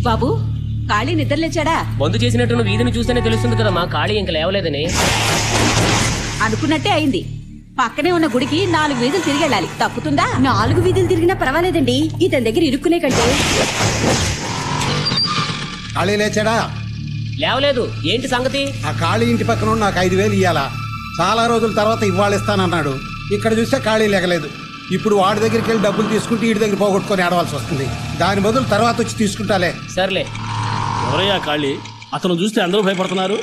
బాబు ఖాళీ నిద్రలేచాడా? మందు చేసినట్టు వీధిని చూస్తేనే తెలుస్తుంది కదా మా ఖాళీ ఇంక లేవలేదని. అనుకున్నట్టే అయింది. పక్కనే ఉన్న గుడికి 4 వీధులు తిరిగెళ్ళాలి, తప్పుతుందా? 4 వీధులు తిరిగినా పర్వాలేదండి, ఇతని దగ్గర ఇరుక్కునే కంటే. ఖాళీ లేచాడా? లేవలేదు. ఏంటి సంగతి? ఆ ఖాళీ ఇంటి పక్కన నాకు 5,000 ఇయ్యాలా, చాలా రోజుల తర్వాత ఇవాళ ఇస్తానన్నాడు. ఇక్కడ చూస్తే ఖాళీ లేగలేదు. ఇప్పుడు వాడి దగ్గరికి వెళ్ళి డబ్బులు తీసుకుంటే వీడి దగ్గర పోగొట్టుకొని ఆడవలసి వస్తుంది. దాని బదులు తర్వాత వచ్చి తీసుకుంటాలే. సర్లే. ఎవరయ్యా ఖాళీ? అతను చూస్తే అందరూ భయపడుతున్నారు.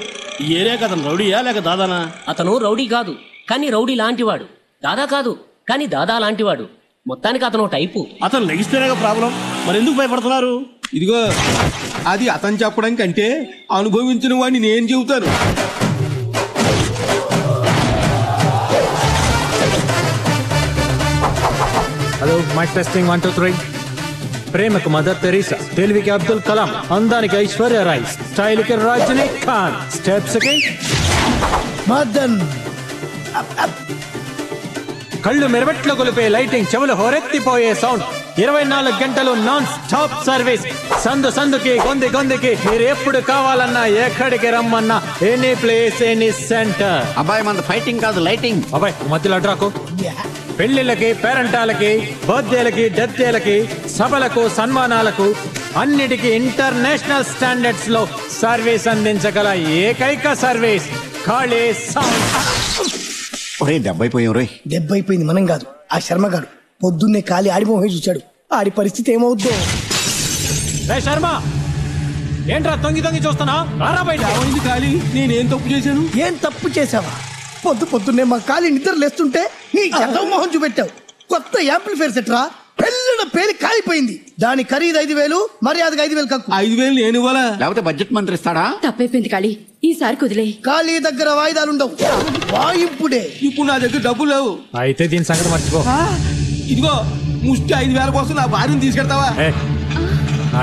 ఈ ఏరియాకి అతను రౌడీయా లేక దాదానా? అతను రౌడీ కాదు, కానీ రౌడీ లాంటివాడు. దాదా కాదు, కానీ దాదా లాంటివాడు. మొత్తానికి అతను టైపు. అతను లెగిస్తేనే ప్రాబ్లం. మరి ఎందుకు భయపడుతున్నారు? ఇదిగో అది అతను చెప్పడం కంటే అనుభవించిన వాడిని నేను చెబుతాను. Hello, mic testing 1 2 3. ప్రేమకు మదర్ తెరీసా, తెలివికి అబ్దుల్ కలాం, అందానికి ఐశ్వర్య రాయ్, స్టైల్ కి రాజనీ ఖాన్, స్టెప్స్ కి మదన్, కళ్ళు మెరవెట్లో కొలిపే లైటింగ్, చెవులు హోరెత్తిపోయే సౌండ్, 24 గంటలు నాన్ స్టాప్ సర్వీస్. సందు సందుకి, గొంది గొందికి, మీరు ఎప్పుడు కావాలన్నా ఎక్కడికి రమ్మన్నా, ఎనీ ప్లేస్ ఎనీ సెంటర్. అబ్బాయి మన ఫైటింగ్ కాదు, లైటింగ్. అబ్బాయి మధ్యలో అడ్రాకు. పెళ్లిళ్ళకి, పేరెంటాలకి, బర్త్డేలకి, డెత్డేలకి, సభలకు, సన్మానాలకు అన్నిటికీ ఇంటర్నేషనల్ స్టాండర్డ్స్ లో సర్వీస్ అందించగల ఏకైక సర్వీస్ ఖాళీ సౌండ్. ఒరే దెబ్బైపోయాం రోయ్. దెబ్బైపోయింది మనం కాదు, ఆ శర్మ గారు పొద్దున్నే ఖాళీ ఆడిమోహే చూచాడు. ఆడి పరిస్థితి ఏమవుద్దో. శర్మ ఏంట్రా తొంగి తొంగి చూస్తున్నా? ఖాళీ నేనేం తప్పు చేశాను? ఏం తప్పు చేసావా? పొద్దున్నే మా ఖాళీ నిద్ర లేస్తుంటే నీ ఎంతో మొహం చూపెట్టావు. కొత్త యాంప్లిఫైర్ సెట్రా, పెళ్ళిన పేరు కాలిపోయింది. దాని ఖరీదు 5,000, మర్యాదగా 5,000 కక్కు. 5,000 నేను ఇవ్వాలా? లేకపోతే బడ్జెట్ మంత్రి ఇస్తాడా? తప్పైపోయింది ఖాళీ, ఈసారి కుదిలే. ఖాళీ దగ్గర వాయిదాలుండవు, వాయింపుడే. ఇప్పుడు నా దగ్గర డబ్బులు లేవు. అయితే దీని సంగతి మర్చిపో. ఇదిగో ముష్టి 5,000 కోసం నా భార్యను తీసుకెళ్తావా?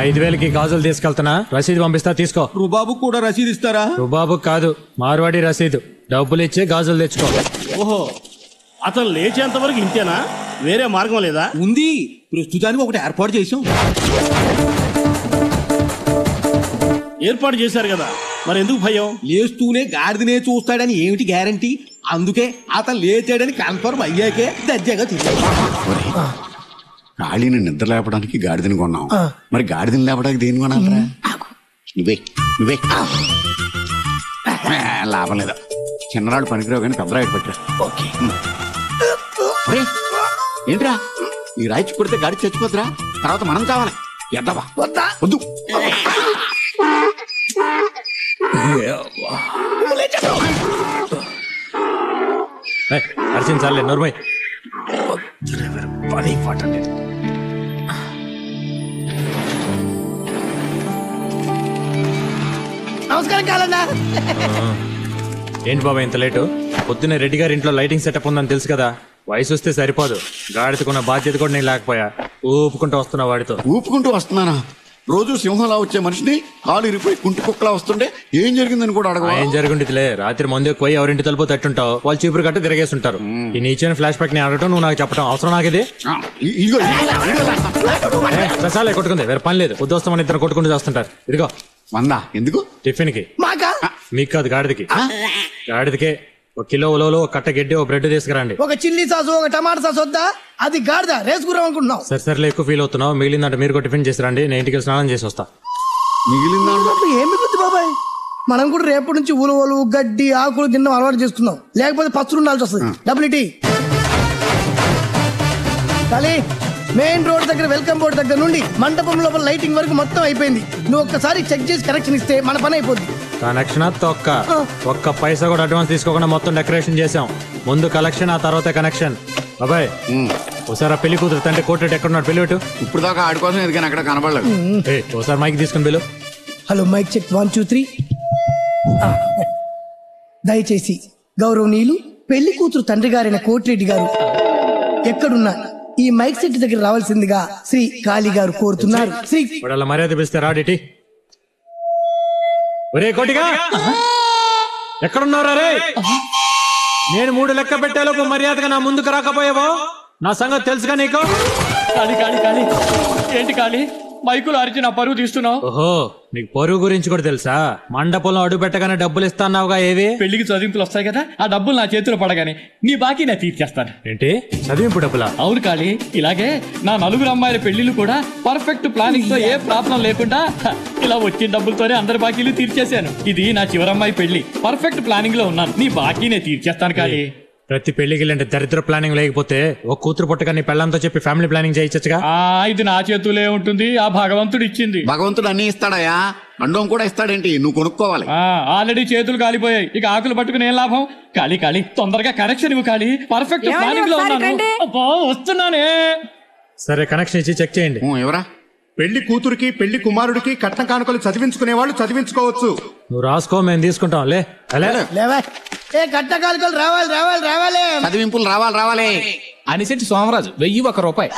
5,000కి గాజులు తీసుకెళ్తున్నా, రసీదు పంపిస్తా, తీసుకో. రుబాబు కూడా రసీదు ఇస్తారా? రుబాబు కాదు, మార్వాడి రసీదు. డబ్బులు ఇచ్చి గాజులు తెచ్చుకో. ఓహో, అతను లేచేంత వరకు ఇంతేనా? వేరే మార్గం లేదా? ఉంది, ప్రస్తుతానికి ఒకటి ఏర్పాటు చేసాం. ఏర్పాటు చేశారు కదా, మరి ఎందుకు భయం? లేస్తూనే గాడిదనే చూస్తాడని ఏమిటి గ్యారంటీ? అందుకే అతను లేచాడని కన్ఫర్మ్ అయ్యాకే దర్జాగా చూస్తాడు. ఖాళీని నిద్ర లేపడానికి గాడిదని కొన్నాం, మరి గాడిదని లేపడానికి దేని కొనాలరా? నువ్వే నువ్వే లాభం లేదా. చిన్నరాడు పనికిరావు కానీ పెద్దరాడు పెట్టా. ఏంట్రా ఈ రాయిచి కొడితే గాడి చచ్చిపోతురా, తర్వాత మనం కావాలి. ఎద్దవా వద్దు. అర్చించాలే నోర్మై. నమస్కారం కాలన్నా. ఏంటి బాబా ఇంత లేటు? పొద్దున్నే రెడ్డి గారి ఇంట్లో లైటింగ్ సెటప్ ఉందని తెలుసు కదా. వయసు వస్తే సరిపోదు, గాడిదకున్న బాధ్యత కూడా నేను లేకపోయా. ఊపుకుంటూ వస్తున్నా వాడితో. ఊపుకుంటూ వస్తున్నానా? రోజు సింహంలా వచ్చే మనిషిని కాలు ఇరిపోయి కుంటి కుక్కలా వస్తుంటే ఏం జరిగిందని కూడా అడగ. ఏం జరిగిందిలే, రాత్రి మందుకు పోయి ఎవరింటి తలుపు తట్టుంటావు, వాళ్ళు చీపురు కట్టు తిరిగేస్తుంటారు. ఈ నీచిన ఫ్లాష్ బ్యాక్ ని అడగటం, నువ్వు నాకు చెప్పడం అవసరం నాకు ఇది? ప్రసాలే కొట్టుకుంది, వేరే పని లేదు. ఉద్దోస్తమని ఇద్దరు కొట్టుకుంటూ చేస్తుంటారు. ఇదిగో 100 ఎందుకు? టిఫిన్ కి. మీకు కాదు, గాడిదకి. గాడిదకే 1 కిలో ఉలవలు, 1 కట్ట గడ్డి, 1 బ్రెడ్ తీసుకురండి. 1 చిల్లీ సాసు, 1 టమాటా సాసు వద్దా? అది గాడిద రేసుకురాం అనుకుంటున్నావు. సరే ఎక్కువ ఫీల్ అవుతున్నావు. మిగిలిందంటే మీరు టిఫిన్ చేసి రండి, నేను ఇంటికి స్నానం చేసి వస్తా. మిగిలిందంటే ఏమి గుర్తు బాబాయ్, మనం కూడా రేపటి నుంచి ఉలవలు, గడ్డి, ఆకులు తినడం అలవాటు చేసుకుందాం. లేకపోతే పచ్చులు ఉండాల్సి వస్తుంది. డబ్బులు ఇటీ. కానీ మెయిన్ రోడ్ దగ్గర వెల్కమ్ బోర్డు దగ్గర నుండి మండపం లోపల లైటింగ్ వరకు మొత్తం అయిపోయింది. నువ్వు ఒక్కసారి చెక్ చేసి కనెక్షన్ ఇస్తే మన పని అయిపోద్ది. కనెక్షన్ ఒక్క పైసా కూడా అడ్వాన్స్ తీసుకోకుండా మొత్తం డెకరేషన్ చేసాం. ముందు కలెక్షన్, ఆ తర్వాత కనెక్షన్. అబ్బాయి ఒకసారి పెళ్లి కూతురు తండ్రి కోటెట్ ఎక్కడున్నాడు? పెళ్లి పెట్టు. ఇప్పుడు దాకా ఆడి కోసం ఎదిగాను, అక్కడ కనబడలేదు. ఒకసారి మైక్ తీసుకుని పిలు. Hello mic check 1 2 3. దయచేసి గౌరవనీయులు పెళ్లి కూతురు తండ్రి గారైన కోటిరెడ్డి గారు ఎక్కడున్నా ఈ మైక్ సెట్ దగ్గర రావాల్సిందిగా శ్రీ కాళీ గారు కోరుతున్నారు. శ్రీ మర్యాద పిలిస్తే రాడిటి. ఒరే కోటిగా, ఎక్కడున్నారా రే? నేను 3 లెక్క పెట్టేలోపు మర్యాదగా నా ముందుకు రాకపోయావో నా సంగతి తెలుసుగా నీకు? కాళీ కాళీ కాళీ ఏంటి కాళీ? మైకులు అరిచి నా పరువు తీస్తున్నావు. ఓహో, నీకు పొరుగు గురించి కూడా తెలుసా? మండపంలో అడుగు పెట్టగానే డబ్బులు ఇస్తాన్నావుగా, ఏవి? పెళ్లికి చదివింపులు వస్తాయి కదా, ఆ డబ్బులు నా చేతిలో పడగానే నీ బాకీ నేను తీర్చేస్తాను. ఏంటి చదివింపు డబ్బులా? అవును కాళీ, ఇలాగే నా నలుగురు అమ్మాయిల పెళ్లిళ్ళు కూడా పర్ఫెక్ట్ ప్లానింగ్ తో ఏ ప్రాబ్లం లేకుండా ఇలా వచ్చిన డబ్బులతోనే అందరి బాకీలు తీర్చేశాను. ఇది నా చివరమ్మాయి పెళ్లి, పర్ఫెక్ట్ ప్లానింగ్ లో ఉన్నాను. నీ బాకీ నేను తీర్చేస్తాను కాళీ. ప్రతి పెళ్లికి ఇలాంటి దరిద్ర ప్లానింగ్ లేకపోతే ఒక కూతురు పుట్టగా నీ పెళ్ళంతో చెప్పి ఫ్యామిలీ ప్లానింగ్ చేయొచ్చుగా. ఇది నా చేతులే ఉంటుంది, ఆ భగవంతుడు ఇచ్చింది. భగవంతుడు అన్ని ఇస్తాడయా, అండం కూడా ఇస్తాడేంటి, నువ్వు కొనుక్కోవాలి. ఆల్రెడీ చేతులు కాలిపోయాయి, ఇక ఆకులు పట్టుకుని ఏం లాభం? కాళీ తొందరగా కనెక్షన్ ఇవ్వు కాళీ, పర్ఫెక్ట్ ప్లానింగ్ లో ఉన్నాను. వస్తున్నానే. సరే, కనెక్షన్ ఇచ్చి చెక్ చేయండి. ఎవరా? పెళ్లి కూతురికి పెళ్లి కుమారుడికి కట్న కానుకలు చదివించుకునే వాళ్ళు చదివించుకోవచ్చు. నువ్వు రాసుకో, మేము తీసుకుంటాం. లేవా ఏ కట్న కానుకలు రావాలి రావాలి రావాలి, చదివింపులు రావాలి అనిశెట్టి సోమరాజు 1001 రూపాయి.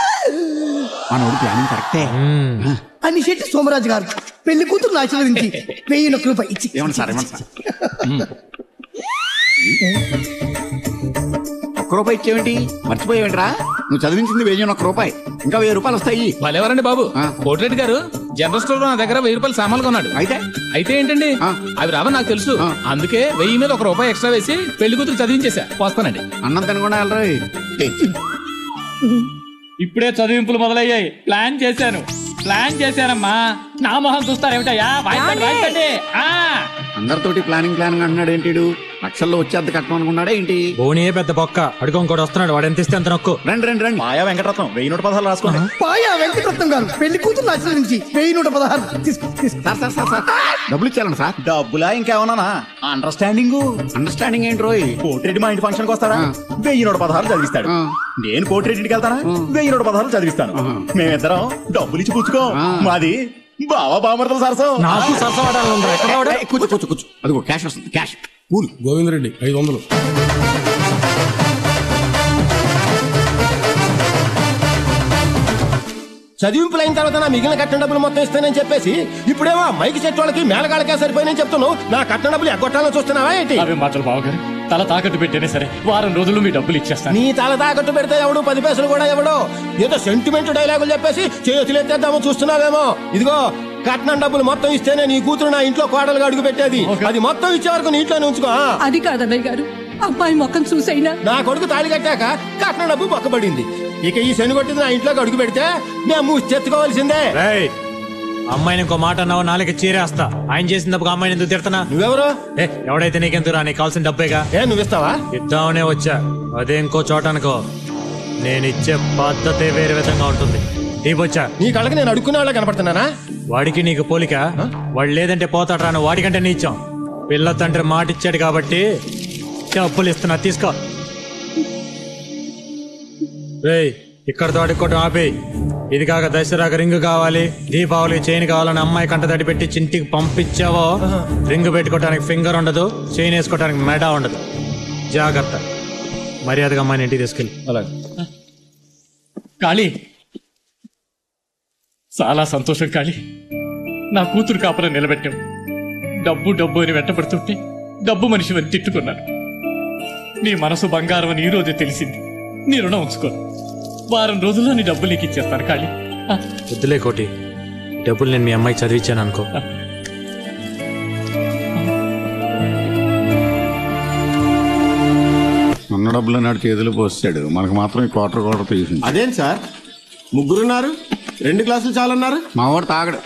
మనోడు ప్లానింగ్ కరెక్టే అని శెట్టి సోమరాజు గారు పెళ్లి కూతురు ఆశీర్వదించి 1001 రూపాయి ఇచ్చి. ఏమన్నా సార్ ₹1 ఇచ్చేవేంటి? మర్చిపోయేవేంట్రా? నువ్వు చదివించింది 1001 రూపాయి, ఇంకా 1000 రూపాయలు వస్తాయి. వాళ్ళెవరండి బాబు? కోటిరెడ్డి గారు జనరల్ స్టోర్ నా దగ్గర 1000 రూపాయలు సామాన్లు కొన్నాడు. అయితే ఏంటండి, అవి రావని నాకు తెలుసు, అందుకే 1000 మీద ₹1 ఎక్స్ట్రా వేసి పెళ్లి కూతురు చదివించేసా. వస్తానండి. అన్నం తినకుండా వెళ్ళరా? ఇప్పుడే చదివింపులు మొదలయ్యాయి. ప్లాన్ చేశానమ్మా. నా మొహం చూస్తారేమిటయ్యా? వాయించండి. అందరితోటి ప్లానింగ్ అంటున్నాడు ఏంటి? లక్షల్లో వచ్చేద్ద కట్టం అనుకున్నాడే ఏంటి? బోనియే పెద్ద బొక్క, అడుగు కూడా వస్తున్నాడు. వాడు ఎంత ఇస్తే అంత నొక్కు. రండి. మాయా వెంకటరత్నం 1116 రాసుకోండి. పాయా వెంకటరత్నం గారు పెళ్లి కూతురు ఆశీర్వదించి 1116. సార్ డబ్బులు ఇచ్చాను సార్. డబ్బులా ఇంకేమన్నా? అండర్స్టాండింగ్ ఏంటి రోయ్? కోటిరెడ్డి మా ఇంటి ఫంక్షన్ కి వస్తారా? 1116 చదివిస్తాడు. నేను కోటిరెడ్డికి వెళ్తానా? 1116 చదివిస్తాను. మేమిద్దరం డబ్బులు ఇచ్చి పుచ్చుకో. మాది బావా బామర్దల సరసం. నాకు సరసం ఆడాలి. కూర్చో. అదిగో క్యాష్ వస్తుంది. క్యాష్ గోవిందరెడ్డి 500. చదివింపులు అయిన తర్వాత నా మిగిలిన కట్టిన డబ్బులు మొత్తం ఇస్తానని చెప్పేసి ఇప్పుడేమో మైకి చెట్టు వాళ్ళకి మేళగాళ్ళకే సరిపోయినని చెప్తున్నావు. నా కట్టిన డబ్బులు ఎగ్గొట్టాలని చూస్తున్నావా ఏంటి? అవి మాటలు బావగారు, తల తాకట్టు పెట్టేనే సరే వారం రోజులు మీ డబ్బులు ఇచ్చేస్తాను. నీ తల తాకట్టు పెడితే ఎవడు 10 పైసలు కూడా ఎవడో ఏదో సెంటిమెంట్ డైలాగులు చెప్పేసి చేతులు ఎత్తేద్దామో చూస్తున్నావేమో. ఇదిగో కట్నం డబ్బులు మొత్తం ఇస్తేనే నీ కూతురు నా ఇంట్లో కోడలుగా అడుగు పెట్టేది. అది మొత్తం ఇచ్చే వరకు నీ ఇంట్లోనే ఉంచుకో. అది కాదన్నయ్య గారు, అబ్బాయి మొక్కం చూసైనా నా కొడుకు తాళి కట్టాక కట్నం డబ్బు పక్కబడింది. ఇక ఈ శని కొట్టింది నా ఇంట్లోకి అడుగు పెడితే మేము మూచెత్తుకోవాల్సిందే. అమ్మాయిని ఇంకో మాట అన్నావు, నాలుగు చీరేస్తా. ఆయన చేసినప్పుడు అమ్మాయిని ఎందుకు తిడతానా? నువ్వెవరు? ఎవడైతే నీకెందుకు రా, నీకు కావాల్సిన డబ్బేగా. నువ్వు ఇస్తావా? ఇద్దామనే వచ్చా, అదే ఇంకో చోట అనుకో. నేను ఇచ్చే పద్ధతే వేరే విధంగా ఉంటుంది. నీకొచ్చా? నీ కళ్ళకి నేను అడుక్కునే వాళ్ళ కనపడుతున్నానా? వాడికి నీకు పోలిక? వాడు లేదంటే పోతాడు రాను, వాడికంటే నీ ఇచ్చాం. పిల్ల తండ్రి మాట ఇచ్చాడు కాబట్టి డబ్బులు ఇస్తున్నా, తీసుకో. రేయ్, ఇక్కడతో అడుక్కోవడం ఆపే. ఇది కాక దసరాకు రింగ్ కావాలి, దీపావళికి చైన్ కావాలని అమ్మాయి కంట తడి పెట్టి చింటికి పంపించావో రింగ్ పెట్టుకోవడానికి ఫింగర్ ఉండదు, చైన్ వేసుకోవడానికి మెడ ఉండదు. జాగ్రత్త. మర్యాదగా అమ్మాయిని ఇంటికి తీసుకెళ్ళి. అలాగే. కాళీ, చాలా సంతోషం కాళీ. నా కూతురు కాపురం నిలబెట్టావు. డబ్బు అని వెంటపడుతుంటే డబ్బు మనిషి అని తిట్టుకున్నాను. నీ మనసు బంగారం అని ఈ రోజే తెలిసింది. నీ రుణం ఉంచుకో. వారం రోజుల్లో నీ డబ్బులు నీకు ఇచ్చేస్తాను కాళీ. వద్దులే కోటి, డబ్బులు నేను మీ అమ్మాయికి చదివించాను అనుకో. ఉన్న డబ్బులు నాడు చేతులు పోస్తాడు, మనకు మాత్రం ఈ క్వార్టర్ తీసింది. అదేం సార్, ముగ్గురున్నారు, 2 గ్లాసులు చాలన్నారు. మా వాడు తాగడు.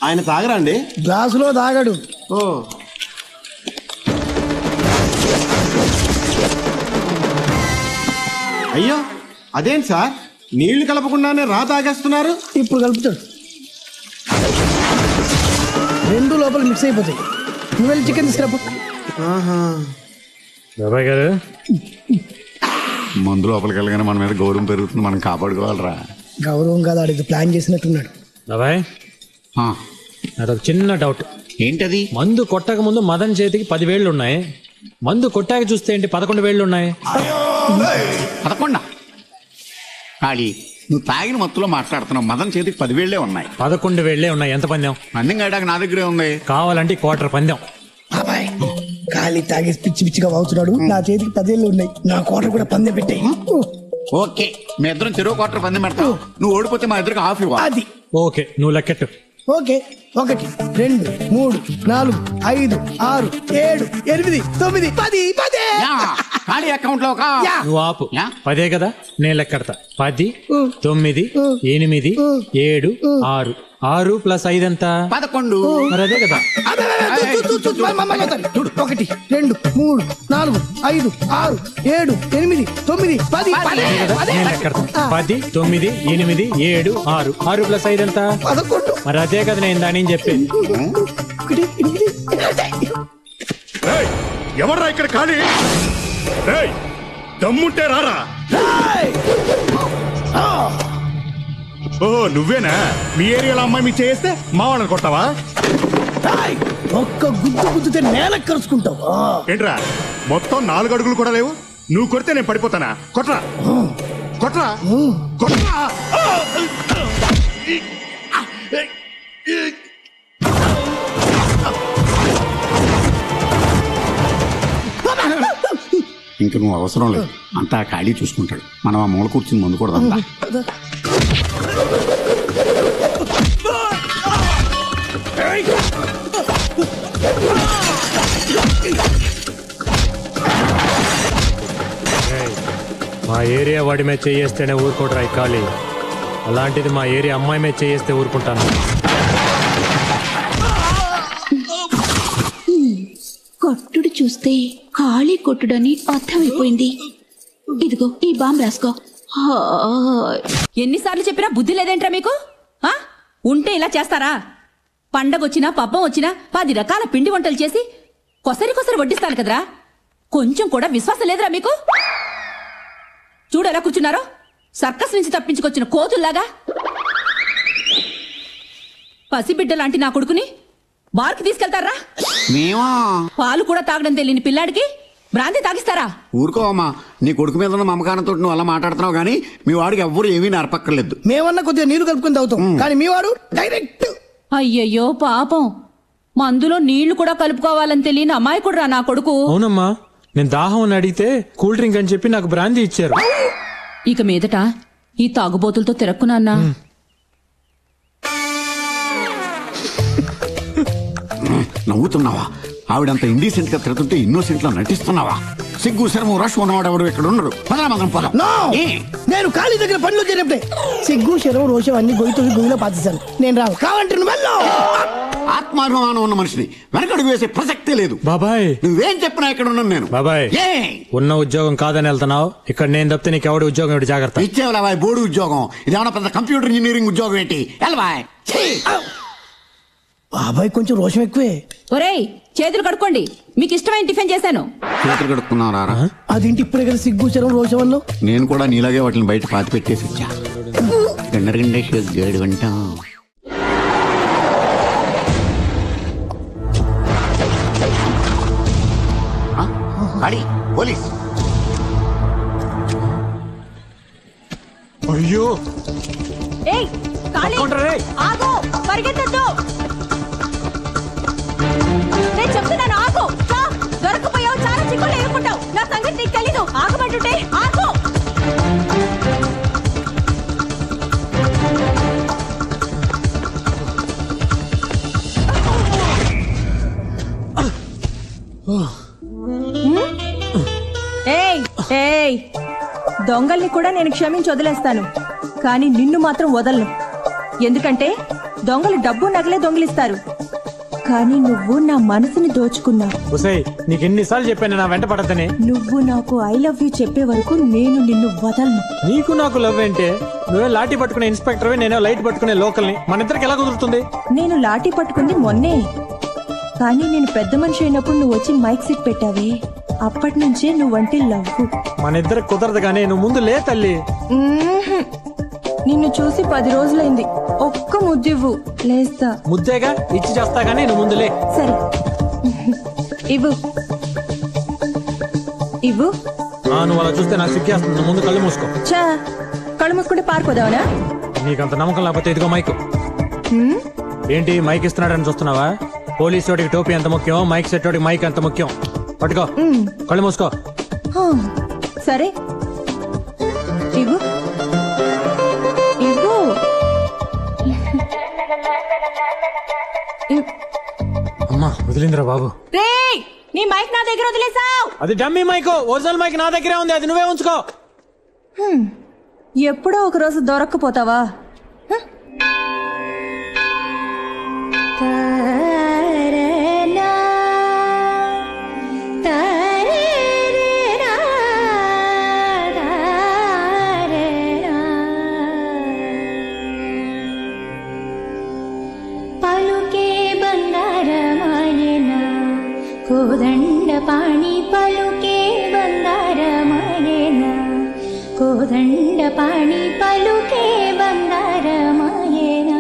ఆయన తాగరా అండి? గ్లాసులో తాగడు. ఓ, అయ్యో అదేంటి సార్, నీళ్లు కలపకుండానే రా తాగేస్తున్నారు. ఇప్పుడు కలుపుతాడు, 2 లోపల మిక్స్ అయిపోతాయి. నువ్వు వెళ్ళి చికెన్ తీసుకురాపో. బాబాయ్ గారు, మందు లోపలికి వెళ్ళగానే మన మీద గౌరవం పెరుగుతుంది, మనం కాపాడుకోవాలరా. గౌరవం కాదు, ఆడికి ప్లాన్ చేసినట్టున్నాడు. బాబాయ్, నాదొక చిన్న డౌట్. ఏంటది? మందు కొట్టక ముందు మదన్ చేతికి 10 వేళ్ళు ఉన్నాయి, మందు కొట్టాక చూస్తే ఏంటి 11 వేళ్ళు ఉన్నాయి? 11? ఖాళీ, నువ్వు తాగిన మత్తులో మాట్లాడుతున్నావు. మదన్ చేతికి 10 వేళ్లే ఉన్నాయి. 11 వేళ్లే ఉన్నాయి. ఎంత పందెం? పందెం కాయడానికి నా దగ్గరే ఉంది. కావాలంటే క్వార్టర్ పందెం. బాబాయ్, ఖాళీ తాగేసి పిచ్చిగా వాగుతున్నాడు. నా చేతికి 10 వేళ్ళు ఉన్నాయి, నా క్వార్టర్ కూడా పందెం పెట్టాయి. ఓకే, మీ ఇద్దరం చెరువు క్వార్టర్ పందెం పెడతావు. నువ్వు ఓడిపోతే మా ఇద్దరికి హాఫ్ ఇవ్వాలి. అది ఓకే నువ్వు లెక్కెట్టు. ఓకే 1 2 3 4 5 6 7 8 9 10 ఖాళీ అకౌంట్ లో నువ్వు ఆపు. 10 కదా, నేను లెక్కెడతా. 10 9 8 7 6 6 + 5 ఎంత? 11. మరి అదే కదా. 1 2 3 4 5 6 7 8 9 10 నేను లెక్కెడతా. 10 9 8 7 6 6 + 5 ఎంత? 11. మరి అదే కదా నేను దాని చెప్పేది. ఎవర్రా ఇక్కడ ఖాళీ? దమ్ముంటే రారా. ఓహో నువ్వేనా? మీ ఏరియాలో అమ్మాయి మీ చేస్తే మా వాళ్ళని కొట్టావా? ఒక్క గుద్దుతే నేల కలుసుకుంటావా? ఏంట్రా మొత్తం 4 అడుగులు కూడా లేవు? నువ్వు కొడితే నేను పడిపోతానా? కొట్రా కొట్రా కొట్రా. ఇంక నువ్వు అవసరం లేదు, అంతా ఖాళీ చూసుకుంటాడు. మనం ఆ మూల కూర్చుని ముందు కూడా అంతా. మా ఏరియా వాడి మీద చేయేస్తేనే ఊరుకోడరా ఈ ఖాళీ. అలాంటిది మా ఏరియా అమ్మాయి మీద చేయేస్తే ఊరుకుంటాను. కొట్టుడు చూస్తే ఖాళీ కొట్టుడని అర్థమైపోయింది. ఇదిగో ఈ బాంబు రాసుకో. ఎన్నిసార్లు చెప్పినా బుద్ధి లేదేంట్రా మీకు? ఉంటే ఇలా చేస్తారా? పండగొచ్చినా పబ్బం వచ్చినా 10 రకాల పిండి వంటలు చేసి కొసరి వడ్డిస్తాను కదరా. కొంచెం కూడా విశ్వాసం లేదురా మీకు? చూడు ఎలా కూర్చున్నారో, సర్కస్ నుంచి తప్పించుకొచ్చిన కోతుల్లాగా. పసిబిడ్డ లాంటి నా కొడుకుని బార్కి తీసుకెళ్తారా? పాలు కూడా తాగడం తెలియని పిల్లాడికి బ్రాంతి తాగిస్తారా? ఊరుకోవమ్మా, నీ కొడుకు మీద ఉన్న మమకారంతో నువ్వు అలా మాట్లాడుతున్నావు గానీ మీ వాడికి ఎవ్వరు ఏమీ నరపక్కర్లేదు. మేమన్నా కొద్దిగా నీళ్లు కలుపుకొని తాగుతాం, కానీ మీ వాడు డైరెక్ట్. అయ్యయ్యో పాపం, మందులో నీళ్లు కూడా కలుపుకోవాలని తెలియని అమాయకుడురా నా కొడుకు. అవునమ్మా, నేను దాహం అని అడిగితే కూల్ డ్రింక్ అని చెప్పి నాకు బ్రాందీ ఇచ్చారు. ఇక మీదట ఈ తాగుబోతులతో తిరక్కున్నా. నవ్వుతున్నావా? ఆవిడంత ఇండీసెంట్ గా తిరుగుతుంటే ఇన్నోసెంట్ లా నటిస్తున్నావా? సిగ్గు శరము రష్ ఉన్నవాడు ఎవడు ఇక్కడ ఉండరు. నేను ఖాళీ దగ్గర పనిలో చేరినప్పుడే సిగ్గు శరం రోషం అన్ని గొయ్యిలో పాతిస్తాను. నేను రావు కావంటే ఆత్మాభిమానం ఉన్న మనిషిని వెనకడుగు వేసే ప్రసక్తే లేదు. బాబాయ్ నువ్వేం చెప్పినా ఇక్కడ ఉన్నాను నేను. బాబాయ్ ఉన్న ఉద్యోగం కాదని వెళ్తున్నావు. ఇక్కడ నేను తప్పితే నీకు ఎవడి ఉద్యోగం ఏంటి? జాగ్రత్త. ఇచ్చేవలా బాయ్ బోర్డు ఉద్యోగం? ఇదేమన్నా పెద్ద కంప్యూటర్ ఇంజనీరింగ్ ఉద్యోగం ఏంటి? బాబాయ్ కొంచెం రోషం ఎక్కువే. ఒరేయ్ చేతులు కడుక్కోండి, మీకు ఇష్టమైన టిఫిన్ చేశాను. చేతులు కడుక్కున్నారా? అదేంటి ఇప్పుడే కదా సిగ్గు శరం రోషం అన్నావు? నేను కూడా నీలాగే వాటిని బయట పాతి పెట్టేసి వచ్చా. గంట గంట పోలీస్. అయ్యో ఏయ్ ఖాళీ ఆగు, పరిగెత్తొద్దు. నేను చెప్తున్నాను ఆగు. దొరకపోయావు, చాలా చిక్కులు ఎదుర్కొంటావు. నా సంగతి నీకు తెలీదు. ఆగమంటుంటే ఆగు. ఏయ్ దొంగల్ని కూడా నేను క్షమించి వదిలేస్తాను, కానీ నిన్ను మాత్రం వదలను. ఎందుకంటే దొంగలు డబ్బు నగలే దొంగిలిస్తారు, కానీ నువ్వు నా మనసుని దోచుకున్నావు. నీకు ఎన్నిసార్లు చెప్పాను నా వెంట పడద్దని? నువ్వు నాకు ఐ లవ్ యూ చెప్పే వరకు నేను నిన్ను వదలను. నీకు నాకు లవ్ ఏంటే? నువ్వే లాఠీ పట్టుకునే ఇన్స్పెక్టర్, నేనే లైట్ పట్టుకునే లోకల్ని. మన ఇద్దరికి ఎలా కుదురుతుంది? నేను లాఠీ పట్టుకుంది మొన్నే, కానీ నేను పెద్ద మనిషి అయినప్పుడు నువ్వు వచ్చి మైక్ సెట్ పెట్టావే, అప్పటి నుంచే నువ్వంటే లవ్. మన ఇద్దరు కుదరదు కానీ నువ్వు ముందు లే తల్లి. నిన్ను చూసి 10 రోజులైంది. ఒక్క ముద్దివ్వు, లేస్తా. ముద్దేగా ఇచ్చి చేస్తా గానీ నువ్వు ముందు లే. సరే ఇవ్వు ఇవ్వు. నువ్వు అలా చూస్తే నాకు సిగ్గేస్తుంది. ముందు కళ్ళు మూసుకో. చా, కళ్ళు మూసుకుంటే పారిపోదావనా? నీకంత నమ్మకం లేకపోతే ఇదిగో మైక్. ఏంటి మైక్ ఇస్తున్నాడని చూస్తున్నావా? పోలీసు వాడికి టోపీ ఎంత ముఖ్యం, మైక్ సెట్ వాడికి మైక్ ఎంత ముఖ్యం. పట్టుకో, కళ్ళు మూసుకో. సరే ఇవ్వు ఇవ్వు. వదిలిందిరా బాబు. రే నీ మైక్ నా దగ్గర వదిలేసావు. అది డమ్మీ మైక్, ఒరిజినల్ మైక్ నా దగ్గరే ఉంది, అది నువ్వే ఉంచుకో. ఎప్పుడో ఒక రోజు దొరక్కపోతావా? పలుకే బంగారమాయన కోదండ పాణి, పలుకే బంగారమాయన కోదండ పాణి, పలుకే బంగారమాయన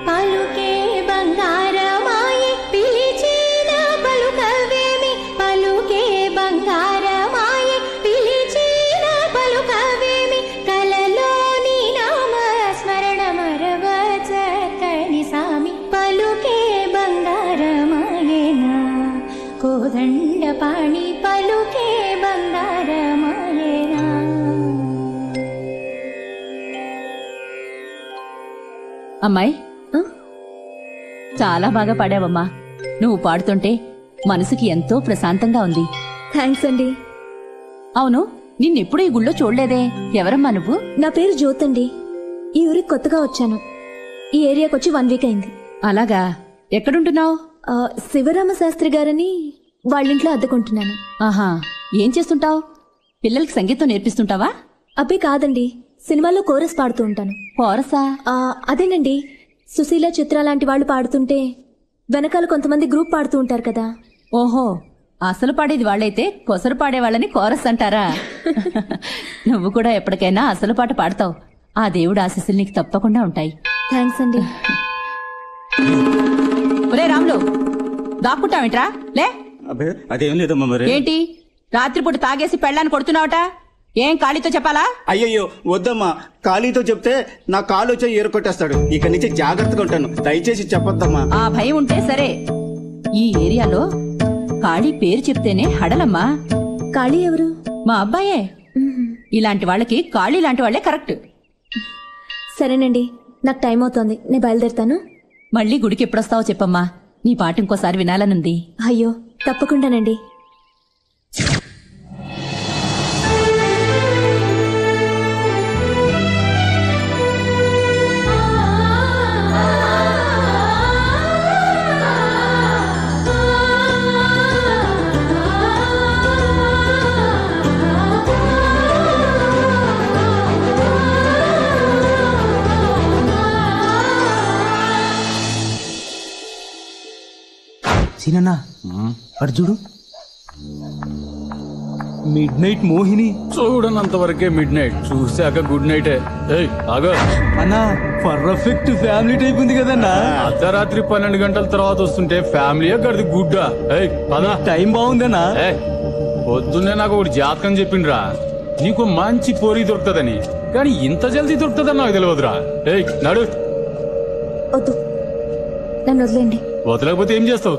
పలుకే బంగారమాయి పిలిచిన పలుకవేమి, పలుకే బంగారమాయి పిలిచిన పలుకవేమి, కలలోని నామ స్మరణ మరవచక్కని సామి, పలుకే బంగారమాయన కోదండ పాణి, పలుకే బంగారమాయన. అమ్మాయి చాలా బాగా పాడావమ్మా. నువ్వు పాడుతుంటే మనసుకి ఎంతో ప్రశాంతంగా ఉంది. థ్యాంక్స్ అండి. అవును, నిన్నెప్పుడు ఈ గుళ్ళో చూడలేదే. ఎవరమ్మా నువ్వు? నా పేరు జ్యోత్ అండి. ఈ ఊరికి కొత్తగా వచ్చాను. ఈ ఏరియాకి వచ్చి 1 వీక్ అయింది. అలాగా? ఎక్కడుంటున్నావు? శివరామ శాస్త్రి గారని వాళ్ళింట్లో అద్దెకుంటున్నాను. ఆహా, ఏం చేస్తుంటావు? పిల్లలకి సంగీతం నేర్పిస్తుంటావా? అబ్బే కాదండి, సినిమాలో కోరస్ పాడుతూ ఉంటాను. కోరసా? అదేనండి, సుశీల, చిత్ర లాంటి వాళ్ళు పాడుతుంటే వెనకాల కొంతమంది గ్రూప్ పాడుతూ ఉంటారు కదా. ఓహో, అసలు పాడేది వాళ్ళైతే కొసరు పాడేవాళ్ళని కోరస్ అంటారా? నువ్వు కూడా ఎప్పటికైనా అసలు పాట పాడతావు. ఆ దేవుడు ఆశీస్సులు నీకు తప్పకుండా ఉంటాయి. థ్యాంక్స్ అండి. ఒరే రాములు, దాక్కుంటావేంట్రా? లే. అదేం లేదమ్మా. మరి ఏంటి రాత్రిపూట తాగేసి పెళ్ళాన్ని కొడుతున్నావట? ఏం ఖాళీతో చెప్పాలా? అయ్యయ్యో వద్దమ్మా, ఖాళీతో చెప్తే నా కాలు వచ్చి ఏరుకొట్టేస్తాడు. ఇక నుంచి జాగ్రత్తగా ఉంటాను, దయచేసి చెప్పొద్దమ్మా. ఆ భయం ఉంటే సరే. ఈ ఏరియాలో ఖాళీ పేరు చెప్తేనే హడలమ్మా. ఖాళీ ఎవరు? మా అబ్బాయే. ఇలాంటి వాళ్ళకి ఖాళీ లాంటి వాళ్లే కరెక్ట్. సరేనండి, నాకు టైం అవుతోంది, నేను బయలుదేరుతాను. మళ్ళీ గుడికి ఎప్పుడొస్తావో చెప్పమ్మా. నీ పాట ఇంకోసారి వినాలనుంది. అయ్యో తప్పకుండానండి. సీనన్నా అటు చూడు, మిడ్ నైట్ మోహిని. చూడనంత వరకే మిడ్ నైట్, చూశాక గుడ్ నైట్. అన్నా పర్ఫెక్ట్ ఫ్యామిలీ టైప్ ఉంది కదన్నా. అర్ధరాత్రి 12 గంటల తర్వాత వస్తుంటే ఫ్యామిలీ గడిది గుడ్డా. టైం బాగుందన్నా. పొద్దున్నే నాకు ఒకటి జాతకం చెప్పిండ్రా, నీకు మంచి పోరి దొరుకుతుందని. కానీ ఇంత జల్దీ దొరుకుతుందని నాకు తెలియదురా. నడు. వద్దు, నన్ను వదిలేండి. వదలకపోతే ఏం చేస్తావు?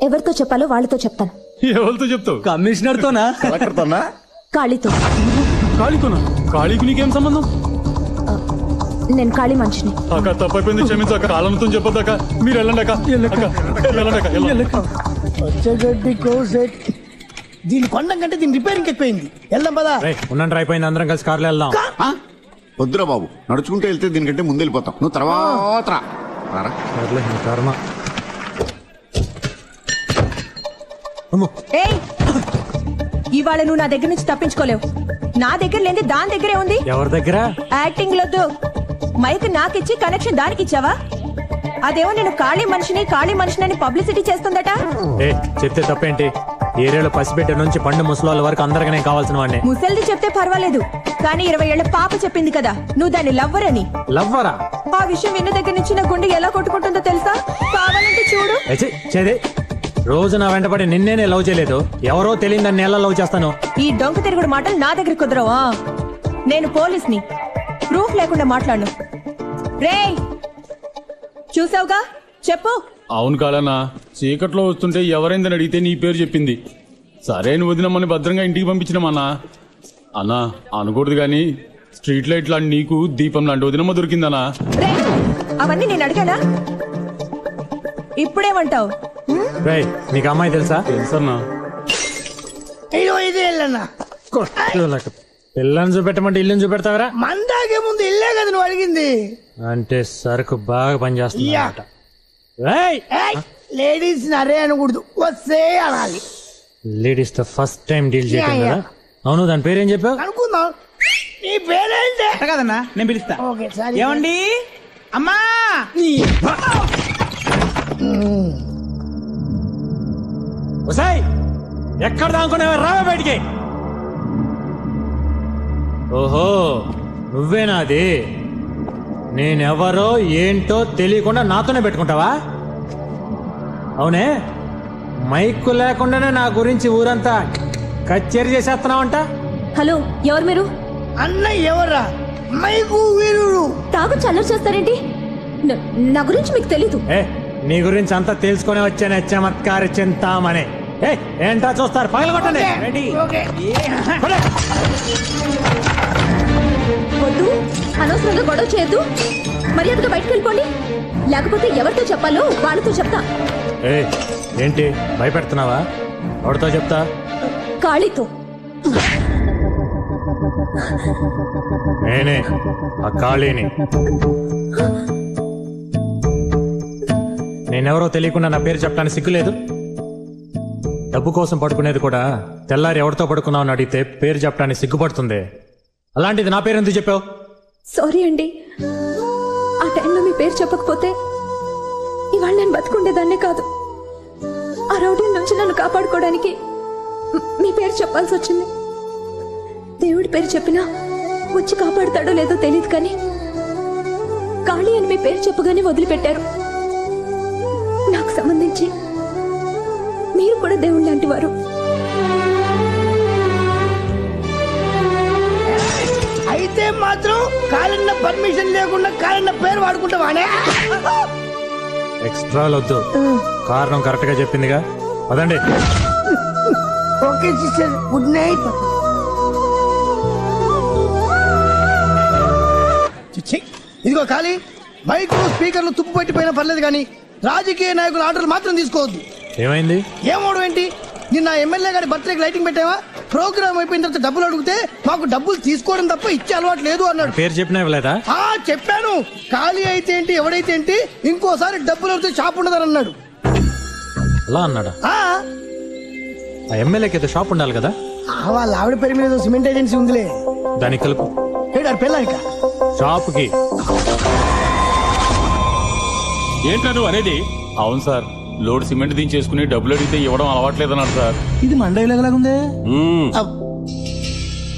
ఎవరితో చెప్పాలో వాళ్ళతో చెప్తాను. ఎవరితో చెప్తావు? కమిషనర్ తోనా? కలెక్టర్తోనా? ఖాళీతో. ఖాళీతోనా? ఖాళీకి నీకేం సంబంధం? నేను ఖాళీ మనిషిని. అక్క తప్పైపోయింది, క్షమించక. కాలంతో చెప్పొద్దాక. మీరు వెళ్ళండి అక్క. దీని కొండం కంటే దీని రిపేరింగ్ ఎక్కువైంది. వెళ్దాం పదా. ఉండండి, అయిపోయింది, అందరం కలిసి కార్లో వెళ్దాం. వద్దురా బాబు, నడుచుకుంటూ వెళ్తే దీనికంటే ముందు వెళ్ళిపోతాం. నువ్వు తర్వాత కర్మ. ఏయ్, ఇవాళ నువ్వు నా దగ్గర నుంచి తప్పించుకోలేవు. నా దగ్గర లేని దాని దగ్గరే ఉంది. ఎవరి దగ్గర? యాక్టింగ్ లొద్దు. మైక్ నాకిచ్చి కనెక్షన్ దానికి ఇచ్చావా? అదేమో నేను ఖాళీ మనిషిని పబ్లిసిటీ చేస్తుందట. చెప్తే తప్పేంటి? ఏరియాలో పసిబిడ్డ నుంచి పండు ముసలాళ్ళ వరకు అందరికీ నేను కావాల్సిన వాడిని. ముసల్ది చెప్తే పర్వాలేదు, కానీ 20 ఏళ్ల పాప చెప్పింది కదా నువ్వు దాన్ని లవ్వర్ అని. లవ్వరా? ఆ విషయం విన్న దగ్గర నుంచి నా గుండె ఎలా కొట్టుకుంటుందో తెలుసా? కావాలంటే చూడు. రోజు నా వెంటపడి నిన్నేనే లవ్ చేయలేదు, ఎవరో తెలియదు నన్ను ఎలా లవ్ చేస్తాను. ఈ డొంక తిరుగుడు మాటలు నా దగ్గర కుదరవా? నేను పోలీస్ని, ప్రూఫ్ లేకుండా మాట్లాడు. రేయ్, చూసావుగా, చెప్పు. అవును కాదన్నా, చీకట్లో వస్తుంటే ఎవరైందని అడిగితే నీ పేరు చెప్పింది. సరే నువ్వు వదినమ్మని భద్రంగా ఇంటికి పంపించినామన్నా. అన్నా అనకూడదు గాని స్ట్రీట్ లైట్ లాంటి నీకు దీపం లాంటి వదినమ్మ దొరికిందన్నా. అవన్నీ నేను అడిగానా? ఇప్పుడేమంటావు? రేయ్, నీకు అమ్మాయి తెలుసా? తెలుసన్నా. 25 ఏళ్ళన్నా. పిల్లని చూపెట్టమంటే ఇల్లుని చూపెడతావరా? మందాకే ముందు ఇల్లే కదా నువ్వు అడిగింది. అంటే సరుకు బాగా పనిచేస్తుంది. లేడీస్ అరే అనకూడదు, వస్తే అనాలి. లేడీస్ తో ఫస్ట్ టైం డీల్ చేయడం కదా. అవును, దాని పేరేం చెప్పావు? అనుకుందాం. నీ పేరేంటి? కదన్నా, నేను పిలుస్తా. ఏమండి అమ్మా? ఎక్కడ దానుకునేవా? రావా బయటికి. ఓహో, నువ్వేనా అది? నేనెవరో ఏంటో తెలియకుండా నాతోనే పెట్టుకుంటావా? అవునే, మైకు లేకుండానే నా గురించి ఊరంతా కచేరీ చేసేస్తున్నావంట. హలో, ఎవరు మీరు? అన్న ఎవరా? మైకు వీరుడు. తాగు చల్లరు చేస్తారేంటి? నా గురించి మీకు తెలీదు. నీ గురించి అంతా తెలుసుకునే వచ్చానే చమత్కారి చింతామనే. ఏంటా చూస్తారు? పగలగొట్టండి. వద్దు, అనవసరంగా గొడవ చేయొద్దు. మర్యాదగా బయటకు వెళ్ళిపోండి, లేకపోతే ఎవరితో చెప్పాలో వాళ్ళతో చెప్తా. ఏంటి భయపెడుతున్నావా? ఎవరితో చెప్తా? కాళీతో. నేనే ఆ కాళీని. నేనెవరో తెలియకుండా నా పేరు చెప్పడానికి సిగ్గులేదు? డబ్బు కోసం పడుకునేది కూడా తెల్లారి ఎవరితో పడుకున్నావు అని అడిగితే పేరు చెప్పడానికి సిగ్గుపడుతుంది. అలాంటిది నా పేరు ఎందుకు చెప్పావు? సారీ అండి, ఆ టైంలో మీ పేరు చెప్పకపోతే ఇవాళ నేను బతుకుండేదాన్నే కాదు. ఆ రౌడీ నుంచి నన్ను కాపాడుకోవడానికి మీ పేరు చెప్పాల్సి వచ్చింది. దేవుడి పేరు చెప్పినా వచ్చి కాపాడుతాడో లేదో తెలియదు, కానీ కాళీ అని మీ పేరు చెప్పగానే వదిలిపెట్టారు. నాకు సంబంధించి మీరు కూడా దేవుడు లాంటి వారు. అయితే మాత్రం కాలన్న పర్మిషన్ లేకుండా కాలన్న పేరు వాడుకుంటావానే? ఎక్స్ట్రా వద్దు, కారణం కరెక్ట్ గా చెప్పిందిగా. పదండి. Okay sister, good night. ఇదిగో ఖాళీ, మైకులు స్పీకర్లు తుప్పు పట్టిపోయినా పర్లేదు, కానీ రాజకీయ నాయకుల ఆర్డర్లు మాత్రం తీసుకోవద్దు. ఏమైంది? ఏమోడు ఏంటి? నిన్న ఎమ్మెల్యే గారి బర్త్డేకి లైటింగ్ పెట్టావా? ప్రోగ్రామ్ అయిపోయిన తర్వాత డబ్బులు అడిగితే మాకు డబ్బులు తీసుకోవడం తప్ప ఇచ్చే అలవాటు లేదు అన్నాడు. పేరు చెప్పినా ఇవ్వలేదా? చెప్పాను. ఖాళీ అయితే ఏంటి, ఎవడైతే ఏంటి, ఇంకోసారి డబ్బులు అడిగితే షాప్ ఉండదని అన్నాడు. అలా అన్నాడా? ఆ ఎమ్మెల్యేకి అయితే షాప్ ఉండాలి కదా. వాళ్ళ ఆవిడ పేరు మీద సిమెంట్ ఏజెన్సీ ఉందిలే, దానికి కలుపు. పెళ్ళాక షాప్ కి. ఏంట్రా నువ్వు అనేది? అవును సార్, లోడ్ సిమెంట్ దించేసుకుని డబ్బులు అడిగితే ఇవ్వడం అలవాట్లేదన్నాడు సార్. ఇది మండైలాగుందే.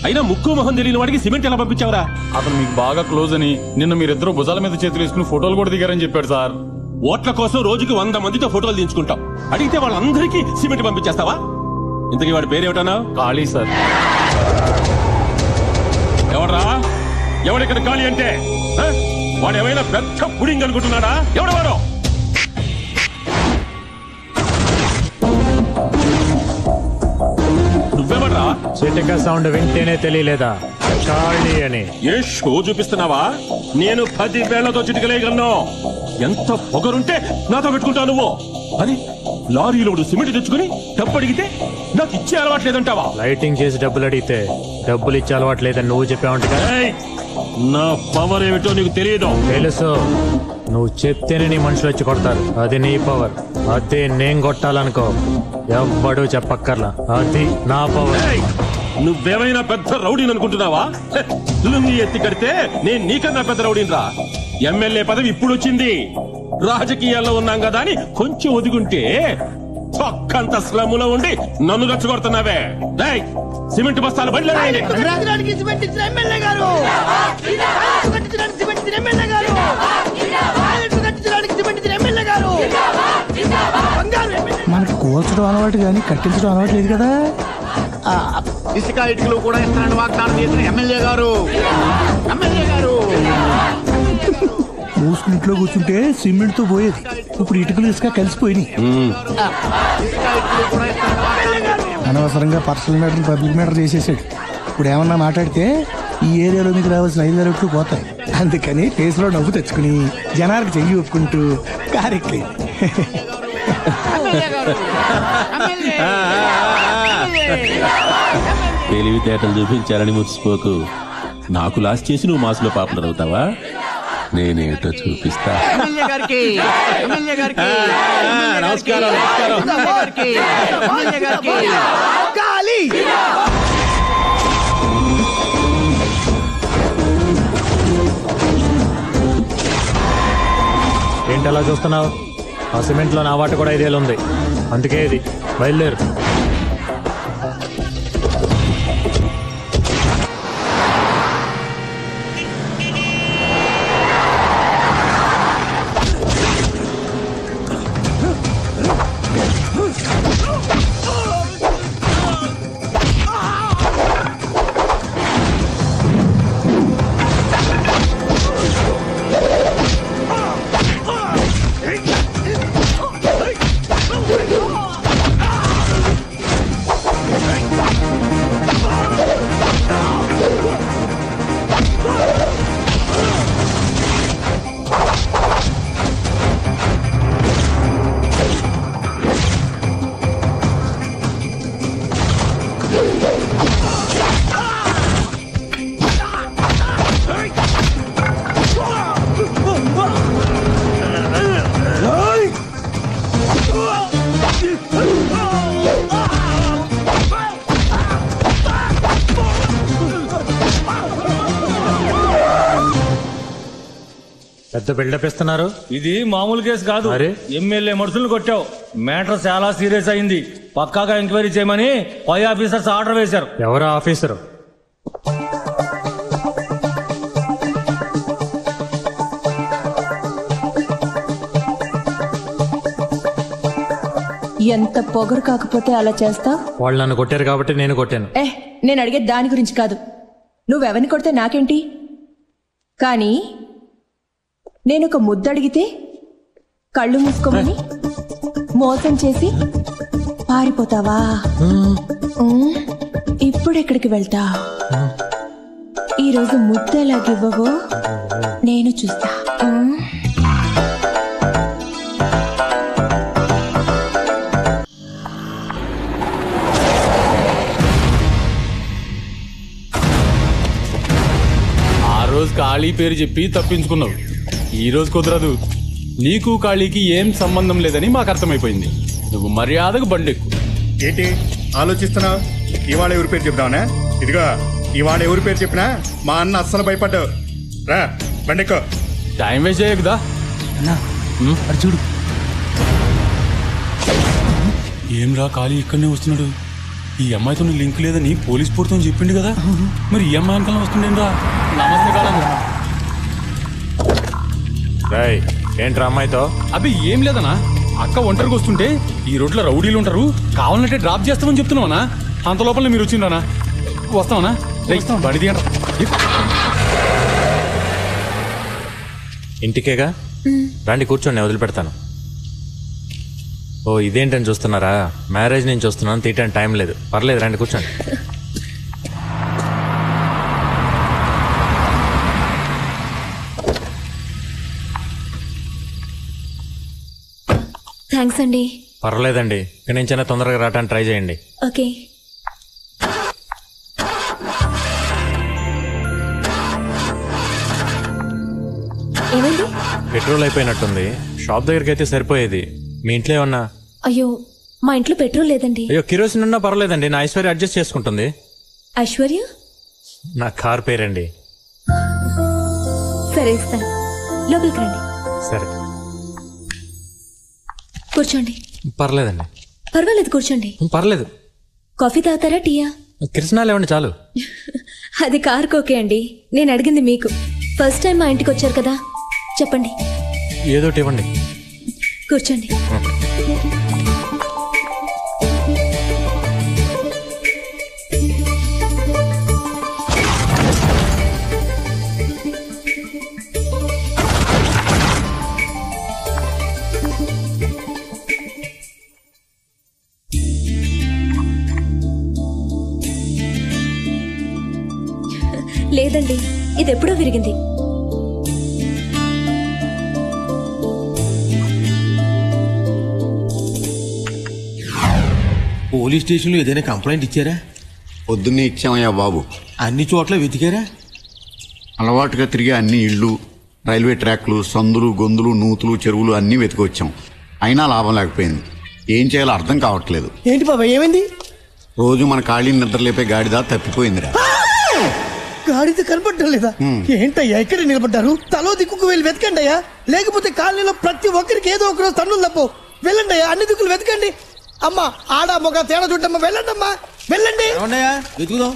అయినా ముక్కు మొహం తెలియని వాడికి సిమెంట్ ఎలా పంపించావరా? అతను మీకు బాగా క్లోజ్ అని నిన్న మీరిద్దరు భుజాల మీద చేతులు వేసుకుని ఫోటోలు కూడా దిగారని చెప్పాడు సార్. ఓట్ల కోసం రోజుకి 100 మందితో ఫోటోలు దించుకుంటాం. అడిగితే వాళ్ళందరికీ సిమెంట్ పంపించేస్తావా? ఇంతకీ వాడి పేరేమిటన్నా? ఖాళీ సార్. ఎవడ్రా? ఎవడిక్కడ ఖాళీ అంటే? వాడు ఏమైనా పెద్ద పుడింగ్ అనుకుంటున్నాడా? ఎవడెవరో? నువ్వెవడ్రా? చిటిక సౌండ్ వింటేనే తెలియలేదా ఖాళీ అని? ఏ షో చూపిస్తున్నావా? నేను 10 వేళ్లతో చిటికలేయగలను. ఎంత పొగరుంటే నాతో పెట్టుకుంటావు నువ్వు? అని లారీలోడు సిమెంట్ తెచ్చుకుని డబ్బు అడిగితే నాకు ఇచ్చే అలవాట్లేదంటావా? లైటింగ్ చేసి డబ్బులు అడిగితే డబ్బులు ఇచ్చే అలవాట్లేదని నువ్వు చెప్పావంట కదా. నా పవర్ ఏమిటో నీకు తెలియదు. తెలుసు, నువ్వు చెప్తేనే నీ మనుషులు వచ్చి కొడతారు. అది నీ పవర్. అదే నేను కొట్టాలనుకో ఎవ్వడూ చెప్పక్కర్లా. అది నా పవర్. నువ్వేమైనా పెద్ద రౌడీని అనుకుంటున్నావా? లుంగి ఎత్తి కడితే నేను నీకన్నా పెద్ద రౌడీని రా. ఎమ్మెల్యే పదవి ఇప్పుడు వచ్చింది, రాజకీయాల్లో ఉన్నాం కదా అని కొంచెం ఒదిగుంటే పక్కంత స్లమ్ములో ఉండి నన్ను రచ్చగొడుతున్నావే. సిమెంట్ బస్తాలు బండి సిమెంట్ ఇచ్చిన ఎమ్మెల్యే గారు, సిమెంట్ ఇచ్చిన ఎమ్మెల్యే గారు, సిమెంట్ ఇచ్చిన ఎమ్మెల్యే గారు. మనకి కూల్చడం అలవాటు కానీ కట్టించడం అలవాటు లేదు కదా. ఇసుక ఇటుకలు కూడా ఇస్తానని వాగ్దానం చేసిన ఎమ్మెల్యే గారు. మూసుకుని ఇంట్లో కూర్చుంటే సిమెంట్ తో పోయేది, ఇప్పుడు ఇటుకలు ఇసుక కలిసిపోయినాయి. అనవసరంగా పర్సనల్ మ్యాటర్ పబ్లిక్ మ్యాటర్ చేసేసాడు. ఇప్పుడు ఏమన్నా మాట్లాడితే ఈ ఏరియాలో మీకు రావాల్సిన 5,000 రూపాయలు పోతాయి. అందుకని ఫేస్ లో నవ్వు తెచ్చుకుని జనాలకు చెయ్యి ఒప్పుకుంటూ కారెక్కి తెలివితేటలు చూపించాలని మురిసిపోకు. నాకు లాస్ట్ చేసి నువ్వు మాసులో పాపులర్ అవుతావా? నేనేటో చూపిస్తా. నమస్కారం. ఏంటి అలా చూస్తున్నావు? ఆ సిమెంట్లో నా వాట కూడా 5 వేలు ఉంది. అందుకే ఇది బయలుదేరు. పెద్ద బిల్డప్ ఇస్తున్నారు. ఇది మామూలు కేసు కాదు. ఎమ్మెల్యే మనుషులను కొట్టావు. మ్యాటర్ చాలా సీరియస్ అయింది. పక్కాగా ఎంక్వైరీ చేయమని పై ఆఫీసర్స్ ఆర్డర్ వేశారు. ఎవరా ఆఫీసరు? ఎంత పొగరు కాకపోతే అలా చేస్తా? వాళ్ళు నన్ను కొట్టారు కాబట్టి నేను కొట్టాను. నేను అడిగేది దాని గురించి కాదు. నువ్వెవరిని కొడితే నాకేంటి? కానీ నేనొక ముద్దు అడిగితే కళ్ళు మూసుకోమని మోసం చేసి పారిపోతావా? ఇప్పుడెక్కడికి వెళ్తా? ఈరోజు ముద్దు ఎలాగివ్వవో నేను చూస్తా. ఆ రోజు ఖాళీ పేరు చెప్పి తప్పించుకున్నావు. ఈ రోజు కుదరదు. నీకు ఖాళీకి ఏం సంబంధం లేదని మాకు అర్థమైపోయింది. నువ్వు మర్యాదకు బండెక్కు. ఏంటి ఆలోచిస్తున్నావు? ఇవాళ ఎవరి పేరు చెప్దావునా? ఇదిగో ఇవాళ ఎవరి పేరు చెప్పినా మా అన్న అస్సలు భయపడ్డావు. రా బండెక్కో. టైం వేస్ట్ చేయకుదా చూడు. ఏం రా ఖాళీ ఇక్కడనే వస్తున్నాడు. ఈ అమ్మాయితో లింక్ లేదని పోలీస్ పూర్తం చెప్పిండు కదా. మరి ఈ అమ్మాయి అంకల్ని వస్తుండేరా? నమస్తే కాలం. ఏంట్రా అమ్మాయితో? అబ్బి ఏం లేదనా. అక్క ఒంటరికి వస్తుంటే ఈ రోడ్లో రౌడీలు ఉంటారు, కావాలంటే డ్రాప్ చేస్తామని చెప్తున్నావనా? అంత లోపల మీరు వచ్చిండ్రానా? వస్తామనా? బడిది ఇంటికేగా రండి, కూర్చోండి, వదిలిపెడతాను. ఓ ఇదేంటని చూస్తున్నారా? మ్యారేజ్ నుంచి వస్తున్నాను, తీయటానికి టైం లేదు. పర్లేదు రండి కూర్చోండి. థ్యాంక్స్ అండి. పర్లేదండి, ఇక్కడి నుంచైనా తొందరగా రావడానికి ట్రై చేయండి. ఓకే. ఏమైంది? పెట్రోల్ అయిపోయినట్టుంది. షాప్ దగ్గరికి అయితే సరిపోయేది. మీ ఇంట్లో ఏమన్నా? అయ్యో మా ఇంట్లో పెట్రోల్ లేదండి. అయ్యో కిరోసిన్ ఉన్నా పర్లేదండి, నా ఐశ్వర్య అడ్జస్ట్ చేసుకుంటుంది. ఐశ్వర్య? నా కార్ పేరండి. సరే ఇస్తాను, లోపలికి రండి. సరే కూర్చోండి. పర్లేదండి. పర్వాలేదు కూర్చోండి. పర్లేదు. కాఫీ తాగుతారా టీయా? కిరసనాలు ఇవ్వండి చాలు. అది కార్ కోకే అండి. నేను అడిగింది మీకు. ఫస్ట్ టైం మా ఇంటికి వచ్చారు కదా, చెప్పండి. ఏదోటి ఇవ్వండి. కూర్చోండి. లేదండి, ఇది ఎప్పుడో విరిగింది. పోలీస్ స్టేషన్లో ఏదైనా కంప్లైంట్ ఇచ్చారా? పొద్దున్నే ఇచ్చామయ్యా బాబు. అన్ని చోట్ల వెతికారా? అలవాటుగా తిరిగే అన్ని ఇళ్ళు, రైల్వే ట్రాక్లు, సందులు, గొంతులు, నూతులు, చెరువులు అన్నీ వెతికొచ్చాం. అయినా లాభం లేకపోయింది. ఏం చేయాలో అర్థం కావట్లేదు. ఏంటి బాబా ఏమైంది? రోజు మన ఖాళీని నిద్రలేపే గాడిద తప్పిపోయిందిరా. గాడిద కనపడటం లేదా? ఏంటయ్యా ఇక్కడ నిలబడ్డారు? తలో దిక్కుకు వెళ్ళి వెతకండి అయ్యా, లేకపోతే కాలనీలో ప్రతి ఒక్కరికి ఏదో ఒకరోజు తన్నులు తప్పు. వెళ్ళండి అయ్యా, అన్ని దిక్కులు వెతకండి. అమ్మా ఆడ మొగ తేడా చూడమ్మా, వెళ్ళండి అమ్మా వెళ్ళండి. వెతుకుదాం.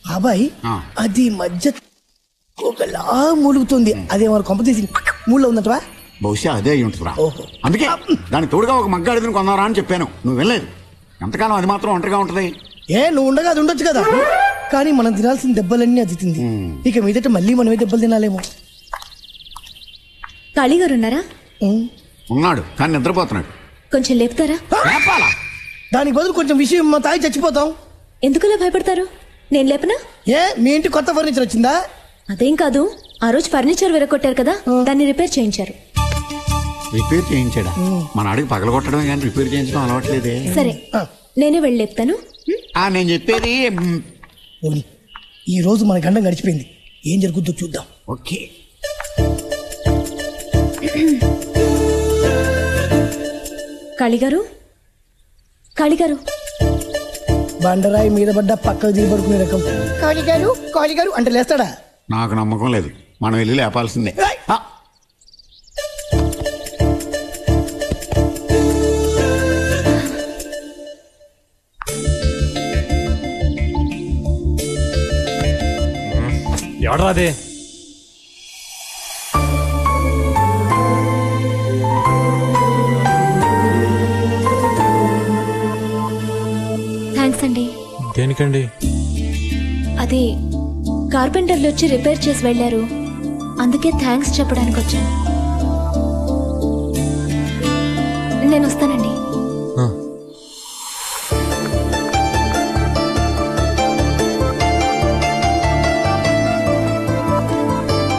బాబాయ్ అది మధ్య ఒకలా మూలుగుతుంది, అదేమో కొంపతీసి మూడులో ఉందటవా? బహుశా అదే అయి ఉంటుందిరా. అందుకే దానికి తోడుగా ఒక మగ్గాడిదని కొన్నారా అని చెప్పాను. నువ్వు వెళ్ళలేదు. ఎంతకాలం అది మాత్రం ఒంటరిగా ఉంటది? నువ్వు ఉండగా అది ఉండొచ్చు కదా. కానీ మనం తినాల్సిన దెబ్బలన్నీ అది తింది. ఇక మీదట మళ్ళీ మనమే దెబ్బలు తినాలేమో. కాళీగారు ఉన్నారా? ఉన్నాడు, కానీ నిద్రపోతున్నాడు. కొంచెం లేపుతారా? దానికి బదులు కొంచెం విషయం మా తాయి చచ్చిపోతాం. ఎందుకులా భయపడతారు? నేను లేపనా? మీ ఇంటి కొత్త ఫర్నిచర్ వచ్చిందా? అదేం కాదు, ఆ రోజు ఫర్నిచర్ విరగొట్టారు కదా, దాన్ని రిపేర్ చేయించారు. రిపేర్ చేయించాడా? మన అడిగి పగలగొట్టడమే కానీ రిపేర్ చేయించడం అలవాట్లేదే. సరే నేనే వెళ్ళి లేపుతాను. నేను చెప్పేది ఈ రోజు మన గండం గడిచిపోయింది, ఏం జరుగుద్దో చూద్దాం. ఓకే. కాళీగారు, కాళీగారు. బండరాయి మీద పడ్డ పక్కకు దిగి పడుకునే రకం. కాళీగారు కాళీగారు అంటే లేస్తాడా? నాకు నమ్మకం లేదు, మనం వెళ్ళి లేపాల్సిందే. ఎవడరాదే? థ్యాంక్స్ అండి. దేనికండి? అది కార్పెంటర్లు వచ్చి రిపేర్ చేసి వెళ్ళారు, అందుకే థ్యాంక్స్ చెప్పడానికి వచ్చాను. నేను వస్తానండి.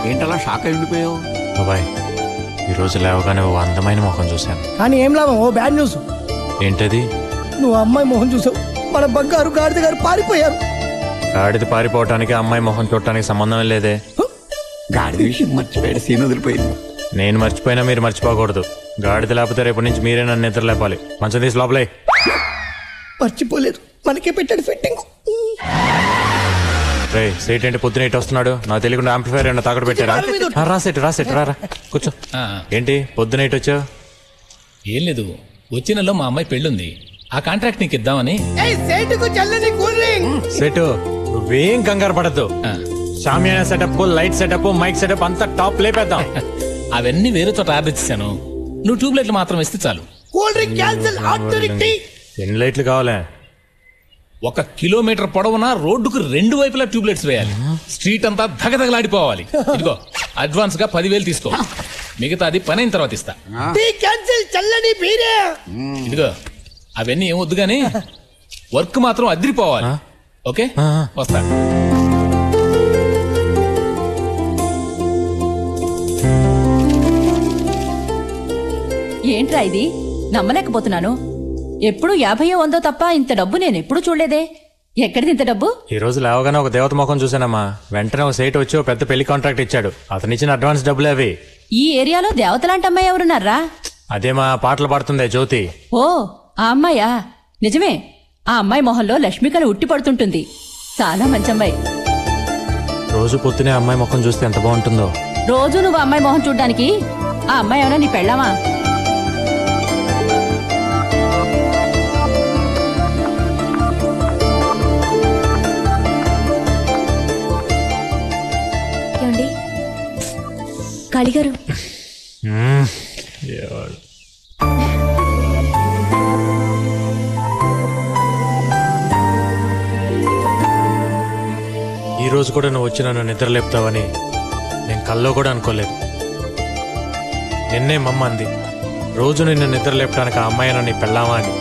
ఏంటలా షాక్ అయి ఉండిపోయావు? బాబాయ్, ఈరోజు లేవగానే ఓ అందమైన మొహం చూశాను. కానీ ఏం లాభం, ఓ బ్యాడ్ న్యూస్. ఏంటది? నువ్వు అమ్మాయి మొహం చూసావు, మన బంగారు గాడిద గారు పారిపోయారు. గాడిద పారిపోవటానికి అమ్మాయి మొహం చూడటానికి సంబంధం లేదే. గాడిద విషయం మర్చిపోయాడు, సీన్ వదిలిపోయింది. నేను మర్చిపోయినా మీరు మర్చిపోకూడదు. గాడిద లేకపోతే రేపటి నుంచి మీరే నన్ను నిద్ర లేపాలి. మంచం తీసి లోపలే. మర్చిపోలేదు, మనకే పెట్టాడు ఫిట్టింగ్. రే సేట్ ఏంటి పొద్దున ఇటు వస్తున్నాడు? నాకు తెలియకుండా ఆంప్లిఫైర్ ఏమన్నా తాకట్టు పెట్టారా? రాసేట్ రా కూర్చో. ఏంటి పొద్దున ఇటు వచ్చావు? ఏం లేదు, వచ్చే నెలలో మా అమ్మాయి పెళ్ళుంది, ఆ కాంట్రాక్ట్ నీకు ఇద్దామని. సెట్ నువ్వేం కంగారు పడద్దు. షామియానా setup, light setup, mic setup అంతా టాప్ లేపేద్దాం. అవన్నీ వేరే చోట ఆర్డర్ ఇచ్చాను, నువ్వు ట్యూబ్లైట్లు మాత్రం ఇస్తే చాలు. ఎన్ని లైట్లు కావాలా? 1 కిలోమీటర్ పొడవునా రోడ్డుకు 2 వైపులా ట్యూబ్లైట్స్ వేయాలి. స్ట్రీట్ అంతా ధగధగలాడిపోవాలి. ఇదిగో అడ్వాన్స్ గా 10,000 తీసుకో, మిగతాది పని అయిన తర్వాత ఇస్తా. ఇదిగో అవన్నీ ఏం వద్దు గానీ వర్క్ మాత్రం అదిరిపోవాలి. ఓకే, వస్తా. ఏంట్రా ఇది? నమ్మలేకపోతున్నాను. ఎప్పుడు 50 100 తప్ప ఇంత డబ్బు నేను ఎప్పుడు చూడలేదే. ఎక్కడిది ఇంత డబ్బు? ఈ రోజు లేవగానే ఒక దేవత ముఖం చూసానమ్మా. వెంటనే ఒక సేట్ వచ్చి ఒక పెద్ద పెళ్లి కాంట్రాక్ట్ ఇచ్చాడు. అతను ఇచ్చిన అడ్వాన్స్ డబ్బులు అవి. ఈ ఏరియాలో దేవతలాంటి అమ్మాయి ఎవరున్నారా? అదేమా పాటలు పాడుతుందే జ్యోతి. ఓ ఆ అమ్మాయా? నిజమే, ఆ అమ్మాయి మొహంలో లక్ష్మికళ ఉట్టి పడుతుంటుంది. చాలా మంచి అమ్మాయి. రోజు పొద్దునే అమ్మాయి ముఖం చూస్తే ఎంత బాగుంటుందో. రోజు నువ్వు అమ్మాయి మొహం చూడ్డానికి ఆ అమ్మాయి ఏమన్నా నీ పెళ్ళామా? ఏమండి కాళీగారు? ఈ రోజు కూడా నువ్వు వచ్చి నన్ను నిద్ర లేపుతావని నేను కల్లో కూడా అనుకోలేదు. నిన్నే మమ్మ అంది, రోజు నిన్ను నిద్ర లేపడానికి ఆ అమ్మాయి నీ పెళ్ళామా అని.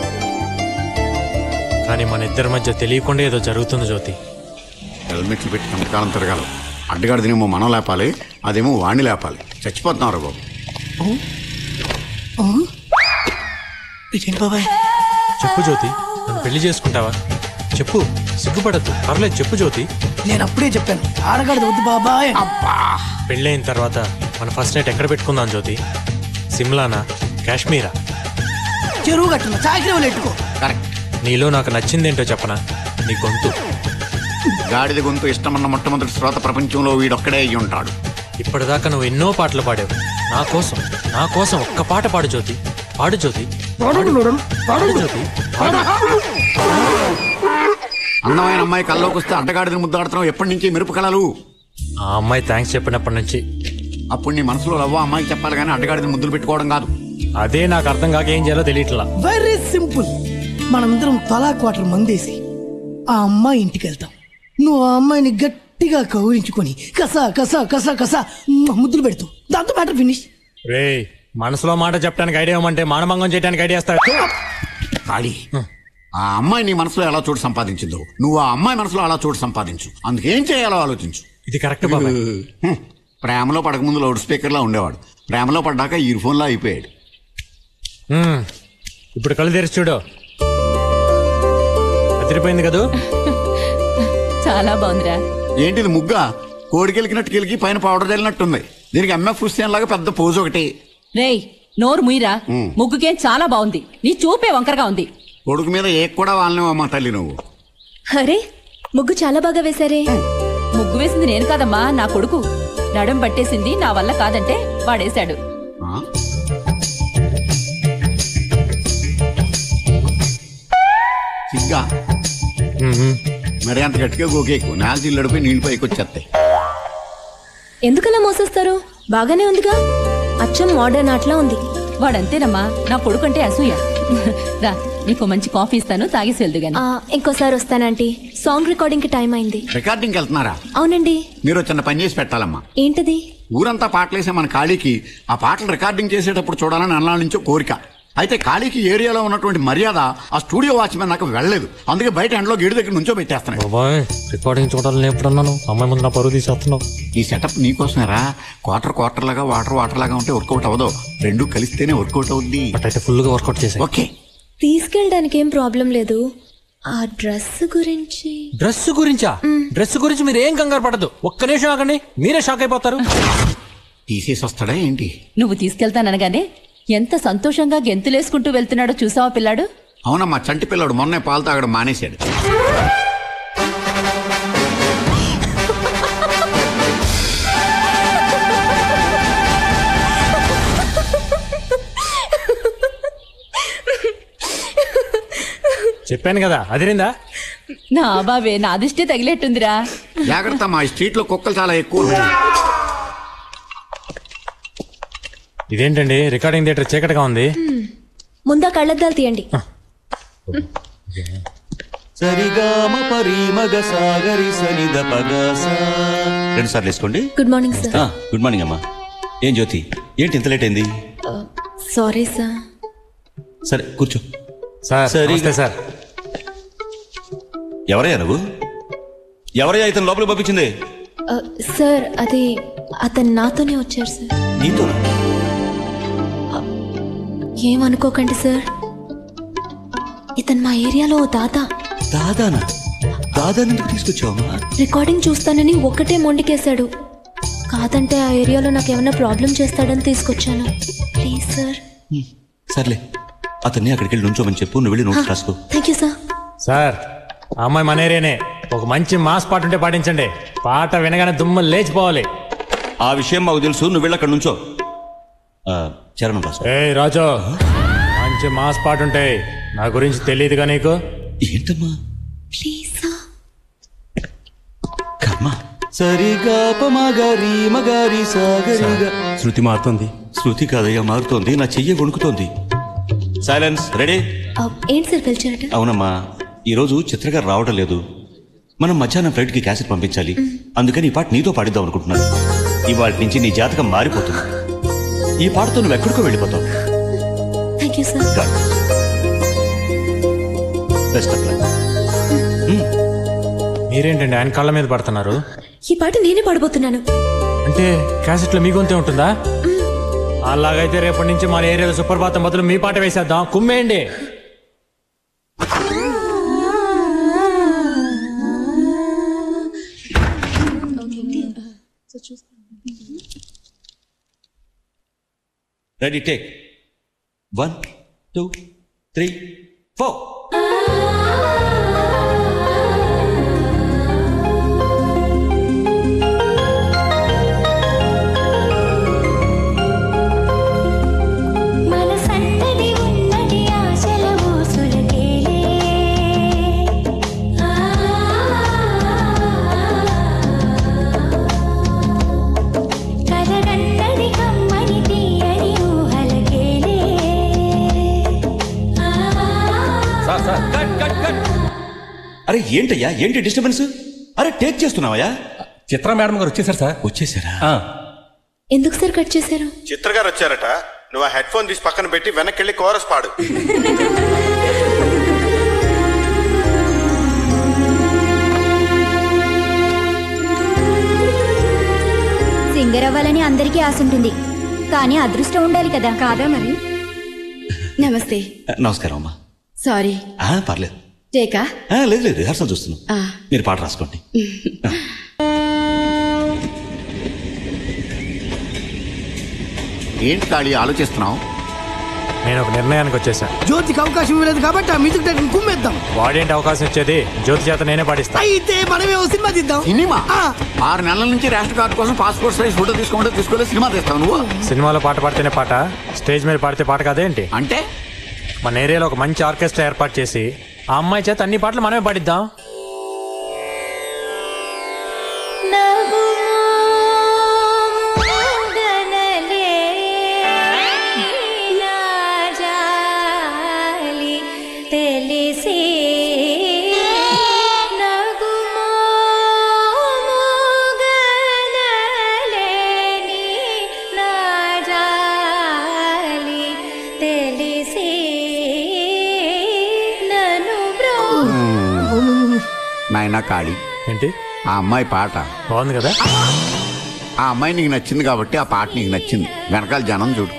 కానీ మన ఇద్దరి మధ్య తెలియకుండా ఏదో జరుగుతుంది జ్యోతి. హెల్మెట్లు పెట్టి ఎంతకాలం తిరగాలి? అడ్డగాడిదేమో మనం లేపాలి, అదేమో వాణ్ణి లేపాలి. చచ్చిపోతున్నావు రా బాబు. బాబాయ్ చెప్పు జ్యోతి, నన్ను పెళ్లి చేసుకుంటావా? చెప్పు, సిగ్గుపడద్దు, పర్లేదు చెప్పు జ్యోతి. నేను అప్పుడే చెప్పాను ఆడగాడు వద్దు బాబాయ్. పెళ్ళైన తర్వాత మన ఫస్ట్ నైట్ ఎక్కడ పెట్టుకుందాం జ్యోతి? సిమ్లానా, కాశ్మీరా? చెరువు కట్టున్నా చాకరీ ఎట్టుకో. కరెక్ట్. నీలో నాకు నచ్చిందేంటో చెప్పనా? నీ గొంతు. గాడిద గొంతు ఇష్టమన్న మొట్టమొదటి శ్రోత ప్రపంచంలో వీడొక్కడే అయ్యి ఉంటాడు. ఇప్పటిదాకా నువ్వు ఎన్నో పాటలు పాడావు. నా కోసం ఒక్క పాట పాడు జ్యోతి. పాడు జ్యోతి, పాడు జ్యోతి. అందమైన అమ్మాయి కల్లోకి వస్తే అడ్డగాడిని ముద్దాడుతున్నావు. ఎప్పటి నుంచి మెరుపు కళలు? ఆ అమ్మాయి థ్యాంక్స్ చెప్పినప్పటి నుంచి. అప్పుడు నీ మనసులో లవ్వ అమ్మాయికి చెప్పాలి కానీ అడ్డగాడిని ముద్దులు పెట్టుకోవడం కాదు. అదే నాకు అర్థం కాక ఏం చేయాలో తెలియట్లా. Very simple. మనమిద్దరం తలా క్వార్టర్ మందేసి ఆ అమ్మాయి ఇంటికి వెళ్తాం. నువ్వు ఆ అమ్మాయిని గట్టిగా కౌరించుకొని కసా కసా కసా కసా ముద్దులు పెడుతూ దాంతో మ్యాటర్ ఫినిష్. రే, మనసులో మాట చెప్పడానికి ఐడియా ఇవ్వమంటే మానభంగం చేయడానికి ఐడియా ఇస్తాడు. ఖాళీ. ఆ అమ్మాయి నీ మనసులో ఎలా చోటు సంపాదించిందో నువ్వు ఆ అమ్మాయి మనసులో అలా చోటు సంపాదించు. అందుకేం చేయాలో ఆలోచించు. ఇది కరెక్ట్ బాబాయ్. ప్రేమలో పడకముందు లౌడ్ స్పీకర్లా ఉండేవాడు. ప్రేమలో పడ్డాక ఇయర్ ఫోన్లా అయిపోయాడు. ఇప్పుడు కళ్ళు తెరిచి చూడు. అదిరిపోయింది కదూ? చాలా బాగుందిరా. ఏంటిది ముగ్గా? కోడికెలికినట్టు కెలికి పైన పౌడర్ చల్లినట్టుంది. దీనికి ఎంఎఫ్ హుస్సేన్ లాగా పెద్ద పోజు ఒకటి. రేయ్, నోరు ముయిరా. ముగ్గుకేం చాలా బాగుంది. నీ చూపే వంకరగా ఉంది. కొడుకు మీద ఏ కూడా వాళ్ళనేవమ్మా తల్లి నువ్వు. అరే, ముగ్గు చాలా బాగా వేశారే. ముగ్గు వేసింది నేను కాదమ్మా, నా కొడుకు. నడుం పట్టేసింది నా వల్ల కాదంటే వాడేశాడు. సిగ్గా మరి అంత గట్టిగా గోకేకు. నాలుగు అడిపోయి నీళ్ళు పైకి వచ్చేస్తాయి. ఎందుకలా మోసేస్తారు? బాగానే ఉందిగా. అచ్చం మోడర్న్ ఆటలా ఉంది. వాడంతేనమ్మా, నా కొడుకంటే అసూయ. రా, నీకు మంచి కాఫీ ఇస్తాను, తాగేసి వెళ్దు గాని. ఇంకోసారి వస్తానంటీ. సాంగ్ రికార్డింగ్ కి టైం అయింది. రికార్డింగ్ వెళ్తున్నారా? అవునండి. మీరు చిన్న పని చేసి పెట్టాలమ్మా. ఏంటది? ఊరంతా పాటలేసే మన ఖాళీకి ఆ పాటలు రికార్డింగ్ చేసేటప్పుడు చూడాలని అన్నాళ్ళ నుంచో కోరిక. అయితే ఖాళీకి ఏరియాలో ఉన్నటువంటి మర్యాద ఆ స్టూడియో వాచ్మెన్ నాకు వెళ్ళలేదు. అందుకే బయట ఎండలో గేడు దగ్గర నుంచో పెట్టేస్తున్నాను. బాబాయ్, రికార్డింగ్ చూడాలని ఎప్పుడన్నాను? అమ్మాయి ముందు నా పరువు తీసేస్తున్నావు. ఈ సెటప్ నీకోసమేరా. క్వార్టర్ లాగా వాటర్ లాగా ఉంటే వర్కౌట్ అవ్వదు. రెండు కలిస్తేనే వర్కౌట్ అవుద్ది. అయితే ఫుల్ గా వర్కౌట్ చేసే. ఓకే, తీసుకెళ్ళడానికి ఏం ప్రాబ్లం లేదు. ఆ డ్రెస్ గురించి. డ్రెస్ గురించా? డ్రెస్ గురించి మీరు ఏం కంగారు పడద్దు. ఒక్క నిమిషం ఆగండి, మీరే షాక్ అయిపోతారు. తీసేసి వస్తాడా ఏంటి? నువ్వు తీసుకెళ్తాననగానే ఎంత సంతోషంగా గెంతులేసుకుంటూ వెళ్తున్నాడో చూసావా పిల్లాడు? అవునమ్మా, చంటి పిల్లాడు మొన్నే పాలు తాగడం మానేశాడు. చెప్పాను కదా, అదిరిందా? నా బాబే, నా దిష్టే తగిలేట్టుందిరా. జాగ్రత్త, మా స్ట్రీట్ లో కుక్కలు చాలా ఎక్కువ. ఇదేంటండి, రికార్డింగ్ థియేటర్ చీకటిగా ఉంది. ముందా కళ్ళద్దాలు తీయండి. రెండు సార్లు వేసుకోండి. Good morning sir. Good morning అమ్మా. ఏం జ్యోతి, ఏంటి ఇంత లేట్ అయింది? Sorry sir. సరే కూర్చో. సార్, ఎవరయ్యా నువ్వు? ఎవరయ్యా ఇతను లోపలికి పంపించింది? సార్, అది అతను నాతోనే వచ్చారు సార్. నీతో? ఏమనుకోకండి సార్, ఇతను మా ఏరియాలో దాదా. దాదానా? దాదాని ఎందుకు తీసుకొచ్చావమ్మా? రికార్డింగ్ చూస్తానని ఒక్కటే మొండికేశాడు. కాదంటే ఆ ఏరియాలో నాకు ఏమైనా ప్రాబ్లం చేస్తాడని తీసుకొచ్చాను. Please sir. సర్లే, అతన్ని అక్కడికి వెళ్ళి నుంచోమని చెప్పు. నువ్వు వెళ్ళి నోట్స్ రాసుకో. Thank you sir. సార్, ఆ అమ్మాయి మన ఏరియానే. ఒక మంచి మాస్ పాట ఉంటే పాటించండి. పాట వినగానే దుమ్ము లేచిపోవాలి. ఆ విషయం మాకు తెలుసు. నువ్వు వెళ్ళి అక్కడ నుంచో. చరణం రాసుకో. ఏ రాజు, మంచి మాస్ పాట ఉంటాయి. నా గురించి తెలియదుగా నీకు? ఏంటమ్మా? ప్లీజ్ శృతి మారుతోంది. శృతి కాదయ్యా, మారుతోంది. నా చెయ్యి వణుకుతోంది. సైలెన్స్. రెడీ? ఏంటి సార్ పిలిచారట? అవునమ్మా, ఈరోజు చిత్రగారు రావడం లేదు. మనం మధ్యాహ్నం ఫ్లైట్ కి క్యాసెట్ పంపించాలి. అందుకని ఈ పాట నీతో పాడిద్దాం అనుకుంటున్నాను. ఇవాళ నుంచి నీ జాతకం మారిపోతుంది. ఈ పాటతో నువ్వు ఎక్కడికో వెళ్ళిపోతావు. Thank you sir. Best of luck. మీరేంటండి ఆయన కాళ్ళ మీద పడుతున్నారు? ఈ పాట నేనే పాడబోతున్నాను. అంటే క్యాసెట్ లో మీ గొంతే ఉంటుందా? అలాగైతే రేపటి నుంచి మన ఏరియాలో సుప్రభాతం బదులు మీ పాట వేసేద్దాం. కుమ్మేయండి. Ready take 1 2 3 4. అరే ఏంటయ్యా, ఏంటి డిస్టర్బెన్స్? అరే టేక్ చేస్తున్నావయ్యా? చిత్ర మేడం గారు వచ్చేసారు సార్. వచ్చేసారా? ఎందుకు సార్ కట్ చేశారు? చిత్ర గారు వచ్చారట. నువ్వు ఆ హెడ్ ఫోన్ తీసి పక్కన పెట్టి వెనక్కి వెళ్ళి కోరస్ పాడు. సింగర్ అవ్వాలని అందరికీ ఆశ ఉంటుంది, కానీ అదృష్టం ఉండాలి కదా. కాదా మరి? నమస్తే. నమస్కారం అమ్మా. సారీ. పర్లేదు. టేకా? లేదు లేదు, రిహార్సల్ చూస్తున్నాం. మీరు పాట రాసుకోండి. ఏంటి ఖాళీ ఆలోచిస్తున్నావు? నేను ఒక నిర్ణయానికి వచ్చేసా. జ్యోతికి అవకాశం ఇవ్వలేదు కాబట్టి ఆ మ్యూజిక్ డైరెక్టర్ కుమ్మేద్దాం. వాడేంటి అవకాశం ఇచ్చేది? జ్యోతి చేత నేనే పాడిస్తా. అయితే మనమే ఓ సినిమా తీద్దాం. సినిమా? 6 నెలల నుంచి రేషన్ కార్డు కోసం పాస్పోర్ట్ సైజ్ ఫోటో తీసుకోలేదు, సినిమా తీస్తావు నువ్వు? సినిమాలో పాట పాడితేనే పాట, స్టేజ్ మీద పాడితే పాట కాదేంటి? అంటే మన ఏరియాలో ఒక మంచి ఆర్కెస్ట్రా ఏర్పాటు చేసి ఆ అమ్మాయి చేత అన్ని పాటలు మనమే పాడిద్దాం. నాయనా ఖాళీ, ఏంటి ఆ అమ్మాయి పాట బాగుంది కదా? ఆ అమ్మాయి నీకు నచ్చింది కాబట్టి ఆ పాట నీకు నచ్చింది. వెనకాల జనం చూడు.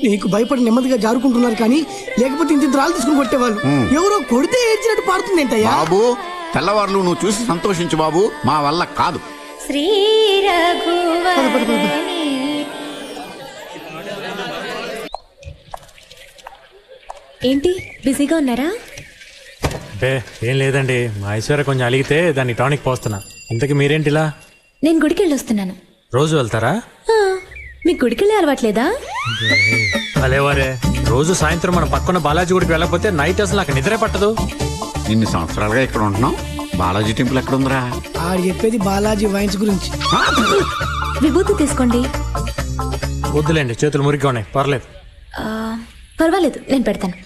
నీకు భయపడి నెమ్మదిగా జారుకుంటున్నారు, కానీ లేకపోతే ఇంత రాళ్ళు తీసుకుని కొట్టేవాళ్ళు. ఎవరో కొడితే ఏడ్చినట్టు పాడుతుంది ఏంటయ్యా? బాబు, తెల్లవారులు నువ్వు చూసి సంతోషించు బాబు, మా వల్ల కాదు. ఏంటి బిజీగా ఉన్నారా? బే ఏం లేదండి, మా ఐశ్వర్య కొంచెం అలిగితే దాన్ని టానిక్ పోస్తున్నా. ఇంతకీ మీరేంటిలా? నేను గుడికి వెళ్ళి వస్తున్నాను. రోజు వెళ్తారా? మీ గుడికి వెళ్ళి అలవాట్లేదా? అలేవారే, రోజు సాయంత్రం మన పక్కన బాలాజీ గుడికి వెళ్ళకపోతే నైట్ అసలు నాకు నిద్రే పట్టదు. ఇన్ని సంవత్సరాలుగా ఇక్కడ ఉంటున్నాం, బాలాజీ టెంపుల్ ఎక్కడ ఉందిరా? ఆడు చెప్పేది బాలాజీ వైన్స్ గురించి. విభూతి తీసుకోండి. వద్దులేండి, చేతులు మురిగ్గా ఉన్నాయి, పర్లేదు. పర్వాలేదు, నేను పెడతాను.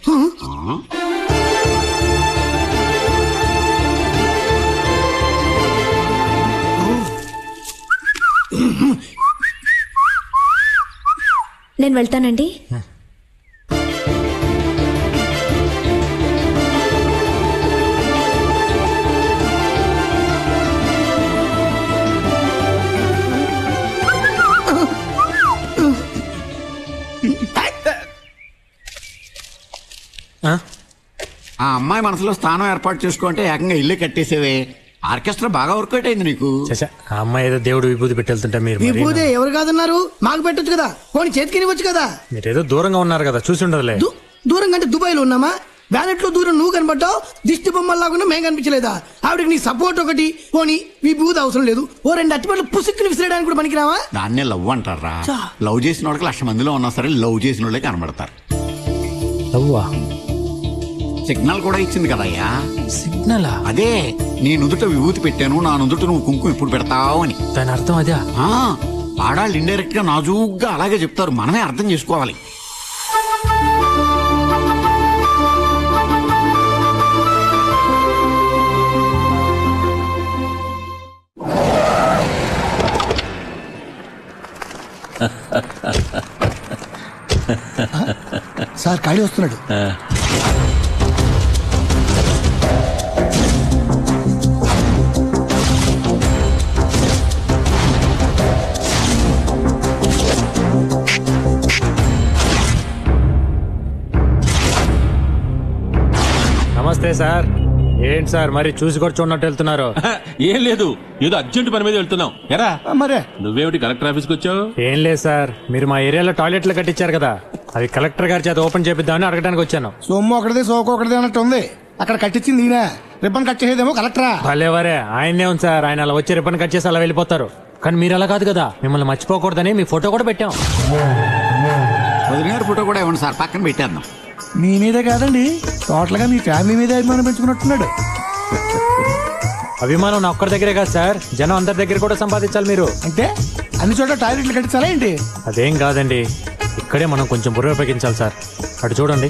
నేను వెళ్తానండి. ఆ అమ్మాయి మనసులో స్థానం ఏర్పాటు చేసుకుంటే ఏకంగా ఇల్లే కట్టేసేవే. ఆర్కెస్ట్రా బాగా వర్కౌట్ అయింది నీకు. ఆ అమ్మాయి ఏదో దేవుడు విభూతి పెట్టెళ్తుంటే మీరు విభూతి ఎవరు కాదన్నారు? మాకు పెట్టొచ్చు కదా, పోనీ చేతికి ఇవ్వచ్చు కదా. మీరేదో దూరంగా ఉన్నారు కదా, చూసి ఉండదులే. దూరంగా అంటే దుబాయ్ లో ఉన్నామా? బ్యాలెట్ లో దూరం నువ్వు కనబడ్డావు, దిష్టి బొమ్మల్లాగా మేము కనిపించలేదా? ఆవిడకి నీ సపోర్ట్ ఒకటి, పోనీ విభూతి అవసరం లేదు, ఓ 2 అట్టిపట్లు పుసుక్కుని విసిరేయడానికి కూడా పనికిరావా? దాన్నే లవ్ అంటారా? లవ్ చేసిన వాళ్ళకి 1,00,000 మందిలో ఉన్నా సరే లవ్ చేసిన వాళ్ళే కనబడతారు. సిగ్నల్ కూడా ఇచ్చింది కదయ్యా. సిగ్నలా? అదే, నీ నుదుట విభూతి పెట్టాను, నా నుదుట నువ్వు కుంకుమ ఇప్పుడు పెడతావు అని. దాని అర్థం అదే. ఆడాళ్ళు ఇండైరెక్ట్ గా నాజూగ్గా అలాగే చెప్తారు, మనమే అర్థం చేసుకోవాలి. సార్ ఖాళీ వస్తున్నాడు. నమస్తే సార్, ఏంటి సార్ మరి చూసి కూడా చూడనట్టు వెళ్తున్నారు? ఏం లేదు, ఏదో అర్జెంట్ పని మీద వెళ్తున్నాం. ఎరా మరే నువ్వేమిటి కలెక్టర్ ఆఫీస్కి వచ్చావు? ఏం లేదు సార్, మీరు మా ఏరియాలో టాయిలెట్లు కట్టించారు కదా, అవి కలెక్టర్ గారి చేత ఓపెన్ చేపిద్దామని అడగడానికి వచ్చాను. సొమ్ము ఒకటిది సోకు ఒకటిది అన్నట్టు ఉంది. అక్కడ కట్టించింది ఈయన, రిబ్బన్ కట్ చేసేదేమో కలెక్టరా. భలేవరే, ఆయనే ఉంది సార్. ఆయన అలా వచ్చి రిబ్బన్ కట్ చేసి అలా వెళ్ళిపోతారు. కానీ మీరు అలా కాదు కదా, మిమ్మల్ని మర్చిపోకూడదని మీ ఫోటో కూడా పెట్టాం. వదిన గారి ఫోటో కూడా ఇవ్వండి సార్, పక్కన పెట్టేద్దాం. మీ మీదే కాదండి, టోటల్ గా మీ ఫ్యామిలీ మీద అభిమానం పెంచుకున్నట్టున్నాడు. అభిమానం నా ఒక్కరి దగ్గరే కాదు సార్, జనం అందరి దగ్గర కూడా సంపాదించాలి. మీరు అంటే అన్ని చోట్ల టాయిలెట్లు కట్టించాలా ఏంటి? అదేం కాదండి, ఇక్కడే మనం కొంచెం బుర్ర ఉపయోగించాలి సార్. అటు చూడండి,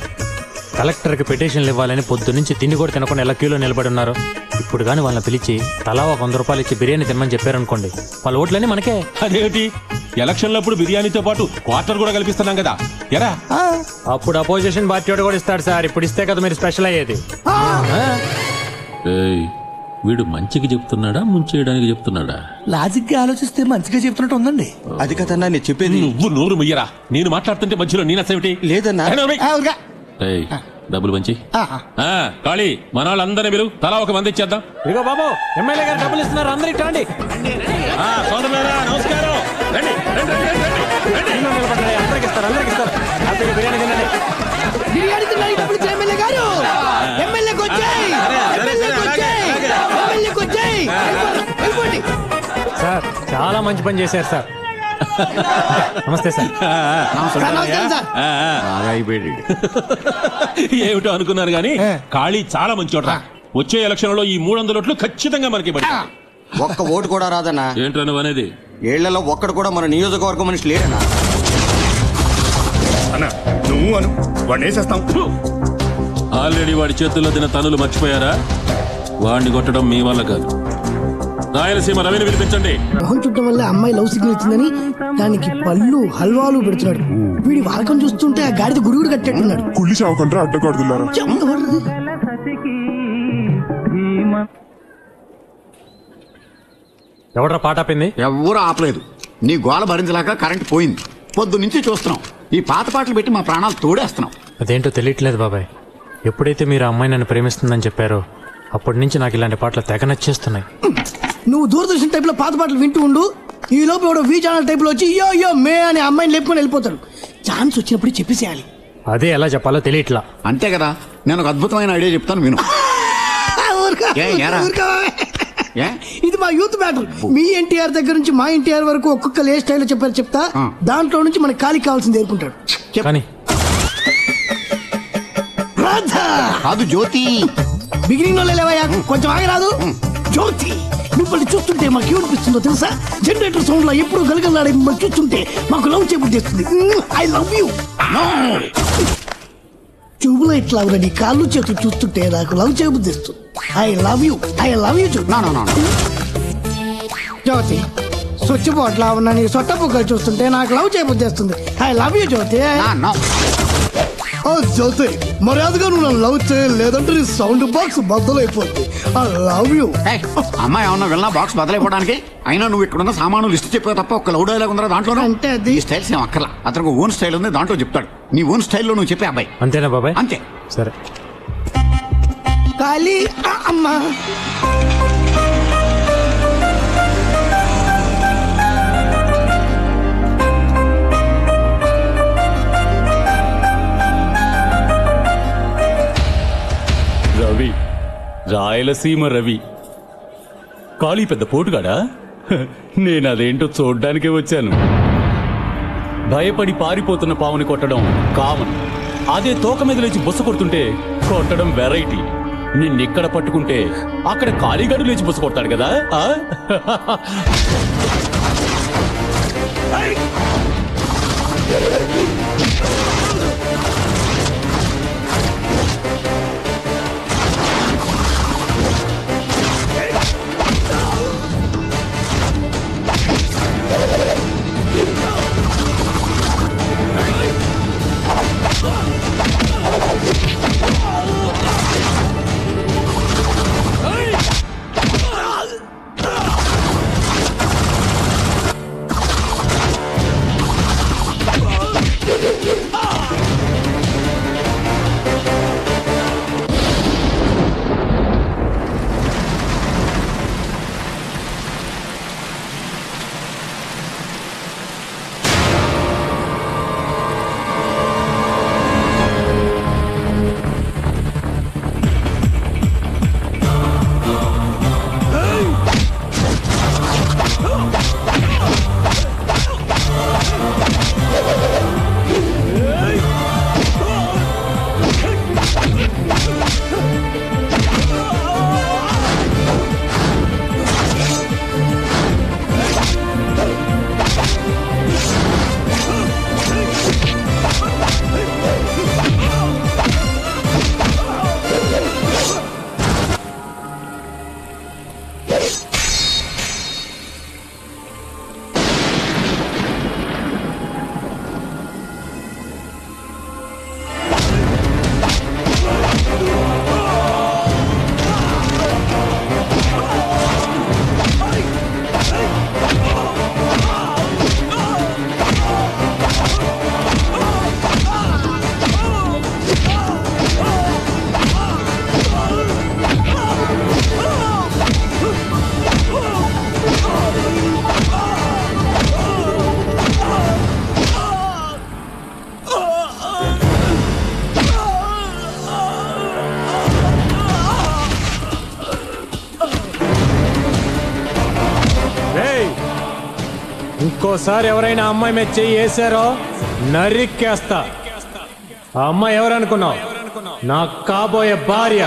కలెక్టర్కి పిటిషన్లు ఇవ్వాలని పొద్దున్నుంచి తిండి కూడా తినకుండా ఎలా క్యూలో నిలబడి ఉన్నారు. ఇప్పుడు కానీ వాళ్ళని పిలిచి తలా ఒక 100 రూపాయలు ఇచ్చి బిర్యానీ తినమని చెప్పారనుకోండి, వాళ్ళ ఓట్లన్నీ మనకే. అదేమిటి, ఎలక్షన్లప్పుడు బిర్యానీతో పాటు క్వార్టర్ కూడా కల్పిస్తున్నాం కదా. ఎరా అప్పుడు అపోజిషన్ పార్టీ కూడా ఇస్తాడు సార్, ఇప్పుడు ఇస్తే కదా మీరు స్పెషల్ అయ్యేది. వీడు మంచికి చెప్తున్నాడా ముంచేయడానికి చెప్తున్నాడా? లాజిక్ గా ఆలోచిస్తే మంచిగా చెప్తున్నట్టు ఉందండి. అది కదన్నా నేను చెప్పేది. నువ్వు నోరు ముయ్యరా, నేను మాట్లాడుతుంటే మధ్యలో నేను అసేమిటి? లేదన్నా. డబ్బులు మంచి కాళీ, మన వాళ్ళందరినీ మీరు తలా ఒక మంది ఇచ్చేద్దాం. ఇదిగో బాబు, ఎమ్మెల్యే గారు డబ్బులు ఇస్తున్నారు, అందరికి రండి. నమస్కారం. అందరికి ఇస్తారు, అందరికి ఇస్తారు. బిర్యానీ తినండి. బిర్యానీ తిన్నాడు డబ్బులు ఎమ్మెల్యే గారు. ఎమ్మెల్యేకి వచ్చాయి, ఎమ్మెల్యేకి వచ్చాయి. సార్ చాలా మంచి పని చేశారు సార్. నమస్తే సార్. ఏమిటో అనుకున్నారు గానీ ఖాళీ చాలా మంచి చోట. వచ్చే ఎలక్షన్ లో ఈ 300 ఓట్లు ఖచ్చితంగా మనకి పడి. ఒక్క ఓటు కూడా రాదన్నా. ఏంటో నువ్వు అనేది? ఏళ్లలో ఒక్కడు కూడా మన నియోజకవర్గం మనిషి లేడన్నా. అన్నా నువ్వు అను, వాడిని వేసేస్తాం. ఆల్రెడీ వాడి చేతుల్లో తిన తనులు మర్చిపోయారా? వాడిని కొట్టడం మీ వల్ల కాదు. రాయలసీమ రవిని పిలిపించండి. మొహం చుట్టం వల్ల అమ్మాయి లవ్ సిగ్నల్ ఇచ్చిందని దానికి పళ్ళు హల్వాలు పెడుతున్నాడు. వీడి వాడకం చూస్తుంటే ఆ గాడిద గురుగుడు కట్టేట్టున్నాడు. కుళ్ళి చావకుండా అడ్డగాడుతున్నారు. ఎవడ్రా పాట ఆపింది? ఎవరు ఆపలేదు. నీ గోల భరించలేక కరెంట్ పోయింది. పొద్దు నుంచి చూస్తున్నాం. ఈ పాత పాటలు పెట్టి మా ప్రాణాలు తోడేస్తున్నాం. అదేంటో తెలియట్లేదు బాబాయ్. ఎప్పుడైతే మీరు అమ్మాయి నన్ను ప్రేమిస్తుందని చెప్పారో అప్పటి నుంచి నాకు ఇలాంటి పాటలు తెగ నచ్చేస్తున్నాయి. నువ్వు దూరదర్శన్ టైప్ లో పాత పాటలు వింటూ ఉండు. ఈ లోపు ఎవడో వి ఛానల్ టైప్ లో వచ్చి యో యో మే అని అమ్మాయిని లేపుకొని వెళ్ళిపోతాడు. ఛాన్స్ వచ్చినప్పుడు చెప్పేసేయాలి. అదే ఎలా చెప్పాలో తెలియట్లా. అంతే కదా. నేను ఒక అద్భుతమైన ఐడియా చెప్తాను విను. ఇది మా యూత్ బ్యాటిల్. మీ ఎన్టీఆర్ దగ్గర నుంచి మా ఎన్టీఆర్ వరకు ఒక్కొక్క ఏ స్టైల్ చెప్పారు చెప్తా. దాంట్లో నుంచి మనకి ఖాళీ కావాల్సింది ఏర్కుంటాడు. కాదు జ్యోతి. బిగినింగ్ లో లేవయ్యా, కొంచెం ఆగరాదు. జ్యోతి, మిమ్మల్ని చూస్తుంటే మాకు ఏమనిపిస్తుందో తెలుసా? జనరేటర్ సౌండ్ లో ఎప్పుడు గలగలాడే మిమ్మల్ని చూస్తుంటే మాకు లవ్ చేయబుద్ధిస్తుంది. I love you. చూపులో ఇట్లా నీ కాళ్ళు చేతులు చూస్తుంటే నాకు లవ్ చేయబుద్ధిస్తుంది. I love you, I love you. Jyothi, switch board లా ఉన్న నీ సొట్ట బుగ్గలు చూస్తుంటే నాకు లవ్ చేయబుద్ధిస్తుంది. I love you Jyothi. ఓ జ్యోతి, మర్యాదగా నువ్వు నన్ను లవ్ చేయలేదంటే నీ సౌండ్ బాక్స్ బద్దలైపోతుంది. I love you. అమ్మాయి ఏమన్నా వెళ్ళినా బాక్స్ బదలైపోవడానికి? అయినా నువ్వు ఇక్కడున్న సామాను లిస్ట్ చెప్పే తప్ప ఒక్క లవ్ డైలాగ్ ఉందా దాంట్లో? అంటే అది స్టైల్స్ ఏం అక్కర్లా. అతనికి ఓన్ స్టైల్ ఉంది, దాంట్లో చెప్తాడు. నీ ఓన్ స్టైల్లో నువ్వు చెప్పే అబ్బాయి. అంతేనా బాబాయ్? అంతే. సరే. ఖాళీ అమ్మా. రవి, రాయలసీమ రవి. కాళీ పెద్ద పోటుగాడా? నేను అదేంటో చూడ్డానికే వచ్చాను. భయపడి పారిపోతున్న పావుని కొట్టడం కామన్. అదే తోక మీద లేచి బుస కొడుతుంటే కొట్టడం వెరైటీ. నిన్నెక్కడ పట్టుకుంటే అక్కడ కాళీగాడు లేచి బుస కొడతాడు కదా. ఇంకోసారి ఎవరైనా అమ్మాయి మీద చెయ్యి వేసారో నరికేస్తా. ఆ అమ్మాయి ఎవరనుకున్నావు? నా కాబోయే భార్య.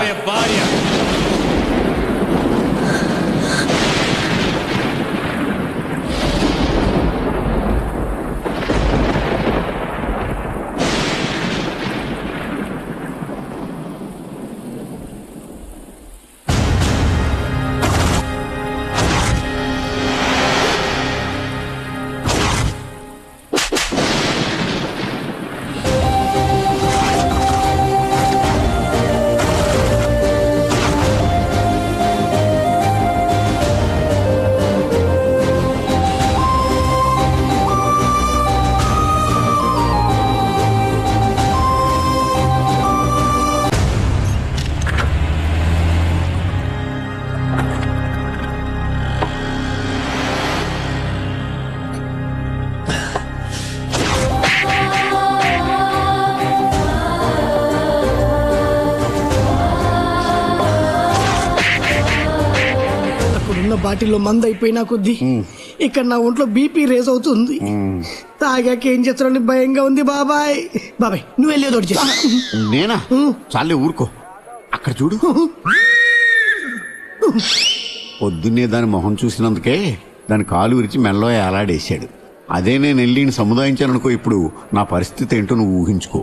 బాటిల్లో మందు అయిపోయినా కొద్దీ ఇక్కడ నా ఒంట్లో బీపీ రేజ్ అవుతుంది. తాగాక ఏం చేస్తారని భయంగా ఉంది. బాబాయ్ నువ్వు వెళ్ళేదోటి చేస్తా. నేనా? చాలే ఊరుకో. అక్కడ చూడు. పొద్దున్నే దాని మొహం చూసినందుకే దాని కాలు విరిచి మెల్లో ఏలాడేశాడు. అదే నేను వెళ్ళి సముదాయించాననుకో, ఇప్పుడు నా పరిస్థితి ఏంటో నువ్వు ఊహించుకో.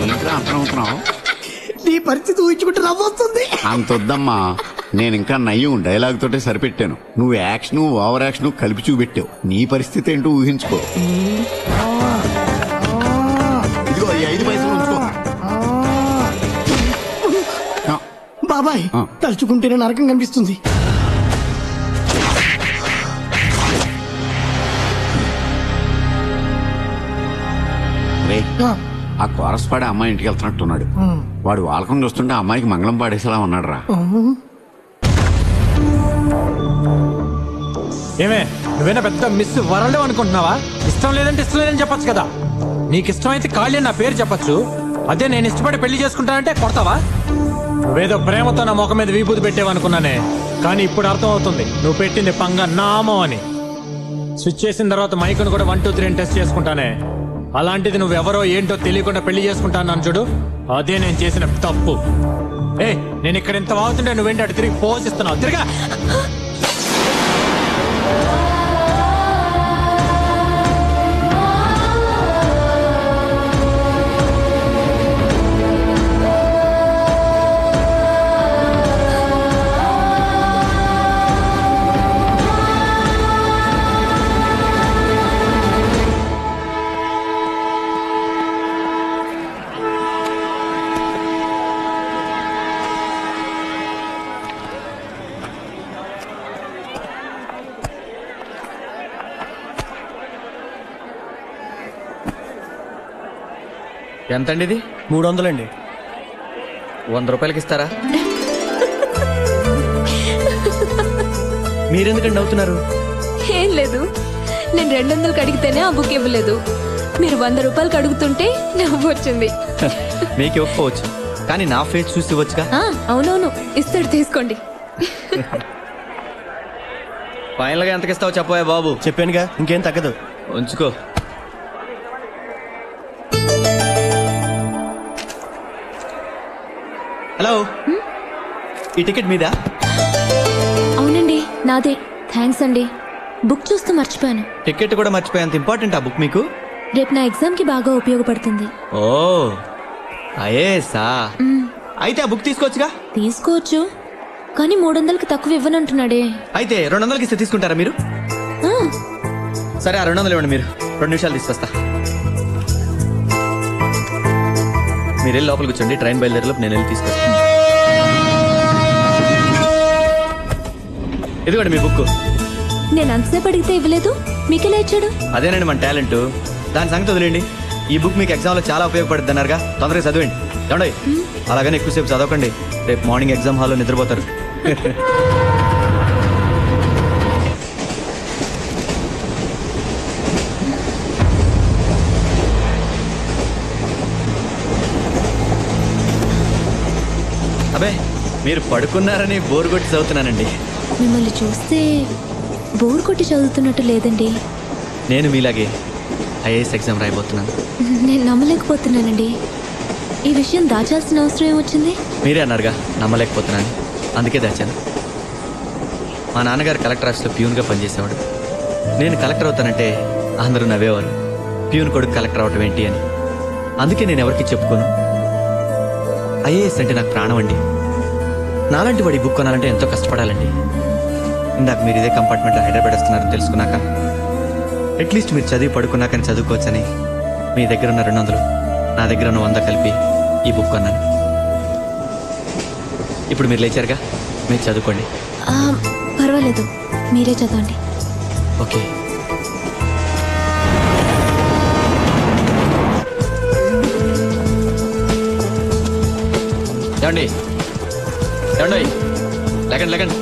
ఏంట్రా అర్థమవుతున్నావు? నీ పరిస్థితి ఊహించుకుంటే నవ్వొస్తుంది. అంతొద్దమ్మా, నేను ఇంకా నయ్యం డైలాగ్ తోటే సరిపెట్టాను. నువ్వు యాక్షన్ ఓవర్ యాక్షన్ కలిపి చూపెట్టావు. నీ పరిస్థితి ఏంటో ఊహించుకో. ఇదిగో ఈ 5 పైసలు ఉంచుకో. బాబాయ్ తలుచుకుంటేనే నరకం కనిపిస్తుంది. ఆ కోరస్ పాడే అమ్మాయి ఇంటికి వెళ్తున్నట్టున్నాడు. వాడు వాలకం చూస్తుంటే అమ్మాయికి మంగళం పాడేసేలా ఉన్నాడు రా. ఏమే, నువ్వేనా పెద్ద మిస్ వరల్డ్ అనుకుంటున్నావా? ఇష్టం లేదంటే ఇష్టం లేదని చెప్పొచ్చు కదా. నీకు ఇష్టమైతే కాళ్ళే నా పేరు చెప్పొచ్చు. అదే నేను ఇష్టపడి పెళ్లి చేసుకుంటానంటే కొడతావా? నువ్వేదో ప్రేమతో నా ముఖం మీద విభూతి పెట్టేవనుకున్నానే, కానీ ఇప్పుడు అర్థం అవుతుంది నువ్వు పెట్టింది పంగ నామం అని. స్విచ్ చేసిన తర్వాత మైకును కూడా 1 2 3 అని టెస్ట్ చేసుకుంటానే. అలాంటిది నువ్వెవరో ఏంటో తెలియకుండా పెళ్లి చేసుకుంటాను చూడు, అదే నేను చేసిన తప్పు. నేను ఇక్కడ ఇంత వాగుతుంటే నువ్వేంటి అటు తిరిగి పోషిస్తున్నావు? తిరిగా ఎంతండి ఇది? 300 అండి. 100 రూపాయలకి ఇస్తారా? మీరెందుకండి నవ్వుతున్నారు? ఏం లేదు, నేను 200కి అడిగితేనే ఆ బుక్ ఇవ్వలేదు. మీరు 100 రూపాయలకి అడుగుతుంటే నవ్వు వచ్చింది. మీకు ఇవ్వకపోవచ్చు, కానీ నా ఫేస్ చూసి ఇవ్వచ్చుగా. అవునవును, ఇస్తాడు, తీసుకోండి. ఫైనల్గా ఎంతకి ఇస్తావు చెప్పవా బాబు? చెప్పానుగా, ఇంకేం తగ్గదు. ఉంచుకో. హలో, ఈ టికెట్ మీదా? అవునండి, నాదే. థ్యాంక్స్ అండి. బుక్ చూస్తూ మర్చిపోయాను. టికెట్ కూడా మర్చిపోయేంత ఇంపార్టెంట్ ఆ బుక్ మీకు? రేపు నా ఎగ్జామ్ కి బాగా ఉపయోగపడుతుంది. ఓ అయేసా, అయితే ఆ బుక్ తీసుకోవచ్చుగా. తీసుకోవచ్చు, కానీ 300కి తక్కువ ఇవ్వనంటున్నాడే. అయితే 200కి ఇస్తే తీసుకుంటారా మీరు? సరే, ఆ 200 ఇవ్వండి. మీరు 2 నిమిషాలు తీసుకొస్తా. మీరు వెళ్ళి లోపలికి కూర్చోండి, ట్రైన్ బయలుదేరేలోపు నేను వెళ్ళి తీసుకొస్తాను. ఇదిగోండి మీ బుక్. నేను అంతసేపు అడిగితే ఇవ్వలేదు, మీకెలా ఇచ్చాడు? అదేనండి మన టాలెంట్. దాని సంగతి వదిలేండి. ఈ బుక్ మీకు ఎగ్జామ్లో చాలా ఉపయోగపడుతుంది అన్నారుగా, తొందరగా చదివండి. ఏమండి, అలాగని ఎక్కువసేపు చదవకండి, రేపు మార్నింగ్ ఎగ్జామ్ హాల్లో నిద్రపోతారు. అబే మీరు పడుకున్నారని బోర్ కొట్టి చదువుతున్నానండి. మిమ్మల్ని చూస్తే బోర్ కొట్టి చదువుతున్నట్టు లేదండి. నేను మీలాగే ఐఏఎస్ ఎగ్జామ్ రాయబోతున్నాను. నేను నమ్మలేకపోతున్నానండి. ఈ విషయం దాచాల్సిన అవసరం ఏమొచ్చింది? మీరే అన్నారుగా నమ్మలేకపోతున్నాను, అందుకే దాచాను. మా నాన్నగారు కలెక్టర్ ఆఫీస్లో ప్యూన్గా పనిచేసేవాడు. నేను కలెక్టర్ అవుతానంటే అందరూ నవ్వేవారు, ప్యూన్ కొడుకు కలెక్టర్ అవటం ఏంటి అని. అందుకే నేను ఎవరికి చెప్పుకోను. ఐఏఎస్ అంటే నాకు ప్రాణం అండి. నాలాంటి వాడి బుక్ కొనాలంటే ఎంతో కష్టపడాలండి. ఇందాక మీరు ఇదే కంపార్ట్మెంట్లో హైదరాబాద్ వస్తున్నారని తెలుసుకున్నాక అట్లీస్ట్ మీరు చదివి పడుకున్నాకని చదువుకోవచ్చని మీ దగ్గర ఉన్న 200 నా దగ్గర ఉన్న 100 కలిపి ఈ బుక్ కొన్నాను. ఇప్పుడు మీరు లేచారుగా, మీరు చదువుకోండి. పర్వాలేదు, మీరే చదవండి. ఓకే. ఏమండి లేకండి.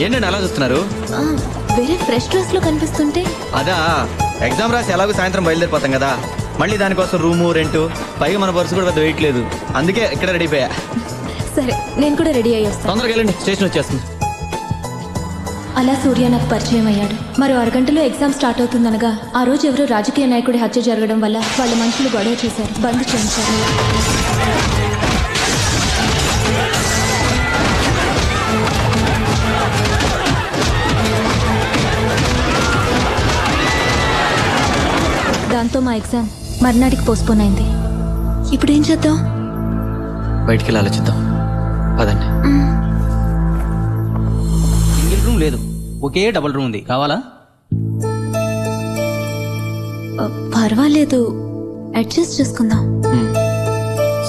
ఏంటండి అలా చూస్తున్నారు? వేరే ఫ్రెష్ డ్రెస్ లో కనిపిస్తుంటే అదా, ఎగ్జామ్ రాసి ఎలాగో సాయంత్రం బయలుదేరిపోతాం కదా, మళ్ళీ దానికోసం రూము రెంటు, పైగా మన పర్సు కూడా పెద్ద వెయిట్ లేదు, అందుకే ఇక్కడ రెడీ అయిపోయా. సరే, నేను కూడా రెడీ అయ్యి వస్తాను. తొందరగా వెళ్ళండి, స్టేషన్ వచ్చేస్తుంది. అలా సూర్య నాకు పరిచయం అయ్యాడు. మరో అరగంటలో ఎగ్జామ్ స్టార్ట్ అవుతుందనగా ఆ రోజు ఎవరో రాజకీయ నాయకుడి హత్య జరగడం వల్ల వాళ్ళ మనుషులు గొడవ చేశారు, బంద్ చేయించారు. దాంతో మా ఎగ్జామ్ మర్నాటికి పోస్ట్పోన్ అయింది. ఇప్పుడు ఏం చేద్దాం? బయటికి వెళ్ళి ఆలోచిద్దాం, పదండి. సింగిల్ రూమ్ లేదు, ఒకే డబుల్ రూమ్ ఉంది, కావాలా? పర్వాలేదు, అడ్జస్ట్ చేసుకుందాం.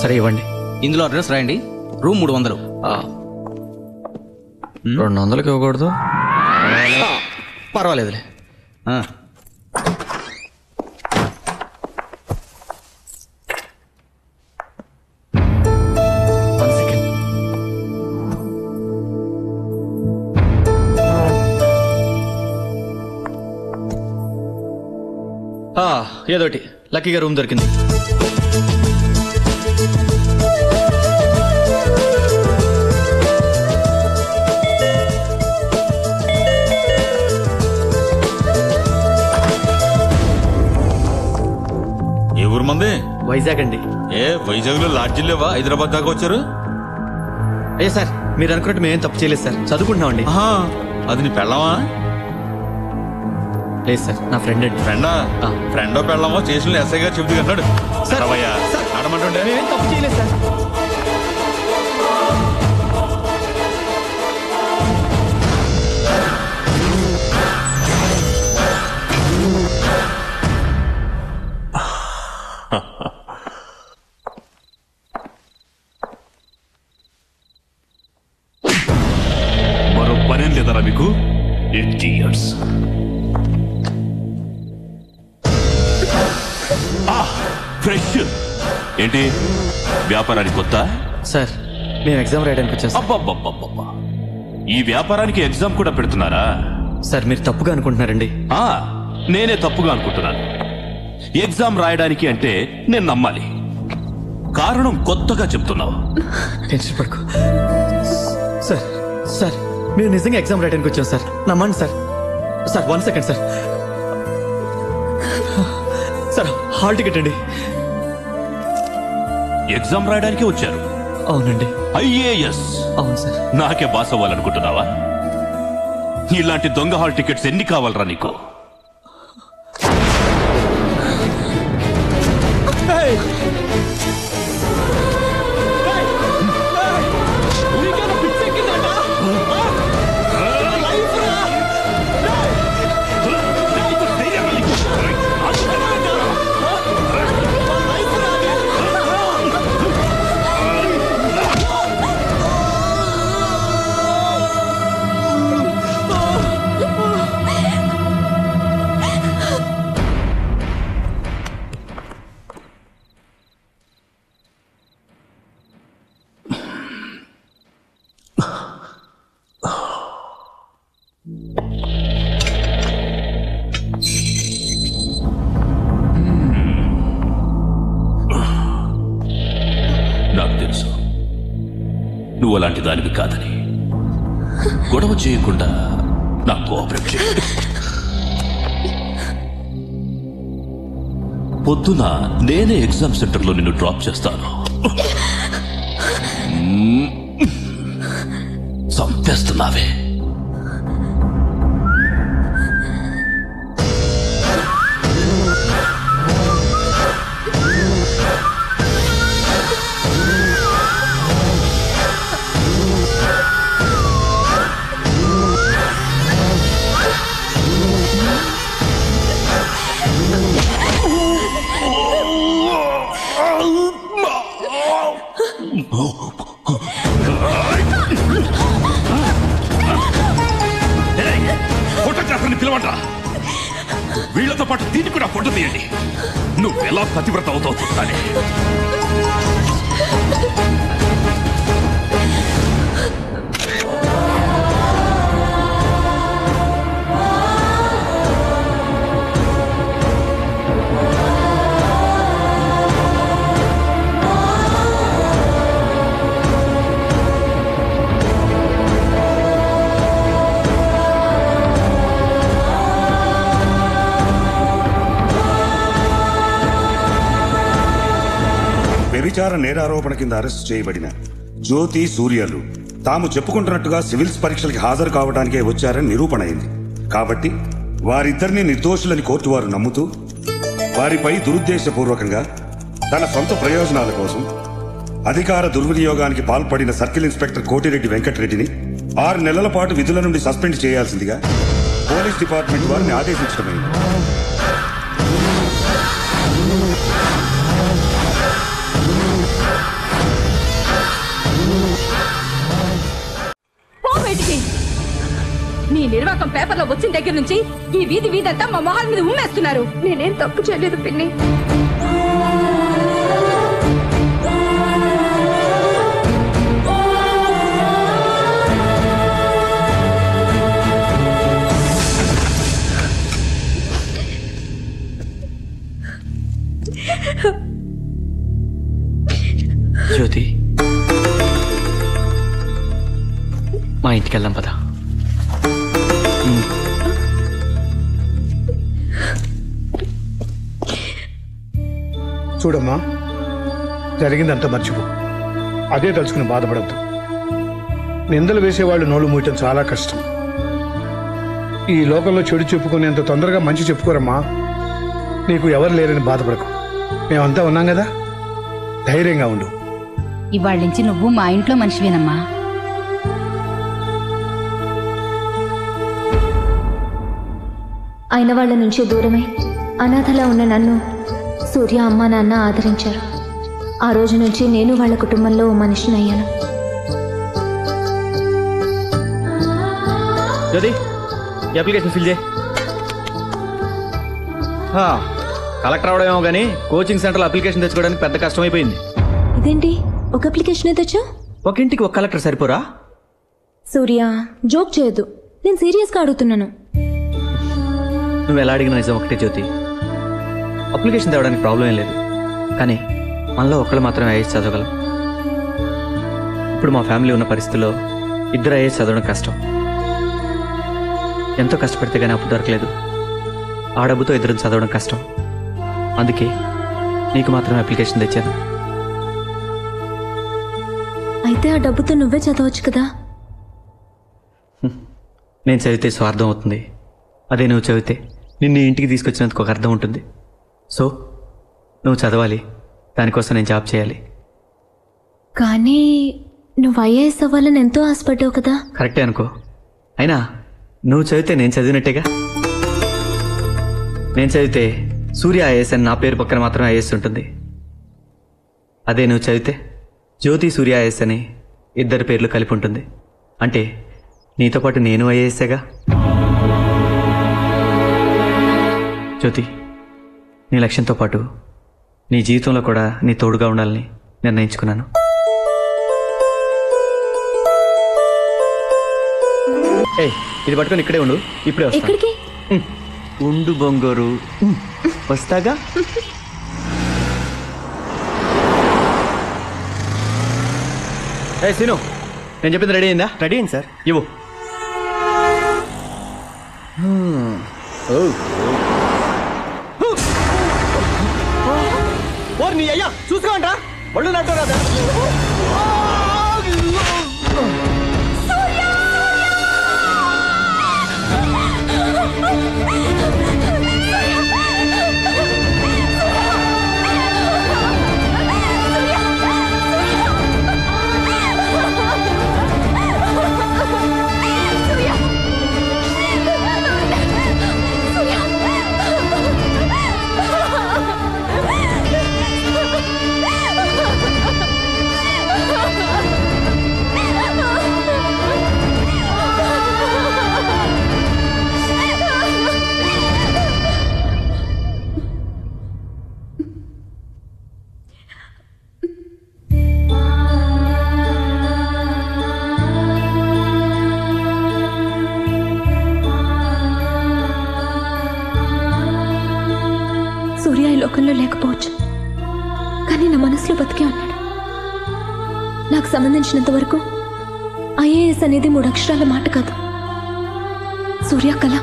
సరే ఇవ్వండి. ఇందులో అడ్రస్ రాయండి. రూమ్ 300. 200కి ఇవ్వకూడదు? పర్వాలేదులే. ఏదోటి లక్కీగా రూమ్ దొరికింది. ఏ ఊరు మంది? వైజాగ్ అండి. వైజాగ్ లో లాడ్జీలు లేవా? హైదరాబాద్ దాకా వచ్చారు? ఏ సార్, మీరు అనుకున్నట్టు మేమేం తప్పు చేయలేదు సార్, చదువుకుంటున్నామండి. అది నీ పెళ్ళామా? లేదు సార్, నా ఫ్రెండ్ అండి. ఫ్రెండో పెళ్ళామో స్టేషన్లో ఎస్ఐ గారు చెబుతూ అన్నాడు. ఆడమంటుండే మేమేం తప్పు చేయలేదు సార్. మరో పనేం లేదరా మీకు? ఇడియట్స్. ఫ్రెష్ ఏంటి వ్యాపారానికి కొత్త? సార్, మేము ఎగ్జామ్ రాయడానికి వచ్చాం. అబ్బబ్బబ్బబ్బబ్బా, ఈ వ్యాపారానికి ఎగ్జామ్ కూడా పెడుతున్నారా? సార్, మీరు తప్పుగా అనుకుంటున్నారండి. నేనే తప్పుగా అనుకుంటున్నాను. ఎగ్జామ్ రాయడానికి అంటే నేను నమ్మాలి. కారణం కొత్తగా చెప్తున్నావు. టెన్షన్ పడుకో సార్. సార్, మీరు నిజంగా ఎగ్జామ్ రాయడానికి వచ్చాం సార్, నమ్మండి sir. Sir 1 second sir. Sir, hall ticket అండి. ఎగ్జామ్ రాయడానికి వచ్చారు? అవునండి. ఐఏఎస్? అవును సార్. నాకే బాస్ అవ్వాలనుకుంటున్నావా? ఇలాంటి దొంగ హాల్ టికెట్స్ ఎన్ని కావాలరా నీకు? నువ్వు అలాంటి దానివి కాదని. గొడవ చేయకుండా నాకు కోఆపరేట్ చేయి. పొద్దున నేనే ఎగ్జామ్ సెంటర్లో నిన్ను డ్రాప్ చేస్తాను. చంపేస్తున్నావే. ఫోటోగ్రాఫర్ని పిలవండ్రా. వీళ్లతో పాటు దీన్ని కూడా ఫోటో తీయండి. నువ్వు ఎలా పతివ్రత అవుతావు చూస్తానే. వ్యభిచార నేరారోపణ కింద అరెస్టు చేయబడిన జ్యోతి సూర్యలు తాము చెప్పుకుంటున్నట్టుగా సివిల్స్ పరీక్షలకి హాజరు కావడానికే వచ్చారని నిరూపణ అయింది. కాబట్టి వారిద్దరిని నిర్దోషులని కోర్టు వారు నమ్ముతూ వారిపై దురుద్దేశపూర్వకంగా తన సొంత ప్రయోజనాల కోసం అధికార దుర్వినియోగానికి పాల్పడిన సర్కిల్ ఇన్స్పెక్టర్ కోటిరెడ్డి వెంకటరెడ్డిని 6 నెలల పాటు విధుల నుండి సస్పెండ్ చేయాల్సిందిగా పోలీస్ డిపార్ట్మెంట్ వారిని ఆదేశించడమైంది. నీ నిర్వాకం పేపర్లో వచ్చిన దగ్గర నుంచి ఈ వీధి వీధంతా మా మొహాల మీద ఉమ్మేస్తున్నారు. నేనేం తప్పు చేయలేదు పిన్ని. జ్యోతి, మా ఇంటికి వెళ్దాం పదా. చూడమ్మా, జరిగిందంతా మర్చిపో. అదే తలుచుకుని బాధపడద్దు. నిందలు వేసేవాళ్ళు నోళ్ళు మూయటం చాలా కష్టం. ఈ లోకంలో చెడు చెప్పుకునేంత తొందరగా మంచి చెప్పుకోరమ్మా. నీకు ఎవరు లేరని బాధపడకు. మేమంతా ఉన్నాం కదా, ధైర్యంగా ఉండు. ఇవాళ నుంచి నువ్వు మా ఇంట్లో మనిషివేనమ్మా. అయిన వాళ్ళ నుంచి దూరమై అనాథలా ఉన్న నన్ను సూర్య అమ్మ నాన్న ఆదరించారు. ఆ రోజు నుంచి నేను వాళ్ళ కుటుంబంలో ఓ మనిషిని అయ్యాను. అప్లికేషన్ ఫిల్ చేయి. కలెక్టర్ అవడమేమో కానీ కోచింగ్ సెంటర్లో అప్లికేషన్ తెచ్చుకోవడానికి పెద్ద కష్టమైపోయింది. ఇదేంటి ఒక అప్లికేషన్ తెచ్చా? ఒక ఇంటికి ఒక కలెక్టర్ సరిపోరా? సూర్య, జోక్ చేయొద్దు. నేను సీరియస్గా అడుగుతున్నాను. నువ్వు ఎలా అడిగిన నిజం ఒకటే జ్యోతి. అప్లికేషన్ తేవడానికి ప్రాబ్లం ఏం లేదు, కానీ మనలో ఒకళ్ళు మాత్రమే ఐఏఎస్ చదవగలం. ఇప్పుడు మా ఫ్యామిలీ ఉన్న పరిస్థితుల్లో 2 ఐఏఎస్ చదవడం కష్టం. ఎంతో కష్టపడితే కానీ అప్పు దొరకలేదు. ఆ డబ్బుతో 2 చదవడం కష్టం. అందుకే నీకు మాత్రమే అప్లికేషన్ తెచ్చాను. అయితే ఆ డబ్బుతో నువ్వే చదవచ్చు కదా. నేను చదివితే స్వార్థం అవుతుంది. అదే నువ్వు చదివితే నిన్ను ఇంటికి తీసుకొచ్చినందుకు ఒక అర్థం ఉంటుంది. సో నువ్వు చదవాలి, దానికోసం నేను జాబ్ చేయాలి. కానీ నువ్వు ఐఏఎస్ అవ్వాలని ఎంతో ఆశపడ్డావు కదా. కరెక్టే అనుకో. అయినా నువ్వు చదివితే నేను చదివినట్టేగా. నేను చదివితే సూర్య ఐఏఎస్ అని నా పేరు పక్కన మాత్రమే ఐఏఎస్ ఉంటుంది. అదే నువ్వు చదివితే జ్యోతి సూర్య ఐఏఎస్ అని 2 పేర్లు కలిపి ఉంటుంది. అంటే నీతో పాటు నేను ఐఏఎస్ఏగా. జ్యోతి, నీ లక్ష్యంతో పాటు నీ జీవితంలో కూడా నీ తోడుగా ఉండాలని నిర్ణయించుకున్నాను. ఇది పట్టుకొని ఇక్కడే ఉండు. ఇప్పుడే ఎక్కడికి? ఉండు బొంగోరు, వస్తాగా. సీను, నేను చెప్పింది రెడీ అయిందా? రెడీ అయింది సార్. ఇవ్వు. ఓ నీ అయ్యా చూసుకోండ్రా, ఒళ్ళు నట్టు రాదా? సూర్య ఈ లోకంలో లేకపోవచ్చు, కానీ నా మనసులో బతికే ఉన్నాడు. నాకు సంబంధించినంత వరకు ఐఏఎస్ అనేది 3 అక్షరాల మాట కాదు. సూర్య కళ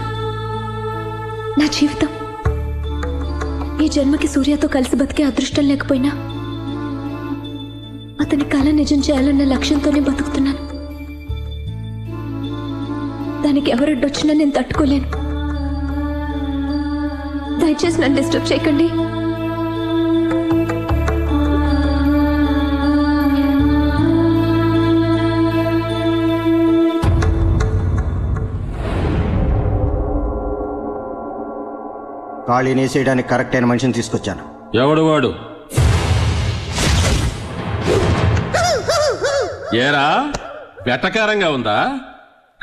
నా జీవితం. ఈ జన్మకి సూర్యతో కలిసి బతికే అదృష్టం లేకపోయినా అతని కళ నిజం చేయాలన్న లక్ష్యంతోనే బతుకుతున్నాను. దానికి ఎవరడ్డొచ్చినా నేను తట్టుకోలేను. దయచేసి నన్ను డిస్టర్బ్ చేయకండి. ఖాళీని వేసేయడానికి కరెక్ట్ అయిన మనిషిని తీసుకొచ్చాను. ఎవడు వాడు? ఏరా వెటకారంగా ఉందా?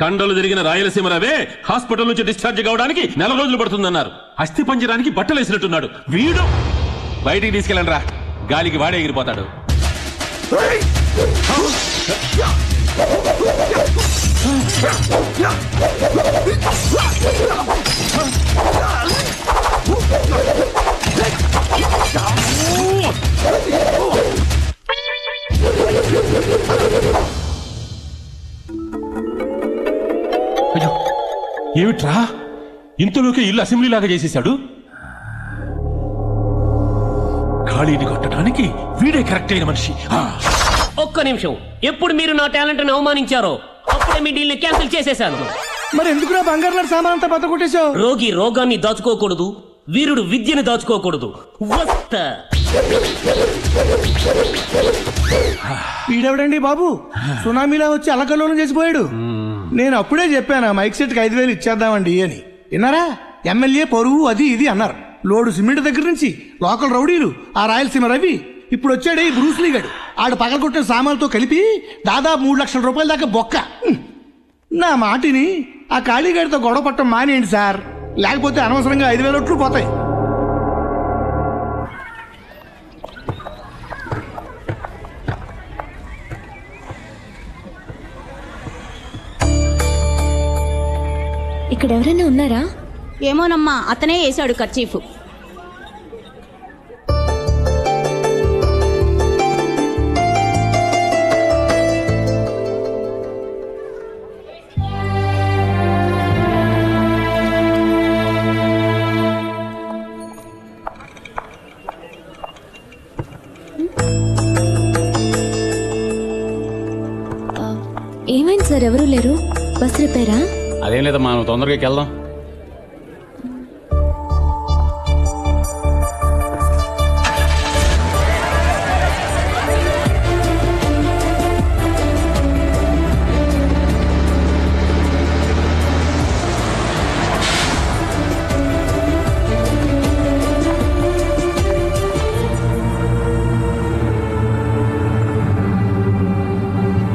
కండలు తిరిగిన రాయలసీమ రవే హాస్పిటల్ నుంచి డిశ్చార్జ్ కావడానికి 4 రోజులు పడుతుందన్నారు. అస్థి పంజరానికి బట్టలు వేసినట్టున్నాడు. వీడు బయటికి తీసుకెళ్ళండి రా, గాలికి వాడే ఎగిరిపోతాడు. అయ్యో ఏమిట్రా, ఇంతలోకి ఇల్లు అసెంబ్లీ లాగా చేసేశాడు. ఖాళీని కొట్టడానికి వీడే కరెక్ట్ అయిన మనిషి. ఒక్క నిమిషం, ఎప్పుడు మీరు నా టాలెంట్ ని అవమానించారో అప్పుడే మీ డీల్ ని క్యాన్సిల్ చేసేశాను. మరి ఎందుకురా బంగారు లాంటి సామాన్ అంతా బద్ద కొట్టేశావు? రోగి రోగాన్ని దాచుకోకూడదు, వీరుడు విద్యని దాచుకోకూడదు. వస్తా. వీడెవడండి బాబు, సునామీలా వచ్చి అలకల్లోనం చేసిపోయాడు. నేను అప్పుడే చెప్పాను మైక్ సెట్ కి 5,000 ఇచ్చేద్దామండి అని. విన్నారా? ఎమ్మెల్యే పరువు అది ఇది అన్నారు. లోడు సిమెంట్ దగ్గర నుంచి లోకల్ రౌడీలు, ఆ రాయలసీమ రవి, ఇప్పుడు వచ్చాడే ఈ బ్రూస్లీ గడు, ఆడు పగలగొట్టిన సామాన్లతో కలిపి దాదాపు 3 లక్షల రూపాయల దాకా బొక్క. నా మాటిని ఆ ఖాళీగాడితో గొడవ పట్టం మానేయండి సార్, లేకపోతే అనవసరంగా 5,000 ఓట్లు పోతాయి. ఇక్కడ ఎవరైనా ఉన్నారా? ఏమోనమ్మా, అతనే వేశాడు కర్చీఫ్. ఏమైంది సార్, ఎవరూ లేరు? బస్ రిపేరా? అదేం లేదమ్మా, మనం తొందరగా వెళ్దాం.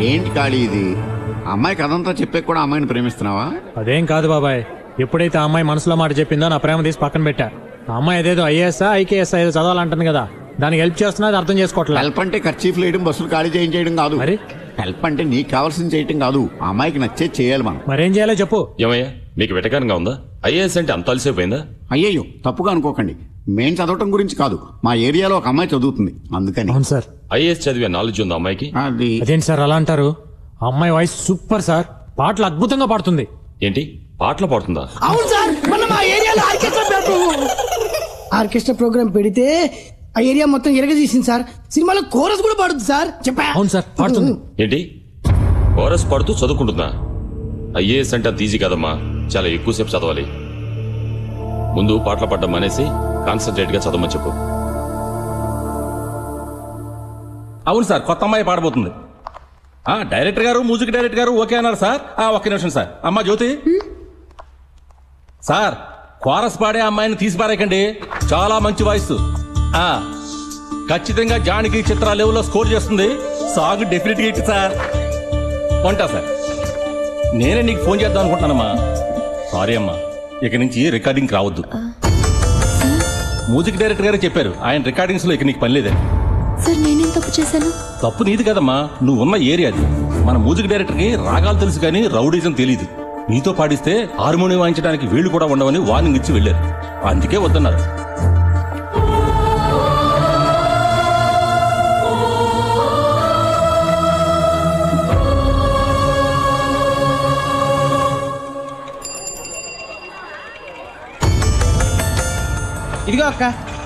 ఏంటి ఖాళీ ఇది? అమ్మాయికి అదంతా చెప్పే కూడా అమ్మాయిని ప్రేమిస్తున్నావా? అదేం కాదు బాబాయ్, ఎప్పుడైతే ఆ అమ్మాయి మనసులో మాట చెప్పిందో నా ప్రేమ తీసి పక్కన పెట్టా. ఆ అమ్మాయి ఏదేదో ఐఏఎస్ ఐకేఎస్ ఏదో చదవాలంటుంది కదా, దానికి హెల్ప్ చేస్తున్నది అర్థం చేసుకోవట్లేదు. హెల్ప్ అంటే ఖర్చీఫ్ లేయడం, బస్సులు ఖాళీ చేయించేయడం కాదు. మరి హెల్ప్ అంటే నీకు కావాల్సింది చేయటం కాదు, ఆ అమ్మాయికి నచ్చేది చేయాలి మనం. మరేం చేయాలో చెప్పు. ఏమయ్యా, మీకు వెటకారంగా ఉందా? ఐఏఎస్ అంటే అంత అలసిపోయిందా? అయ్యయ్యో, తప్పుగా అనుకోకండి. మేం చదవటం గురించి కాదు, మా ఏరియాలో ఒక అమ్మాయి చదువుతుంది అందుకని. అవును సార్. ఐఏఎస్ చదివే నాలెడ్జ్ ఉందా అమ్మాయికి? అది అదేంటి సార్ అలా అంటారు? అమ్మాయి వాయిస్ సూపర్ సార్, పాటలు అద్భుతంగా పాడుతుంది. ఏంటి పాటలు పాడుతుందా? అవును సార్, మొన్న మా ఏరియాలో ఆర్కెస్ట్రా ప్రోగ్రామ్ పెడితే ఆ ఏరియా మొత్తం ఎరగదీసింది సార్. సినిమాలో కోరస్ కూడా పాడుతుంది సార్. చెప్పా. అవును సార్, పాడుతుంది. ఏంటి కోరస్ పాడుతూ చదువుకుంటుందా? ఐఏఎస్ అంటే అంత ఈజీ కదమ్మా, చాలా ఎక్కువసేపు చదవాలి. ముందు పాటలు పాడడం మానేసి కాన్సన్ట్రేట్ గా చదవమని చెప్పు. అవును సార్, కొత్త అమ్మాయి పాడబోతుంది. డైరెక్టర్ గారు, మ్యూజిక్ డైరెక్టర్ గారు ఓకే అన్నారు సార్. ఒక్క నిమిషం సార్. అమ్మా జ్యోతి సార్, కోరస్ పాడే అమ్మాయిని తీసి పారేకండి, చాలా మంచి వాయిస్. ఖచ్చితంగా జానకి చిత్ర లెవెల్లో స్కోర్ చేస్తుంది. Song definite hit sir. ఉంటా సార్. నేనే నీకు ఫోన్ చేద్దాం అనుకుంటున్నానమ్మా. సారీ అమ్మా, ఇక నుంచి రికార్డింగ్ రావద్దు. మ్యూజిక్ డైరెక్టర్ గారే చెప్పారు, ఆయన రికార్డింగ్స్ లో ఇక నీకు పని లేదని. సార్ నేనేం తప్పు చేశాను? తప్పు నీది కదమ్మా, నువ్వు ఉన్న ఏరియాది. మన మ్యూజిక్ డైరెక్టర్ కి రాగాలు తెలుసు కానీ రౌడీజం తెలియదు. నీతో పాడిస్తే హార్మోనియం వాయించడానికి వీళ్ళు కూడా ఉండవని వార్నింగ్ ఇచ్చి వెళ్ళారు. అందుకే వద్దన్నారు. ఇదిగో అక్క,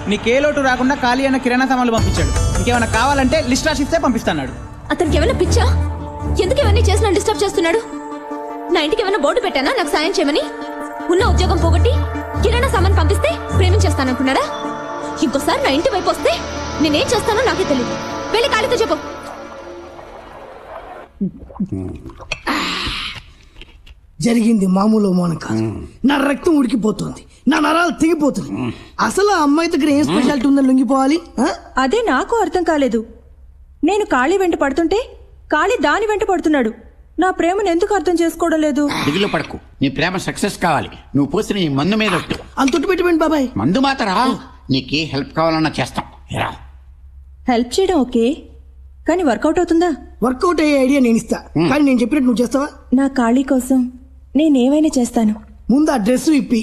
నీకే లోటు రాకుండా ఖాళీ అన్న కిరాణా సామాన్లు పంపించాడు. ఇంకేమైనా కావాలంటే లిస్ట్ రాసిస్తే పంపిస్తాడు. అతనికి ఏమైనా పిచ్చా? ఎందుకు ఇవన్నీ చేసి డిస్టర్బ్ చేస్తున్నాడు? నా ఇంటికి ఏమైనా బోర్డు పెట్టానా నాకు సాయం చేయమని? ఉన్న ఉద్యోగం పోగొట్టి కిరాణా సామాన్ పంపిస్తే ప్రేమించేస్తాననుకున్నాడా? ఇంకోసారి నా ఇంటి వైపు వస్తే నేనేం చేస్తానో నాకే తెలియదు. వెళ్ళి ఖాళీతో చెప్పు. జరిగింది మామూలు అవమానం కాదు. నా రక్తం ఉడికిపోతుంది, నా నరాలు తెగిపోతుంది. అసలు ఆ అమ్మాయి దగ్గర ఏం స్పెషాలిటీ ఉందని లొంగిపోవాలి? అదే నాకు అర్థం కాలేదు. నేను కాళీ వెంట పడుతుంటే కాళీ దాని వెంట పడుతున్నాడు. నా ప్రేమను ఎందుకు అర్థం చేసుకోవడం లేదు? దిగులు పడకు, నీ ప్రేమ సక్సెస్ కావాలి. నువ్వు పోసిన ఈ మందు మీద అంతొట్టు పెట్టిపోయింది బాబాయ్. మందు మాత్రరా, నీకే హెల్ప్ కావాలన్నా చేస్తాం. హెల్ప్ చేయడం ఓకే, కానీ వర్కౌట్ అవుతుందా? వర్కౌట్ అయ్యే ఐడియా నేను ఇస్తా, కానీ నేను చెప్పినట్టు నువ్వు చేస్తావా? నా కాళీ కోసం నేనేమైనా చేస్తాను. ముందు ఆ డ్రెస్ ఇప్పి.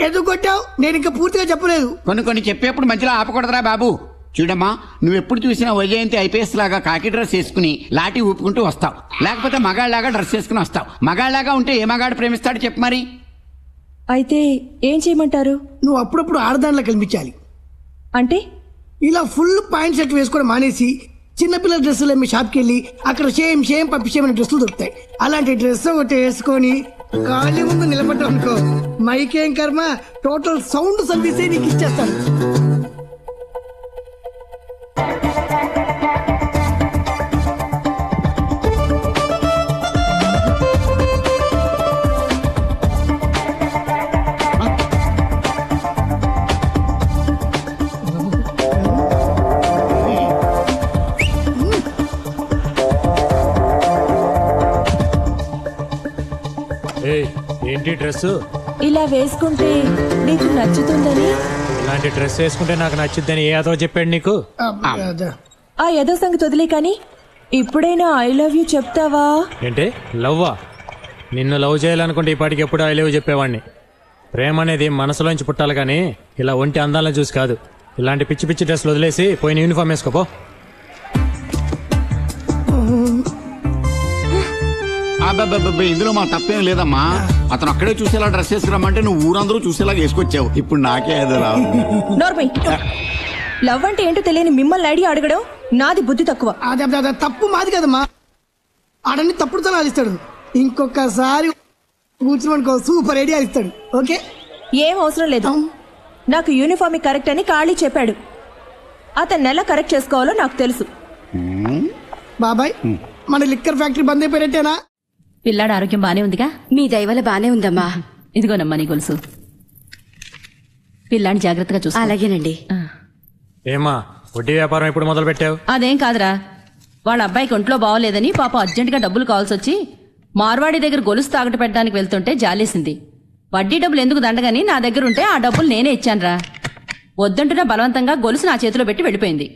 ఎందుకు కొట్టావు? నేను ఇంకా పూర్తిగా చెప్పలేదు. కొన్ని చెప్పేప్పుడు మధ్యలో ఆపకూడదురా బాబు. చూడమ్మా, నువ్వు ఎప్పుడు చూసినా వైజయంతి ఐపీఎస్ లాగా కాకి డ్రెస్ వేసుకుని లాఠీ ఊపుకుంటూ వస్తావు, లేకపోతే మగాళ్ళలాగా డ్రెస్ వేసుకుని వస్తావు. మగాళ్ళలాగా ఉంటే ఏ మగాడు ప్రేమిస్తాడు చెప్పు మరి? అయితే ఏం చేయమంటారు? నువ్వు అప్పుడప్పుడు ఆడదానిలా కనిపించాలి. అంటే ఇలా ఫుల్ పాయింట్ షర్ట్ వేసుకోవడం మానేసి చిన్నపిల్లల డ్రెస్సులు మీ షాప్కి వెళ్ళి అక్కడ షేమ్ పంపించేమని డ్రెస్సులు దొరుకుతాయి. అలాంటి డ్రెస్ ఒకటి వేసుకొని ఖాళీ ముందు నిలబడ్డావు అనుకో, మైకేం కర్మ, టోటల్ సౌండ్ సర్వీసే నీకు ఇచ్చేస్తాను. ఏంటి డ్రెస్ ఇలా వేసుకుంటే నీకు నచ్చుతుందని? ఇలాంటి డ్రెస్ వేసుకుంటే నాకు నచ్చుద్దని ఏ అదో చెప్పాడు నీకు? ఆ ఏదో సంగతి వదిలే కానీ ఇప్పుడైనా ఐ లవ్ యూ చెప్తావా? ఏంటి లవ్వా? నిన్ను లవ్ చేయాలనుకుంటే ఇప్పటికి ఎప్పుడు ఐ లవ్ చెప్పేవాడిని. ప్రేమ అనేది మనసులోంచి పుట్టాలి కానీ ఇలా ఒంటి అందాలను చూసి కాదు. ఇలాంటి పిచ్చి పిచ్చి డ్రెస్లు వదిలేసి పోయిన యూనిఫామ్ వేసుకోపో. ఇందులో మా తప్పేం లేదమ్మా. అతను అక్కడే చూసేలా డ్రెస్ వేసుకురమ్మంటే నువ్వు ఊరందరూ చూసేలాగా వేసుకొచ్చావు. ఇప్పుడు నాకే ఏదో రావు. లవ్ అంటే ఏంటో తెలియని మిమ్మల్ని ఐడియా అడగడం నాది బుద్ధి తక్కువ. తప్పు మాది కదమ్మా, ఆడని తప్పుడు తన ఇస్తాడు. ఇంకొకసారి కూర్చున్నానుకో సూపర్ ఐడియా ఇస్తాడు. ఓకే, ఏం అవసరం లేదు. నాకు యూనిఫామ్ కరెక్ట్ అని ఖాళీ చెప్పాడు. అతను నెల కరెక్ట్ చేసుకోవాలో నాకు తెలుసు. బాబాయ్, మన లిక్కర్ ఫ్యాక్టరీ బంద్ అయిపోయినట్టేనా? పిల్లాడు ఆరోగ్యం బానే ఉందిగా? మీ దయవల్ల బానే ఉందమ్మా. ఇదిగోనమ్మా నీ గొలుసు. పిల్లాన్ని జాగ్రత్తగా చూసుకో. అలాగేనండి. ఏమా వడ్డీ వ్యాపారం ఎప్పుడు మొదలు పెట్టావు? అదేం కాదురా, వాళ్ళ అబ్బాయికి ఒంట్లో బాగోలేదని పాప అర్జెంటుగా డబ్బులు కావాల్సి వచ్చి మార్వాడి దగ్గర గొలుసు తాకట్టు పెట్టడానికి వెళ్తుంటే జాలేసింది. వడ్డీ డబ్బులు ఎందుకు దండగని నా దగ్గర ఉంటే ఆ డబ్బులు నేనే ఇచ్చానురా. వద్దంటున్నా బలవంతంగా గొలుసు నా చేతిలో పెట్టి వెళ్ళిపోయింది.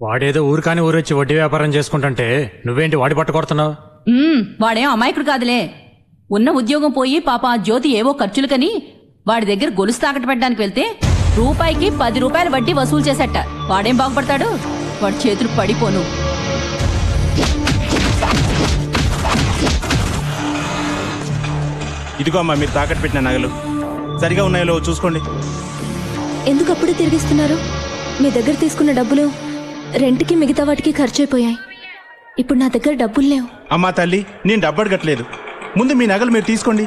వాడేదో ఊరికాని ఊరొచ్చి వడ్డీ వ్యాపారం చేసుకుంటుంటే నువ్వేంటి వాడి పట్టుకొడుతున్నావు? వాడేం అమాయకుడు కాదులే. ఉన్న ఉద్యోగం పోయి పాప ఆ జ్యోతి ఏవో ఖర్చులకని వాడి దగ్గర గొలుసు తాకట్టు పెట్టడానికి వెళ్తే రూపాయికి 10 రూపాయల వడ్డీ వసూలు చేసేట. వాడేం బాగుపడతాడు? వాడి చేతులు పడిపోను. ఇదిగో అమ్మా మీరు తాకట్టు పెట్టిన నగలు సరిగా ఉన్నాయో చూసుకోండి. ఎందుకు అప్పుడే తిరిగిస్తున్నారు? మీ దగ్గర తీసుకున్న డబ్బులు రెంట్కి మిగతా వాటికి ఖర్చు అయిపోయాయి. ఇప్పుడు నా దగ్గర డబ్బులు లేవు. అమ్మా తల్లి, నేను డబ్బు అడగట్లేదు. ముందు మీ నగలు మీరు తీసుకోండి,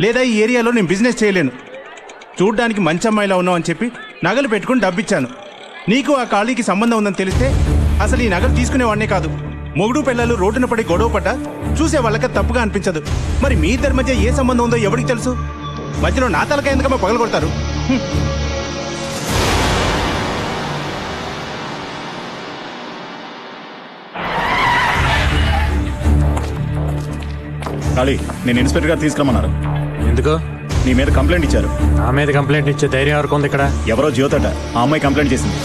లేదా ఈ ఏరియాలో నేను బిజినెస్ చేయలేను. చూడ్డానికి మంచి అమ్మాయిలా ఉన్నావు అని చెప్పి నగలు పెట్టుకుని డబ్బు ఇచ్చాను. నీకు ఆ ఖాళీకి సంబంధం ఉందని తెలిస్తే అసలు ఈ నగలు తీసుకునేవాడినే కాదు. మొగుడు పిల్లలు రోడ్డున పడి గొడవ పడ్డా చూసే వాళ్ళకి తప్పుగా అనిపించదు. మరి మీ ఇద్దరి మధ్య ఏ సంబంధం ఉందో ఎవరికి తెలుసు? మధ్యలో నా తలకాయ ఎందుకమ్మా పగలు కొడతారు? ఖాళీ, నేను ఇన్స్పెక్టర్ గారు తీసుకురమ్మన్నారు. ఎందుకు? నీ మీద కంప్లైంట్ ఇచ్చారు. నా మీద కంప్లైంట్ ఇచ్చే ధైర్యం ఎవరికి ఉంది ఇక్కడ? ఎవరో జ్యోతట ఆ అమ్మాయి కంప్లైంట్ చేసింది.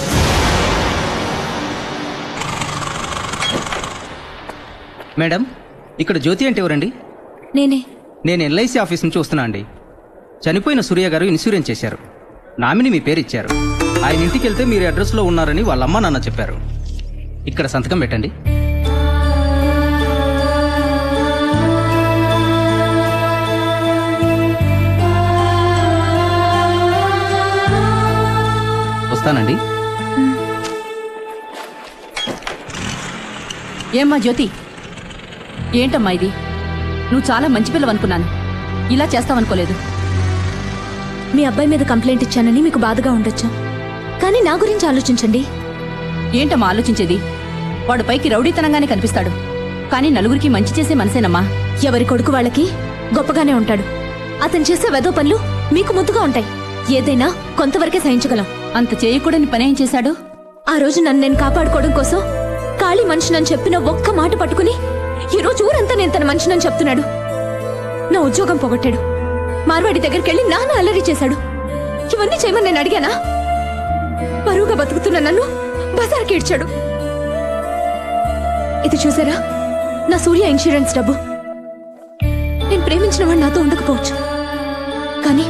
మేడం, ఇక్కడ జ్యోతి అంటే ఎవరండి? నేనే. నేను ఎల్ఐసి ఆఫీస్ నుంచి వస్తున్నా అండి. చనిపోయిన సూర్య గారు ఇన్సూరెన్స్ చేశారు. నామిని మీ పేరు ఇచ్చారు. ఆయన ఇంటికి వెళ్తే మీరు అడ్రస్లో ఉన్నారని వాళ్ళ అమ్మ నాన్న చెప్పారు. ఇక్కడ సంతకం పెట్టండి. వస్తానండి. ఏమ్మా జ్యోతి, ఏంటమ్మా ఇది? నువ్వు చాలా మంచి పిల్లవనుకున్నాను, ఇలా చేస్తావనుకోలేదు. మీ అబ్బాయి మీద కంప్లైంట్ ఇచ్చానని మీకు బాధగా ఉండొచ్చు, కానీ నా గురించి ఆలోచించండి. ఏంటమ్మా ఆలోచించేది? వాడు పైకి రౌడీతనంగానే కనిపిస్తాడు, కానీ నలుగురికి మంచి చేసే మనసేనమ్మా. ఎవరి కొడుకు వాళ్ళకి గొప్పగానే ఉంటాడు. అతను చేసే వెదో పనులు మీకు ముద్దుగా ఉంటాయి. ఏదైనా కొంతవరకే సహించగలం. అంత చేయకూడని పని ఏం చేశాడు? ఆ రోజు నన్ను నేను కాపాడుకోవడం కోసం ఖాళీ మనిషినని చెప్పిన ఒక్క మాట పట్టుకుని ఈ రోజు ఊరంతా నేను తన మనిషినని చెప్తున్నాడు. నా ఉద్యోగం పోగొట్టాడు. మార్వాడి దగ్గరికి వెళ్ళి నాన్న అల్లరి చేశాడు. ఇవన్నీ చేయమని నేను అడిగానా? పరువుగా బతుకుతున్న నన్ను బజార్కి ఇడ్చాడు. ఇది చూసారా, నా సూర్య ఇన్సూరెన్స్ డబ్బు. నేను ప్రేమించిన వాడు నాతో ఉండకపోవచ్చు, కానీ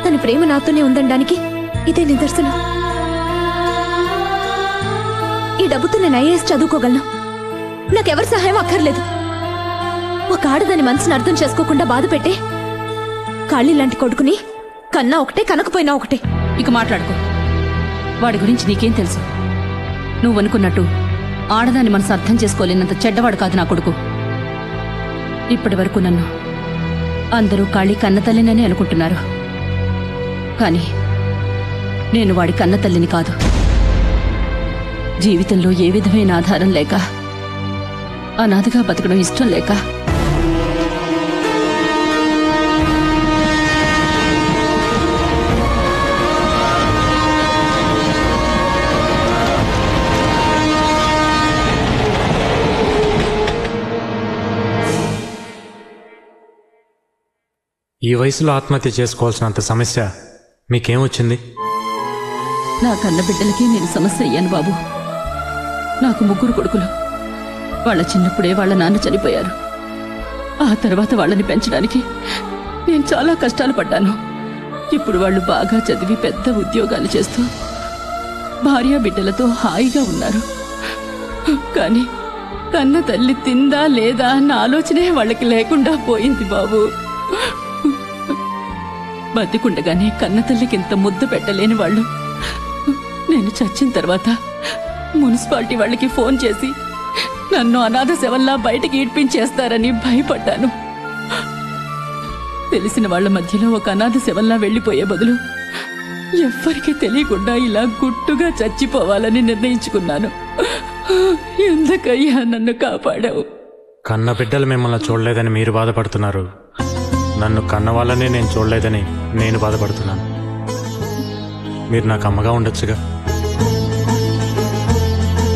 తన ప్రేమ నాతోనే ఉందనడానికి ఇదే నిదర్శనం. ఈ డబ్బుతో నేను ఐఏఎస్ చదువుకోగలను. నాకెవరి సహాయం అక్కర్లేదు. ఒక ఆడదాని మనసును అర్థం చేసుకోకుండా బాధ పెట్టే ఖాళీ లాంటి కొడుకుని కన్నా ఒకటే, కనకపోయినా ఒకటే. ఇక మాట్లాడుకో. వాడి గురించి నీకేం తెలుసు? నువ్వు అనుకున్నట్టు ఆడదాని మనసు అర్థం చేసుకోలేనంత చెడ్డవాడు కాదు నా కొడుకు. ఇప్పటి వరకు నన్ను అందరూ ఖాళీ కన్నతల్లినని అనుకుంటున్నారు, కానీ నేను వాడి కన్నతల్లిని కాదు. జీవితంలో ఏ విధమైన ఆధారం లేక, అనాథగా బతకడం ఇష్టం లేక ఈ వయసులో ఆత్మహత్య చేసుకోవాల్సినంత సమస్య మీకేమొచ్చింది? నా కన్న బిడ్డలకి నేను సమస్య అయ్యాను బాబు. నాకు 3 కొడుకులు. వాళ్ళ చిన్నప్పుడే వాళ్ళ నాన్న చనిపోయారు. ఆ తర్వాత వాళ్ళని పెంచడానికి నేను చాలా కష్టాలు పడ్డాను. ఇప్పుడు వాళ్ళు బాగా చదివి పెద్ద ఉద్యోగాలు చేస్తూ భార్య బిడ్డలతో హాయిగా ఉన్నారు. కానీ కన్న తల్లి తిందా లేదా అన్న ఆలోచనే వాళ్ళకి లేకుండా పోయింది బాబు. బతికుండగానే కన్న తల్లికి ఇంత ముద్ద పెట్టలేని వాళ్ళు నేను చచ్చిన తర్వాత మున్సిపాలిటీ వాళ్ళకి ఫోన్ చేసి నన్ను అనాథ శవల్లా బయటకి ఈడ్పించేస్తారని భయపడ్డాను. తెలిసిన వాళ్ల మధ్యలో ఒక అనాథ శవల్లా వెళ్లిపోయే బదులు ఎవ్వరికీ తెలియకుండా ఇలా గుట్టుగా చచ్చిపోవాలని నిర్ణయించుకున్నాను. ఎందుకయ్యా నన్ను కాపాడావు? కన్న బిడ్డలు మిమ్మల్ని చూడలేదని మీరు బాధపడుతున్నారు. నన్ను కన్న వాళ్ళనే నేను చూడలేదని నేను బాధపడుతున్నాను. మీరు నాకు అమ్మగా ఉండొచ్చుగా.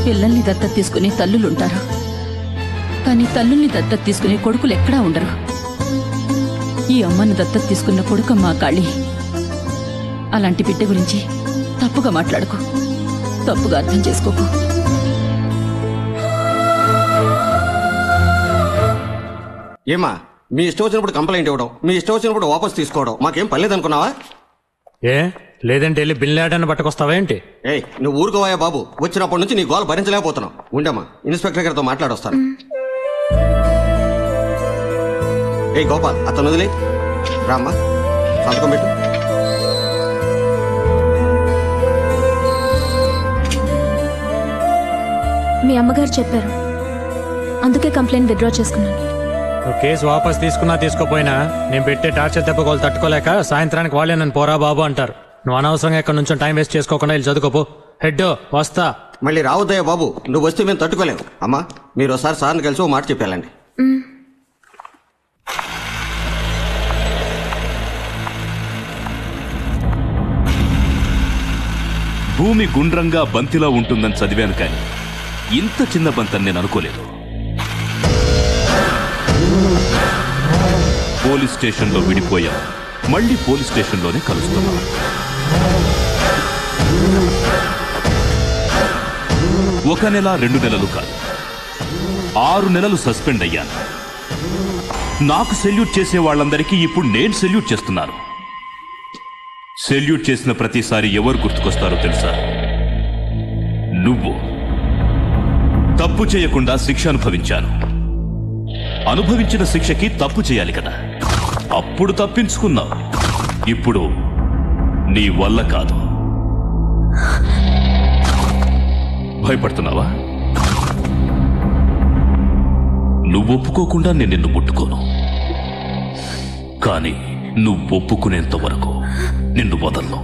పిల్లల్ని దత్తత తీసుకునే తల్లులుంటారు, కానీ తల్లుల్ని దత్తత తీసుకునే కొడుకులు ఎక్కడా ఉండరు. ఈ అమ్మను దత్తత తీసుకున్న కొడుకమ్మా కాళీ. అలాంటి బిడ్డ గురించి తప్పుగా మాట్లాడుకో, తప్పుగా అర్థం చేసుకోకు. ఏమా మీ ఇష్టం వచ్చినప్పుడు కంప్లైంట్ ఇవ్వడం, మీ ఇష్టం వచ్చినప్పుడు వాపస్ తీసుకోవడం మాకేం పర్లేదనుకున్నావా? ఏ లేదంటే వెళ్ళి బిల్లాడని పట్టుకొస్తావా ఏంటి? ఏయ్ నువ్వు ఊరుకోవాయా బాబు. వచ్చినప్పటి నుంచి నీ గోల్ భరించలేకపోతున్నావు. ఉండమ్మా, ఇన్స్పెక్టర్ గారితో మాట్లాడొస్తాను. ఏ గోపాల్ అతను వదిలే రామ్మా సంతకం పెట్టు. మీ అమ్మగారు చెప్పారు, అందుకే కంప్లైంట్ విత్డ్రా చేసుకున్నాను. నువ్వు కేసు వాపస్ తీసుకున్నా తీసుకోపోయినా నేను పెట్టే టార్చర్ దెబ్బ వాళ్ళు తట్టుకోలేక సాయంత్రానికి వాళ్ళే నన్ను పోరా బాబు అంటారు. నువ్వు అనవసరంగా ఇక్కడ నుంచి టైం వేస్ట్ చేసుకోకుండా వెళ్ళి చదువుకోపో. హెడ్ వస్తా. మళ్ళీ రావద్దయ్యా బాబు, నువ్వు వస్తే మేము తట్టుకోలేము. అమ్మా మీరు ఒకసారి సార్ని కలిసి ఓ మాట చెప్పాలండి. భూమి గుండ్రంగా బంతిలా ఉంటుందని చదివాను, కానీ ఇంత చిన్న బంతని నేను అనుకోలేదు. పోలీస్ స్టేషన్లో విడిపోయాం, మళ్ళీ పోలీస్ స్టేషన్లోనే కలుస్తున్నాం. ఒక నెల 2 నెలలు కాదు, 6 నెలలు సస్పెండ్ అయ్యాను. నాకు సెల్యూట్ చేసే వాళ్ళందరికీ ఇప్పుడు నేను సెల్యూట్ చేస్తున్నాను. సెల్యూట్ చేసిన ప్రతిసారి ఎవరు గుర్తుకొస్తారో తెలుసా? నువ్వు. తప్పు చేయకుండా శిక్ష అనుభవించాను. అనుభవించిన శిక్షకి తప్పు చేయాలి కదా, అప్పుడు తప్పించుకున్నావు. ఇప్పుడు నీ వల్ల కాదు. భయపడుతున్నావా? నువ్వు ఒప్పుకోకుండా నేను నిన్ను ముట్టుకోను, కానీ నువ్వు ఒప్పుకునేంత వరకు నిన్ను వదలను.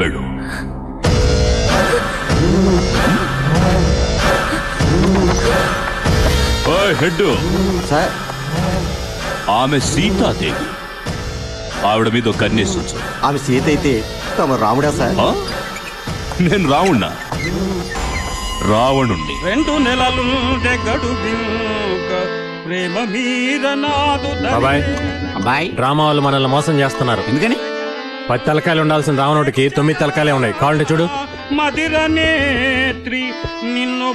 వెళ్ళు. హెడ్ సార్, ఆమె సీతాదేవి. ఆవిడ మీద ఒక కన్నేసి ఉంచు. ఆమె సీత అయితే తమ రాముడా సార్? నేను రావుణ్ణా? రావణుణ్ణి. 2 నెలలు ప్రేమ మీద నాదు. బాబాయ్ అబ్బాయి, డ్రామా వాళ్ళు మనల్ని మోసం చేస్తున్నారు. ఎందుకని? 10 తలకాయలు ఉండాల్సిన రావణుడికి 9 తలకాయలే ఉన్నాయి. కావాలంటే చూడు. మదిరనేత్రి నిన్ను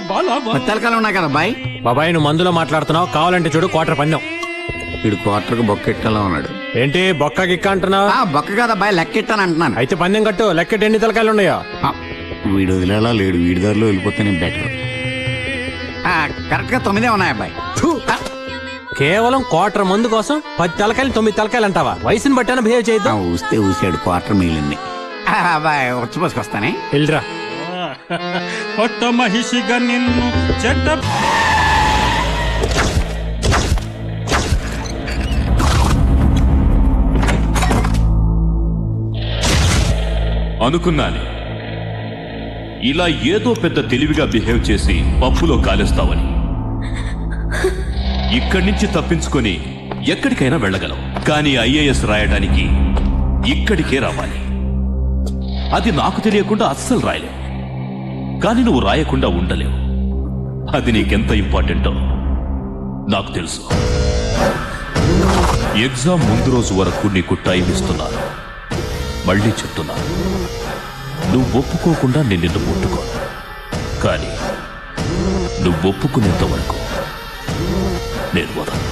తలకాయలు ఉన్నాయి కదా అబ్బాయి. బాబాయ్ నువ్వు మందులో మాట్లాడుతున్నావు, కావాలంటే చూడు. క్వార్టర్ పందెం. వీడు క్వార్టర్కి బొక్కెట్టాలో ఉన్నాడు. ఏంటి బొక్క గిక్క అంటున్నావు? బొక్క కదా అబ్బాయి, లెక్కెట్టాను అంటున్నాను. అయితే పందెం కట్టు. లెక్కెట్టి ఎన్ని తలకాయలు ఉన్నాయో. వీడు వదిలేలా లేడు, వీడి దారిలో వెళ్ళిపోతేనే బెటర్. కరెక్ట్ గా 9 ఉన్నాయి అబ్బాయి. కేవలం క్వార్టర్ మందు కోసం 10 తలకాయలు 9 తలకాయలు అంటావా? వయసుని బట్టాన బిహేవ్ చేయొద్దు. ఊస్తే ఊసాడు, క్వార్టర్ మిగిలింది. అబ్బాయి వచ్చిపోసుకొస్తానే. వెళ్ళరా. పొట్ట మహిషిగా నిన్ను చెడ్డ అనుకున్నాను ఇలా ఏదో పెద్ద తెలివిగా బిహేవ్ చేసి పప్పులో కాలేస్తావని. ఇక్కడి నుంచి తప్పించుకొని ఎక్కడికైనా వెళ్ళగలవు, కానీ ఐఏఎస్ రాయడానికి ఇక్కడికే రావాలి. అది నాకు తెలియకుండా అస్సలు రాయలేవు, కానీ నువ్వు రాయకుండా ఉండలేవు. అది నీకెంత ఇంపార్టెంటో నాకు తెలుసు. ఎగ్జామ్ ముందు రోజు వరకు నీకు టైం ఇస్తున్నాను. మళ్ళీ చెప్తున్నాను, నువ్వు ఒప్పుకోకుండా నేను నిన్ను ముట్టుకోను, కానీ నువ్వు ఒప్పుకునేంత వరకు నేను వదలను.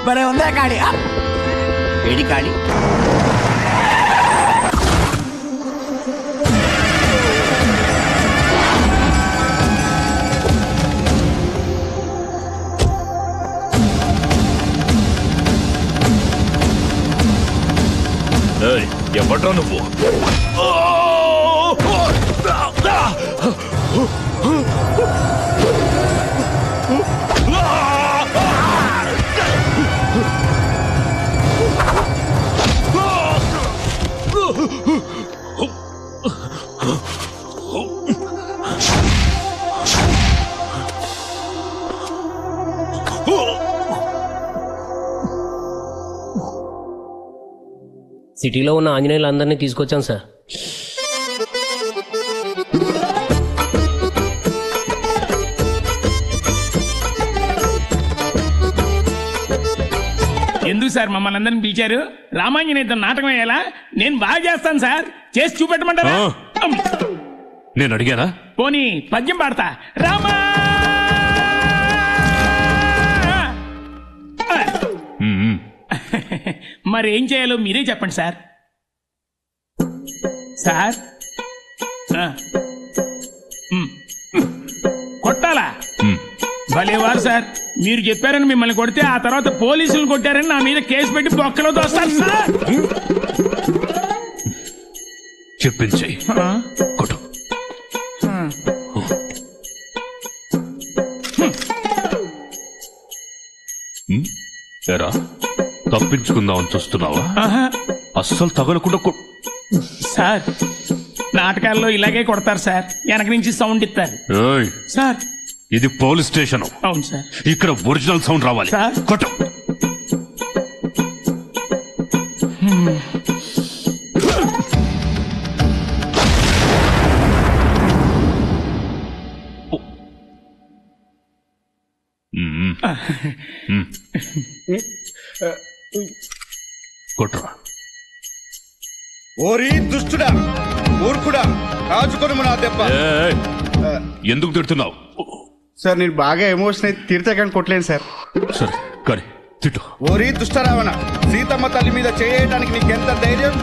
బరే ఉందా కాడి? ఏడి కాడి? ఎవడ్రా నువ్వు? సిటీలో ఉన్న ఆంజనేయులందరినీ తీసుకొచ్చాం సార్. ఎందుకు సార్ మమ్మల్ని అందరిని పిలిచారు? రామాంజనేయుతో నాటకం వేయాలా? నేను బాగా చేస్తాను సార్, చేసి చూపెట్టమంటారా? నేను అడిగానా? పోనీ పద్యం పాడతా. రామా మరి ఏం చేయాలో మీరే చెప్పండి సార్. సార్ కొట్టాలా? భలేవారు సార్, మీరు చెప్పారని మిమ్మల్ని కొడితే ఆ తర్వాత పోలీసులు కొట్టారని నా మీద కేసు పెట్టి బొక్కలో తోస్తారు సార్. చెప్పించి కొట్టు. ఎరా తప్పించుకుందామని చూస్తున్నావా? అస్సలు తగలకుండా సార్ నాటకాల్లో ఇలాగే కొడతారు సార్, వెనక నుంచి సౌండ్ ఇస్తారు సార్. ఇది పోలీస్ స్టేషన్. అవును సార్. ఇక్కడ ఒరిజినల్ సౌండ్ రావాలి. కొట్టు. కొట్రా. ఓరి దుష్టుడా, మూర్ఖుడా, రాజుకొని నా దెబ్బ. ఎందుకు తిడుతున్నావు? సార్ నేను బాగా ఎమోషన్ అయితే తిడితే కానీ కొట్టలేను సార్. సరే కానీ తిట్టు. ఓరి దుష్టరావణ, సీతమ్మ తల్లి మీద చేయడానికి నీకెంత ధైర్యం?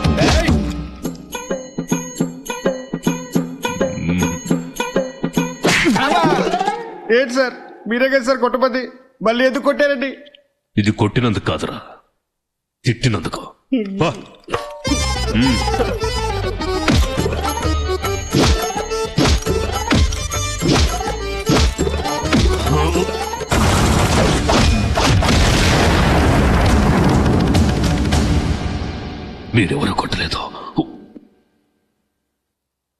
ఏంటి సార్ మీరే కదా సార్ కొట్టపతి, మళ్ళీ ఎందుకు కొట్టారండి? ఇది కొట్టినందుకు కాదురా, తిట్టినందుకు. మీరెవరు కొట్టలేదు.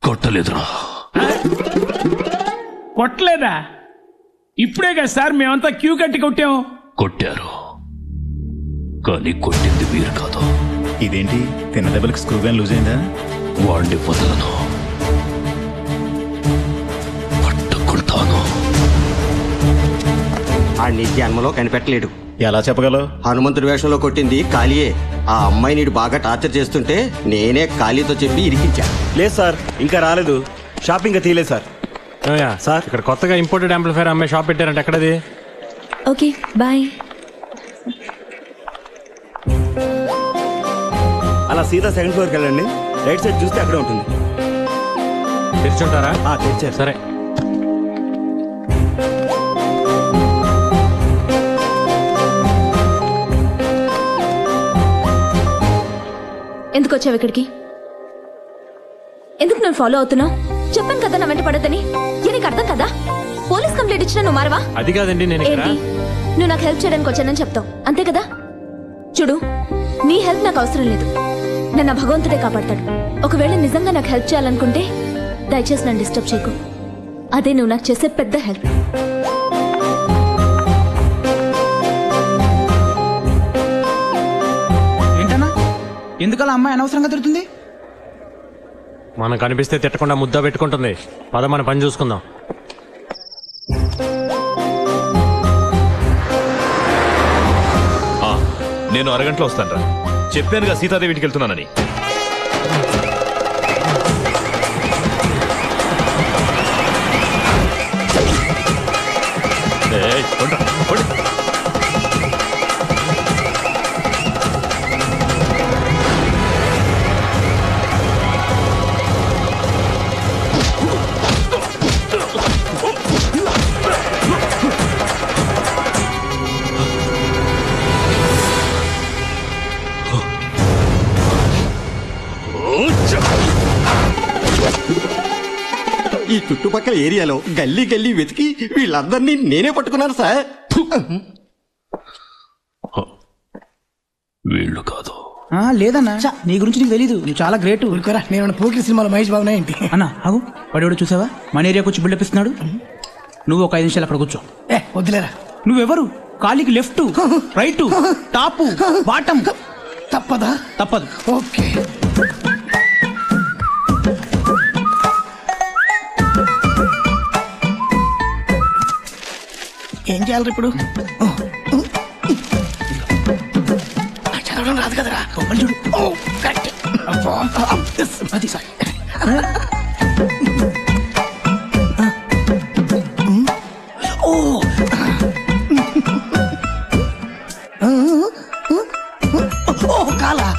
కొట్టలేదురా. కొట్టలేదా? ఇప్పుడే కదా సార్ మేమంతా క్యూ కట్టి కొట్టాము. కొట్టారు కానీ కొట్టింది మీరు కాదు. ఇదేంటి తిన్న దెబ్బలకు స్క్రూ గాని లూజ్ అయిందా? వాడిని వదలను, పట్టుకుంటాను. ఆ నీ జన్మలో కనిపెట్టలేడు. ఎలా చెప్పగలవు? హనుమంతుడి వేషంలో కొట్టింది కాళీయే. ఆ అమ్మాయి నీడు బాగా టార్చర్ చేస్తుంటే నేనే కాళీతో చెప్పి ఇరికించా. లేదు సార్, ఇంకా రాలేదు. షాప్ ఇంకా తీయలేదు సార్. సార్ ఇక్కడ కొత్తగా ఇంపోర్టెడ్ యాంప్లిఫైర్ అమ్మాయి షాప్ పెట్టారంటే ఎక్కడది? Okay bye. అలా సీదా సెకండ్ ఫ్లోర్కి వెళ్ళండి, రైట్ సైడ్ చూస్తే అక్కడే ఉంటుంది. తెరిచుంటారా? తెరిచారు. సరే. ఎందుకు వచ్చావు ఇక్కడికి? ఎందుకు నన్ను ఫాలో అవుతున్నావు? చెప్పాను కదా నా వెంట పడద్దని. నీకు అర్థం కదా? పోలీస్ కంప్లైంట్ ఇచ్చినా నువ్వు మారవా? అది కాదండి. నేను ఏంటి నువ్వు నాకు హెల్ప్ చేయడానికి వచ్చానని చెప్తావు అంతే కదా? చూడు, నీ హెల్ప్ నాకు అవసరం లేదు. నన్ను భగవంతుడే కాపాడతాడు. ఒకవేళ నిజంగా నాకు హెల్ప్ చేయాలనుకుంటే దయచేసి నన్ను డిస్టర్బ్ చేయకు. అదే నువ్వు నాకు చేసే పెద్ద హెల్ప్. ఏంటన్నా ఎందుకలా అమ్మాయి అనవసరంగా తిడుతుంది? మనం కనిపిస్తే తిట్టకుండా ముద్ద పెట్టుకుంటుంది. పద మన పని చూసుకుందాం. నేను అరగంటలో వస్తాను రా. చెప్పానుగా సీతాదేవి ఇంటికి వెళ్తున్నానని. ఈ చుట్టుపక్కల ఏరియాలో గల్లీ గల్లీ వెతికి వీళ్ళందరినీ నేనే పట్టుకున్నాను సార్. వీళ్ళు కాదు. లేదన్నా, నీ గురించి నీకు తెలీదు. నువ్వు చాలా గ్రేట్. నేను పోకిరి సినిమాలో మహేష్ బాబునా ఏంటి? అన్నా అవు వాడు చూసావా మన ఏరియాకి వచ్చి బిల్డప్ ఇస్తున్నాడు. నువ్వు ఒక 5 నిమిషాలు అక్కడ కూర్చో. వద్దులేరా. నువ్వెవరు? కాలికి లెఫ్ట్, రైట్, టాప్, బాటం. తప్పదా? తప్పదు. ఓకే. ఏం చేయాలి ఇప్పుడు? చదవడం రాదు కదరా. చూడు. అది కాలా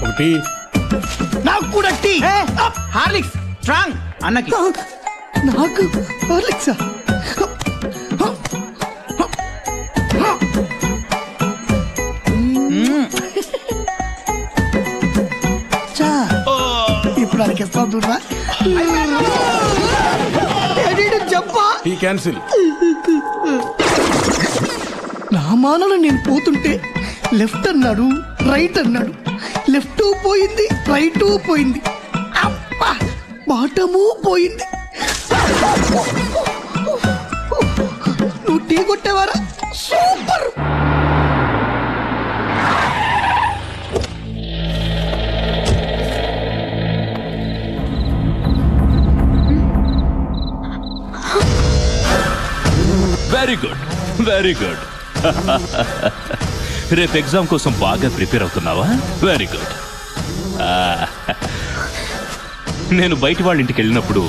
ఒకటి నాకు కూడా టీ. హార్లిక్స్ స్ట్రాంగ్ అన్నకి. నాకు హార్లిక్సా? ఇప్పుడు అడిగేస్తాం చూడరా. చెప్పా టీ క్యాన్సిల్. నా మానలో నేను పోతుంటే లెఫ్ట్ అన్నాడు, రైట్ అన్నాడు. లెఫ్ట్ పోయింది, రైట్ పోయింది, అబ్బా బాటము పోయింది. నువ్వు టీ కొట్టేవారా? Super. Very good, very good. రేపు ఎగ్జామ్ కోసం బాగా ప్రిపేర్ అవుతున్నావా? Very good. నేను బయట వాళ్ళ ఇంటికి వెళ్ళినప్పుడు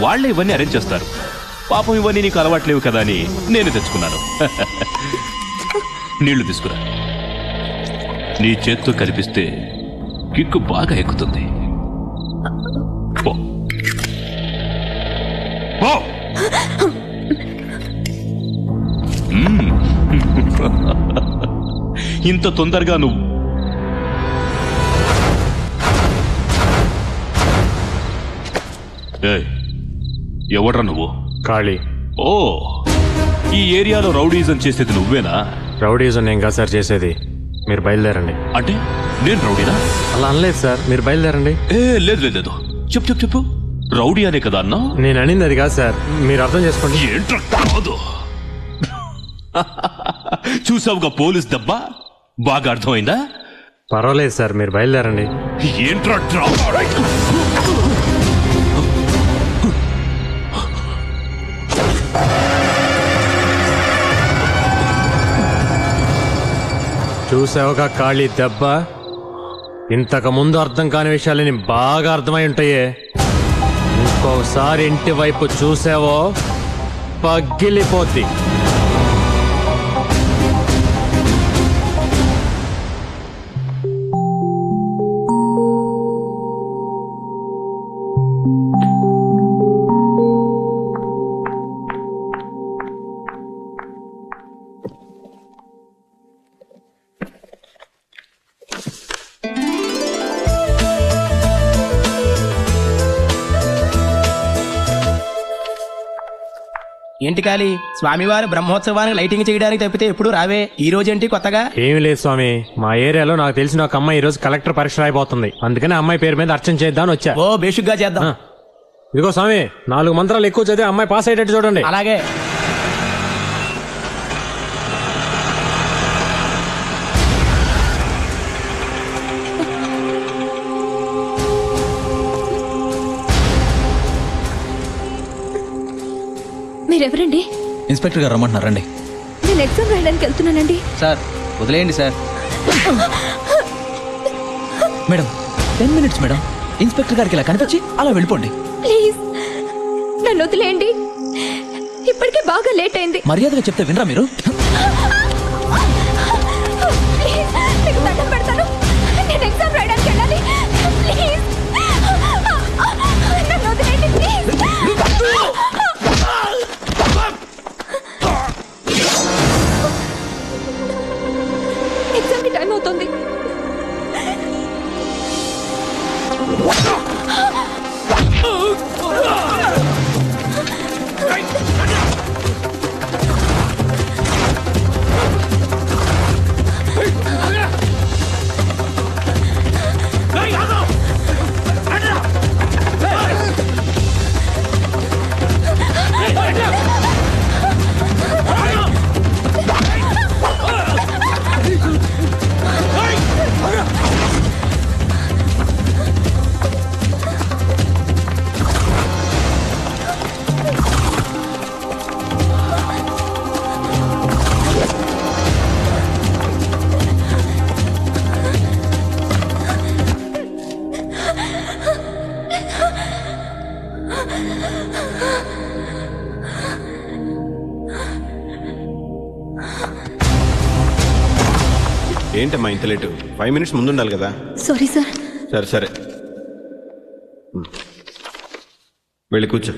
వాళ్ళే ఇవన్నీ అరేంజ్ చేస్తారు. పాపం ఇవన్నీ నీకు అలవాట్లేవు కదా అని నేను తెచ్చుకున్నాను. నీళ్లు తీసుకురా. నీ చేత్తో కనిపిస్తే కిక్కు బాగా ఎక్కుతుంది. పో. పో. ఇంత తొందరగా నువ్వు ఎవడ్రా నువ్వు? ఖాళీ. ఓ, ఈ ఏరియాలో రౌడీజం చేసేది నువ్వేనా? రౌడీజం నేను కాదు సార్ చేసేది. మీరు బయలుదేరండి. అంటే నేను రౌడీనా? అలా అనలేదు సార్, మీరు బయలుదేరండి. లేదు లేదు లేదు, చెప్పు చెప్పు చెప్పు. రౌడీ అనే కదా అన్నా? నేను అనింది అది కాదు సార్, మీరు అర్థం చేసుకోండి. ఏంట్రా కాదు? చూసావుగా పోలీస్ దెబ్బ? బాగా అర్థమైందా? పర్వాలేదు సార్, మీరు బయలుదేరండి. ఏంట్రా చూసావుగా ఖాళీ దెబ్బ? ఇంతకు ముందు అర్థం కాని విషయాలని బాగా అర్థమై ఉంటాయే. ఇంకోసారి ఇంటి వైపు చూసావో పగిలిపోద్ది. ఏంటి కాలి, స్వామివారి బ్రహ్మోత్సవానికి లైటింగ్ చేయడానికి తప్పితే ఎప్పుడు రావే. ఈ రోజేంటి కొత్తగా? ఏమి లేదు స్వామి, మా ఏరియాలో నాకు తెలిసిన ఒక అమ్మాయి ఈ రోజు కలెక్టర్ పరీక్ష రాయిపోతుంది. అందుకని అమ్మాయి పేరు మీద అర్చన చేద్దామని వచ్చా. ఓ బేషుగ్గా చేద్దాం. ఇదిగో స్వామి, 4 మంత్రాలు ఎక్కువ చదివి అమ్మాయి పాస్ అయ్యేటట్టు చూడండి. అలాగే. మీరెవరండి? ఇన్స్పెక్టర్ గారు రమ్మంటున్నారండి. నేను ఎగ్జామ్ రాయడానికి వెళ్తున్నానండి. సార్ వదిలేయండి sir. Madam 10 minutes madam. Inspector గారికి ఇలా కనిపించి అలా వెళ్ళిపోండి. ప్లీజ్ నన్ను వదిలేయండి, ఇప్పటికే బాగా లేట్ అయింది. మర్యాదగా చెప్తే వినరా మీరు? ప్లీజ్ మీకు దండం పెడతాను, నేను ఎగ్జామ్ రాయడానికి వెళ్ళాలి. ప్లీజ్ నన్ను వదిలేయండి ప్లీజ్. ఎగ్జామ్కి టైం అవుతుంది. Hey! ఏంటమ్మా ఇంత లేటు 5 minutes ముందు ఉండాలి కదా. Sorry sir. సరే సరే వెళ్ళి కూర్చో.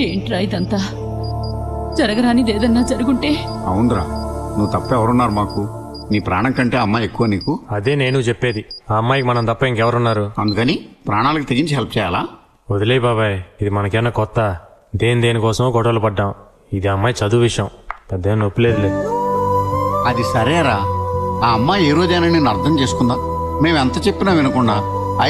ఏంట్రా ఇదంతా? జరగరానిదేదన్నా జరుగుంటే? అవునరా, నువ్వు తప్ప ఎవరున్నారు మాకు? నీ ప్రాణం కంటే అమ్మాయి ఎక్కువ నీకు. అదే నేను చెప్పేది. ఆ అమ్మాయికి మనం తప్ప ఇంకెవరున్నారు? అందుకని ప్రాణాలకు తెగించి హెల్ప్ చేయాలా? వదిలే బాబాయ్, ఇది మనకేమన్నా కొత్త? దేనికోసమో గొడవలు పడ్డాం. ఇది అమ్మాయి చదువు విషయం, పెద్ద నొప్పి లేదులే. అది సరేరా, ఆ అమ్మాయి ఏ రోజైనా నేను అర్థం చేసుకుందా? మేము ఎంత చెప్పినా వినకుండా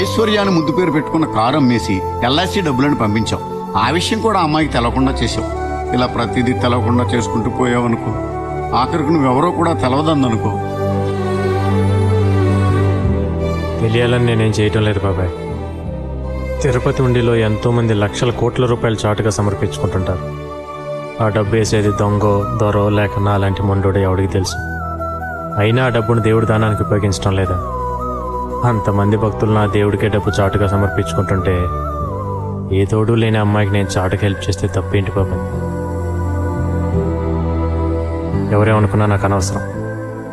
ఐశ్వర్యాన్ని ముద్దు పేరు పెట్టుకున్న కారు అమ్మేసి ఎల్ఐసి డబ్బులను పంపించాం. ఆ విషయం కూడా అమ్మాయికి తెలవకుండా చేసావు. ఇలా ప్రతిదీ తెలవకుండా చేసుకుంటూ పోయావనుకో, ఆఖరికి నువ్వెవరో కూడా తెలవదందనుకో. తెలియాలని నేనేం చేయటం లేదు బాబాయ్. తిరుపతి ఉండిలో ఎంతో మంది లక్షల కోట్ల రూపాయలు చాటుగా సమర్పించుకుంటుంటారు. ఆ డబ్బు వేసేది దొంగో దొరో లేక నా అలాంటి మొండోడో ఎవడికి తెలుసు. అయినా ఆ డబ్బును దేవుడి దానానికి ఉపయోగించడం లేదా? అంతమంది భక్తులు నా దేవుడికే డబ్బు చాటుగా సమర్పించుకుంటుంటే ఏ తోడు లేని అమ్మాయికి నేను చాటుకు హెల్ప్ చేస్తే తప్పేంటి బాబాయ్? ఎవరేమనుకున్నా నాకు అనవసరం.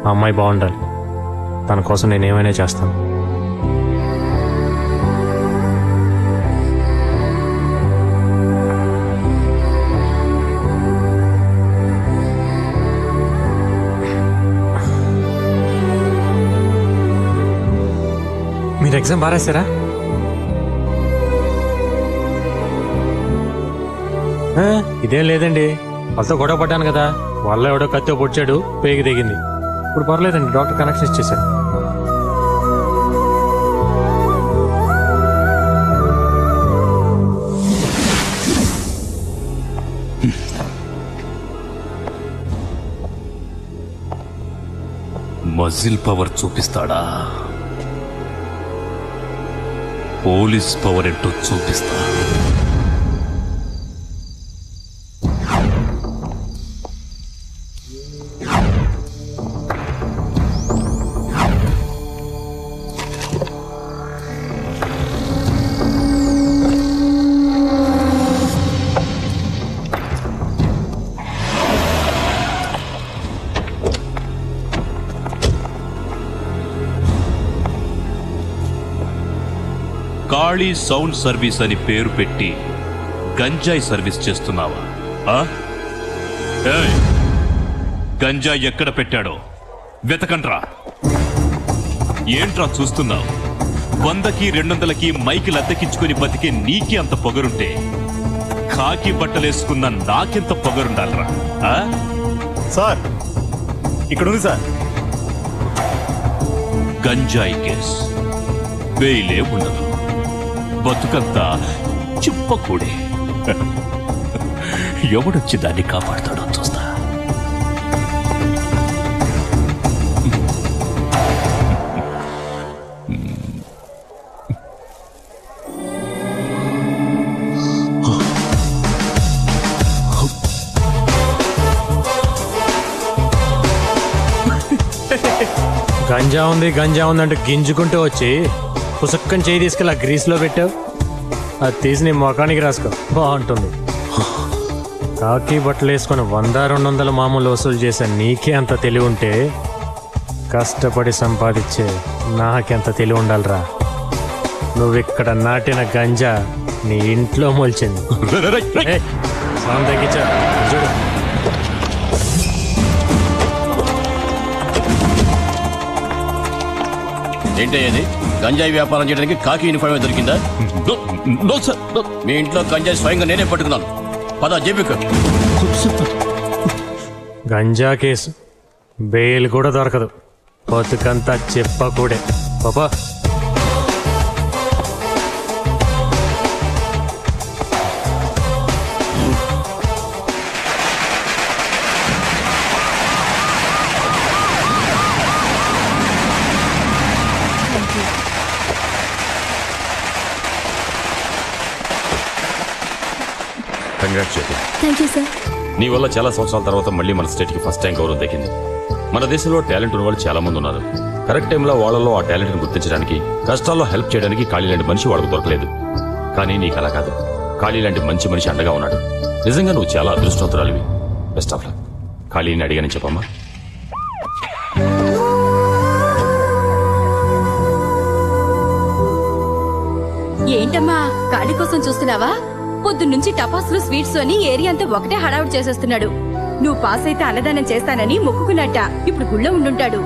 ఆ అమ్మాయి బాగుండాలి. తన కోసం నేనేమైనా చేస్తాను. మీరు ఎగ్జామ్ బాగా రాశారా? ఇదేం లేదండి, వాళ్ళతో గొడవ పడ్డాను కదా, వాళ్ళ ఎవడో కత్తితో పొడిచాడు, పేగి దిగింది. ఇప్పుడు పర్లేదండి, డాక్టర్ కనెక్షన్ ఇచ్చేశారు. మజిల్ పవర్ చూపిస్తాడా? పోలీస్ పవర్ ఏంటో చూపిస్తా. కాళీ సౌండ్ సర్వీస్ అని పేరు పెట్టి గంజాయి సర్వీస్ చేస్తున్నావా? ఏయ్, గంజాయి ఎక్కడ పెట్టాడో వెతకండ్రా. ఏంట్రా చూస్తున్నావు? 100కి 200కి మైకిలు అద్దెకించుకొని బతికే నీకే అంత పొగరుంటే కాకి బట్టలేసుకున్న నాకెంత పొగరుండాలరా? సార్ ఇక్కడ ఉంది సార్. గంజాయి కేస్ బెయిలే ఉండదు, బతుకంతా చిప్పకూడే. ఎవడొచ్చి దాన్ని కాపాడుతాడో చూస్తా. గంజా ఉంది అంటే గింజుకుంటూ వచ్చి పుసక్కని చేయి తీసుకెళ్ళి ఆ గ్రీస్లో పెట్టావు. అది తీసి నీ ముఖానికి రాసుకో, బాగుంటుంది. కాకి బట్టలు వేసుకొని 100-200 మామూలు వసూలు చేసే నీకే అంత తెలివి ఉంటే కష్టపడి సంపాదించే నాకెంత తెలివి ఉండాలిరా. నువ్విక్కడ నాటిన గంజా నీ ఇంట్లో మొలిచింది. సౌండ్ తగ్గించా చూడు. ఏంటయ్యేది? గంజాయి వ్యాపారం చేయడానికి కాకి యూనిఫామ్ దొరికిందా? మీ ఇంట్లో గంజాయి స్వయంగా నేనే పట్టుకున్నాను. పద జేబుకు. గంజా కేసు బెయిల్ కూడా దొరకదు, బతుకంతా చెప్పకూడే. పాపా congrats Jyothi. Thank you sir. నీ వల్ల చాలా సంవత్సరాల తర్వాత మళ్ళీ మన స్టేట్ కి ఫస్ట్ టైం గౌరవం దక్కింది. మన దేశంలో టాలెంట్ ఉన్న వాళ్ళు చాలా మంది ఉన్నారు. కరెక్ట్ టైంలో వాళ్ళలో ఆ టాలెంట్ ని గుర్తించడానికి, కష్టాల్లో హెల్ప్ చేయడానికి ఖాళీ లాంటి మనిషి వాళ్ళకు దొరకలేదు. కానీ నీకు అలా కాదు, ఖాళీ లాంటి మంచి మనిషి అండగా ఉన్నాడు. నిజంగా నువ్వు చాలా అదృష్టవంతురాలివి. Best of luck. ఖాళీని అడిగానని చెప్పమ్మా. ఏంటమ్మా ఖాళీ కోసం చూస్తున్నావా? పొద్దున్నుంచి టపాసులు స్వీట్స్ అని ఏరియా అంతా ఒకటే హడావుడి చేసేస్తున్నాడు. నువ్వు పాస్ అయితే అన్నదానం చేస్తానని మొక్కుకున్నట్ట. ఇప్పుడు గుళ్ళో ఉండుంటాడు.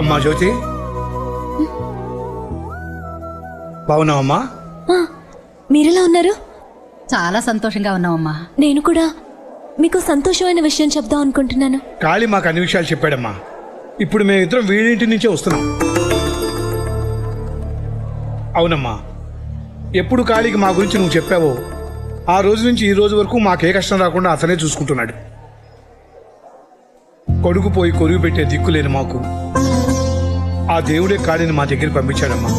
అమ్మా జ్యోతి, బాగున్నావమ్మా? మీరెలా ఉన్నారు? చాలా సంతోషంగా ఉన్నావమ్మా. నేను కూడా మీకు సంతోషమైన విషయం చెప్దాం అనుకుంటున్నాను. కాళీ మాకు అన్ని విషయాలు చెప్పాడమ్మా. ఇప్పుడు మేమిద్దరం వీడింటి నుంచే వస్తున్నాం. అవునమ్మా, ఎప్పుడు కాళీకి మా గురించి నువ్వు చెప్పావో ఆ రోజు నుంచి ఈ రోజు వరకు మాకే కష్టం రాకుండా అతనే చూసుకుంటున్నాడు. కొడుకు పోయి కొరుగు పెట్టే దిక్కులేని మాకు ఆ దేవుడే కాళీని మా దగ్గర పంపించాడమ్మా.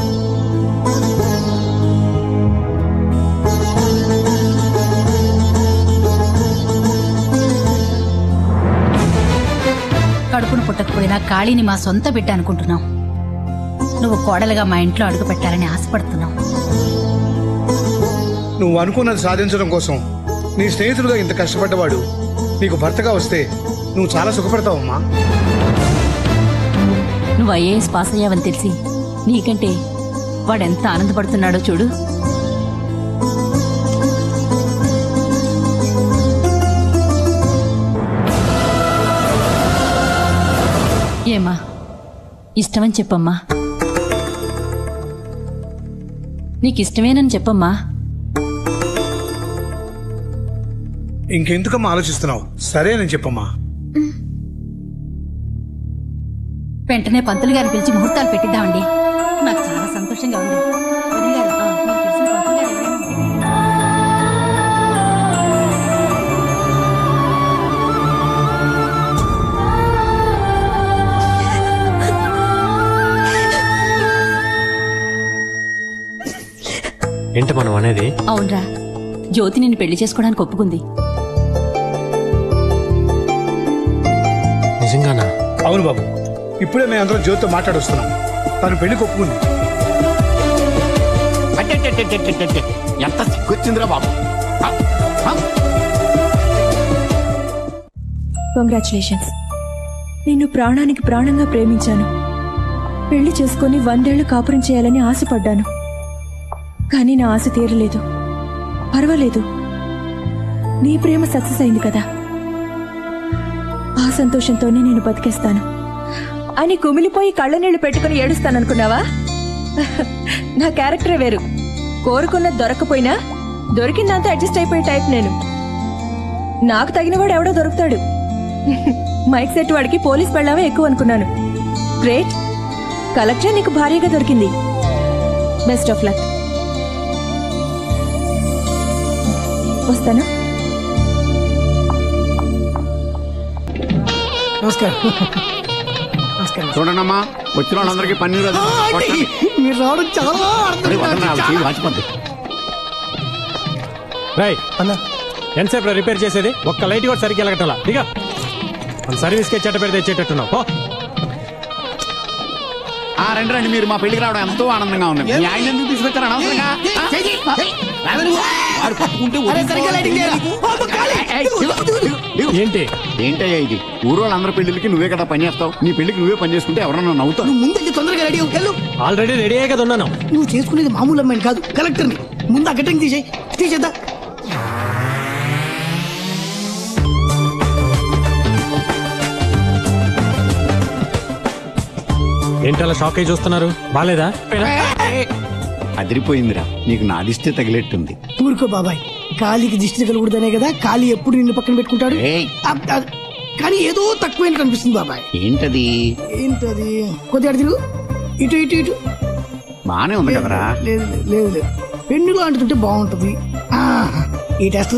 కడుపును పుట్టకపోయినా కాళీని మా సొంత బిడ్డ అనుకుంటున్నాం. నువ్వు కోడలుగా మా ఇంట్లో అడుగు పెట్టాలని ఆశపడుతున్నావు. నువ్వు అనుకున్నది సాధించడం కోసం నీ స్నేహితుడుగా ఇంత కష్టపడ్డవాడు నీకు భర్తగా వస్తే నువ్వు చాలా సుఖపడతావమ్మా. నువ్వు ఐఏఎస్ పాస్ అయ్యావని తెలిసి నీకంటే వాడెంత ఆనందపడుతున్నాడో చూడు. ఏమా ఇష్టమని చెప్పమ్మా. నీకిష్టమేనని చెప్పమ్మా. ఇంకెందుకమ్మా ఆలోచిస్తున్నావు? సరేనని చెప్పమ్మా. వెంటనే పంతులు గారిని పిలిచి ముహూర్తాలు పెట్టిద్దామండి. నాకు చాలా సంతోషంగా ఉంది. వదిన గారు, మీకు తెలిసిన పంతులు గారు ఎవరైనా ఉంటే. ఏంటి మనం అనేది? అవునరా, జ్యోతి నిన్ను పెళ్లి చేసుకోవడానికి ఒప్పుకుంది. నిజంగానా? అవును బాబు, ఇప్పుడే మేము అందరం జ్యోతితో మాట్లాడొస్తున్నాం. తను పెళ్లి ఒప్పుకుంది. ఎంత సిగ్గొచ్చిందిరా బాబు. కంగ్రాచులేషన్స్. నిన్ను ప్రాణానికి ప్రాణంగా ప్రేమించాను. పెళ్లి చేసుకుని 100 ఏళ్లు కాపురం చేయాలని ఆశపడ్డాను. కానీ నా ఆశ తీరలేదు. పర్వాలేదు, నీ ప్రేమ సక్సెస్ అయింది కదా, ఆ సంతోషంతోనే నేను బతికేస్తాను అని కుమిలిపోయి కళ్ళ నీళ్లు పెట్టుకుని ఏడుస్తాననుకున్నావా? నా క్యారెక్టరే వేరు. కోరుకున్నది దొరకపోయినా దొరికిందంతా అడ్జస్ట్ అయిపోయే టైప్ నేను. నాకు తగినవాడు ఎవడో దొరుకుతాడు. మైక్ సెట్ వాడికి పోలీస్ పెళ్ళామే ఎక్కువ అనుకున్నాను. గ్రేట్, కలెక్టర్ నీకు భార్యగా దొరికింది. Best of luck. వస్తాను. నమస్కారం. చూడండమ్మా, వచ్చిన వాళ్ళందరికీ పన్నీరు మీరు రావడం చాలా వాచిపోద్ది. రై అన్న, ఎంతసేపు రిపేర్ చేసేది? ఒక్క లైట్ కూడా సరిగ్గా వెళ్ళగట్టాలా? ఇక మన సర్వీస్కి చెట్ట పెడితే తెచ్చేటట్టున్నావు. రండి రండి, మీరు మా పెళ్లికి రావడం ఎంతో ఆనందంగా ఉంది. మీ ఆయన ఎందుకు తీసుకొచ్చారు అనవసరంగా? ఏంటి ఏంటయ్యా ఇది? ఊరు వాళ్ళందరి పెళ్లికి నువ్వే కదా పని చేస్తావు. నీ పెళ్లికి నువ్వే పని చేసుకుంటే ఎవరన్నా నవ్వుతావు. ముందు తొందరగా రెడీ వెళ్ళు. ఆల్రెడీ రెడీ అయ్యే కదా ఉన్నాను. నువ్వు చేసుకునేది మామూలు అమ్మాయిని కాదు, కలెక్టర్ని. ముందు ఆ కటింగ్ తీసేద్దా. ఏంటలా షాక్ అయ్యి చూస్తున్నారు? బాలేదా? అదిరిపోయిందిరా, నీకు నాదిస్తే తగిలేట్టుంది. ఊరుకో బాబాయ్, కాలికి దిష్టి తగలకూడదనే కదా కాలి ఎప్పుడు నిన్ను పక్కన పెట్టుకుంటాడు. కానీ ఏదో తక్కువ కనిపిస్తుంది బాబాయ్. ఏంటది? కొద్దిగా తిరుగు, ఇటు ఇటు ఇటు. బానే ఉంది కదరా? లేదు లేదు లేదు, పెన్నులో అంటుంటే బాగుంటది. ఈ టెస్ట్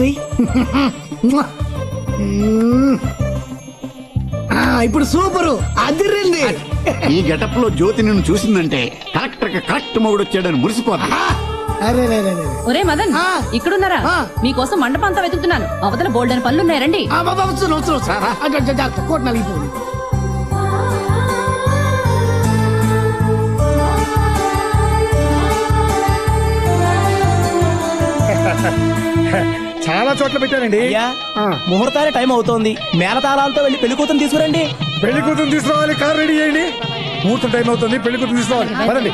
ఇప్పుడు సూపరు, అదిరింది. ఈ గెటప్ లో జ్యోతి నిన్ను చూసిందంటే కరెక్టర్ కరెక్ట్ మొగుడు వచ్చాడని మురిసిపోద్ది. ఒరే మదన్, ఇక్కడున్నారా? మీకోసం మండపం అంతా వెతుకుతున్నాను. అవతల బోల్డెన్ పనులున్నాయి, రండి. కోట్ నలిగిపోయింది. చాలా చోట్ల పెట్టారండి. ముహూర్తానికి టైం అవుతోంది. మేళతాళాలతో వెళ్ళి పెళ్లి కూతురు తీసుకురండి. పెళ్లి కూతురు తీసుకురావాలి, కార్ రెడీ చేయండి. ముహూర్తం టైం అవుతుంది, పెళ్లి కూతురు తీసుకోవాలి. పదండి.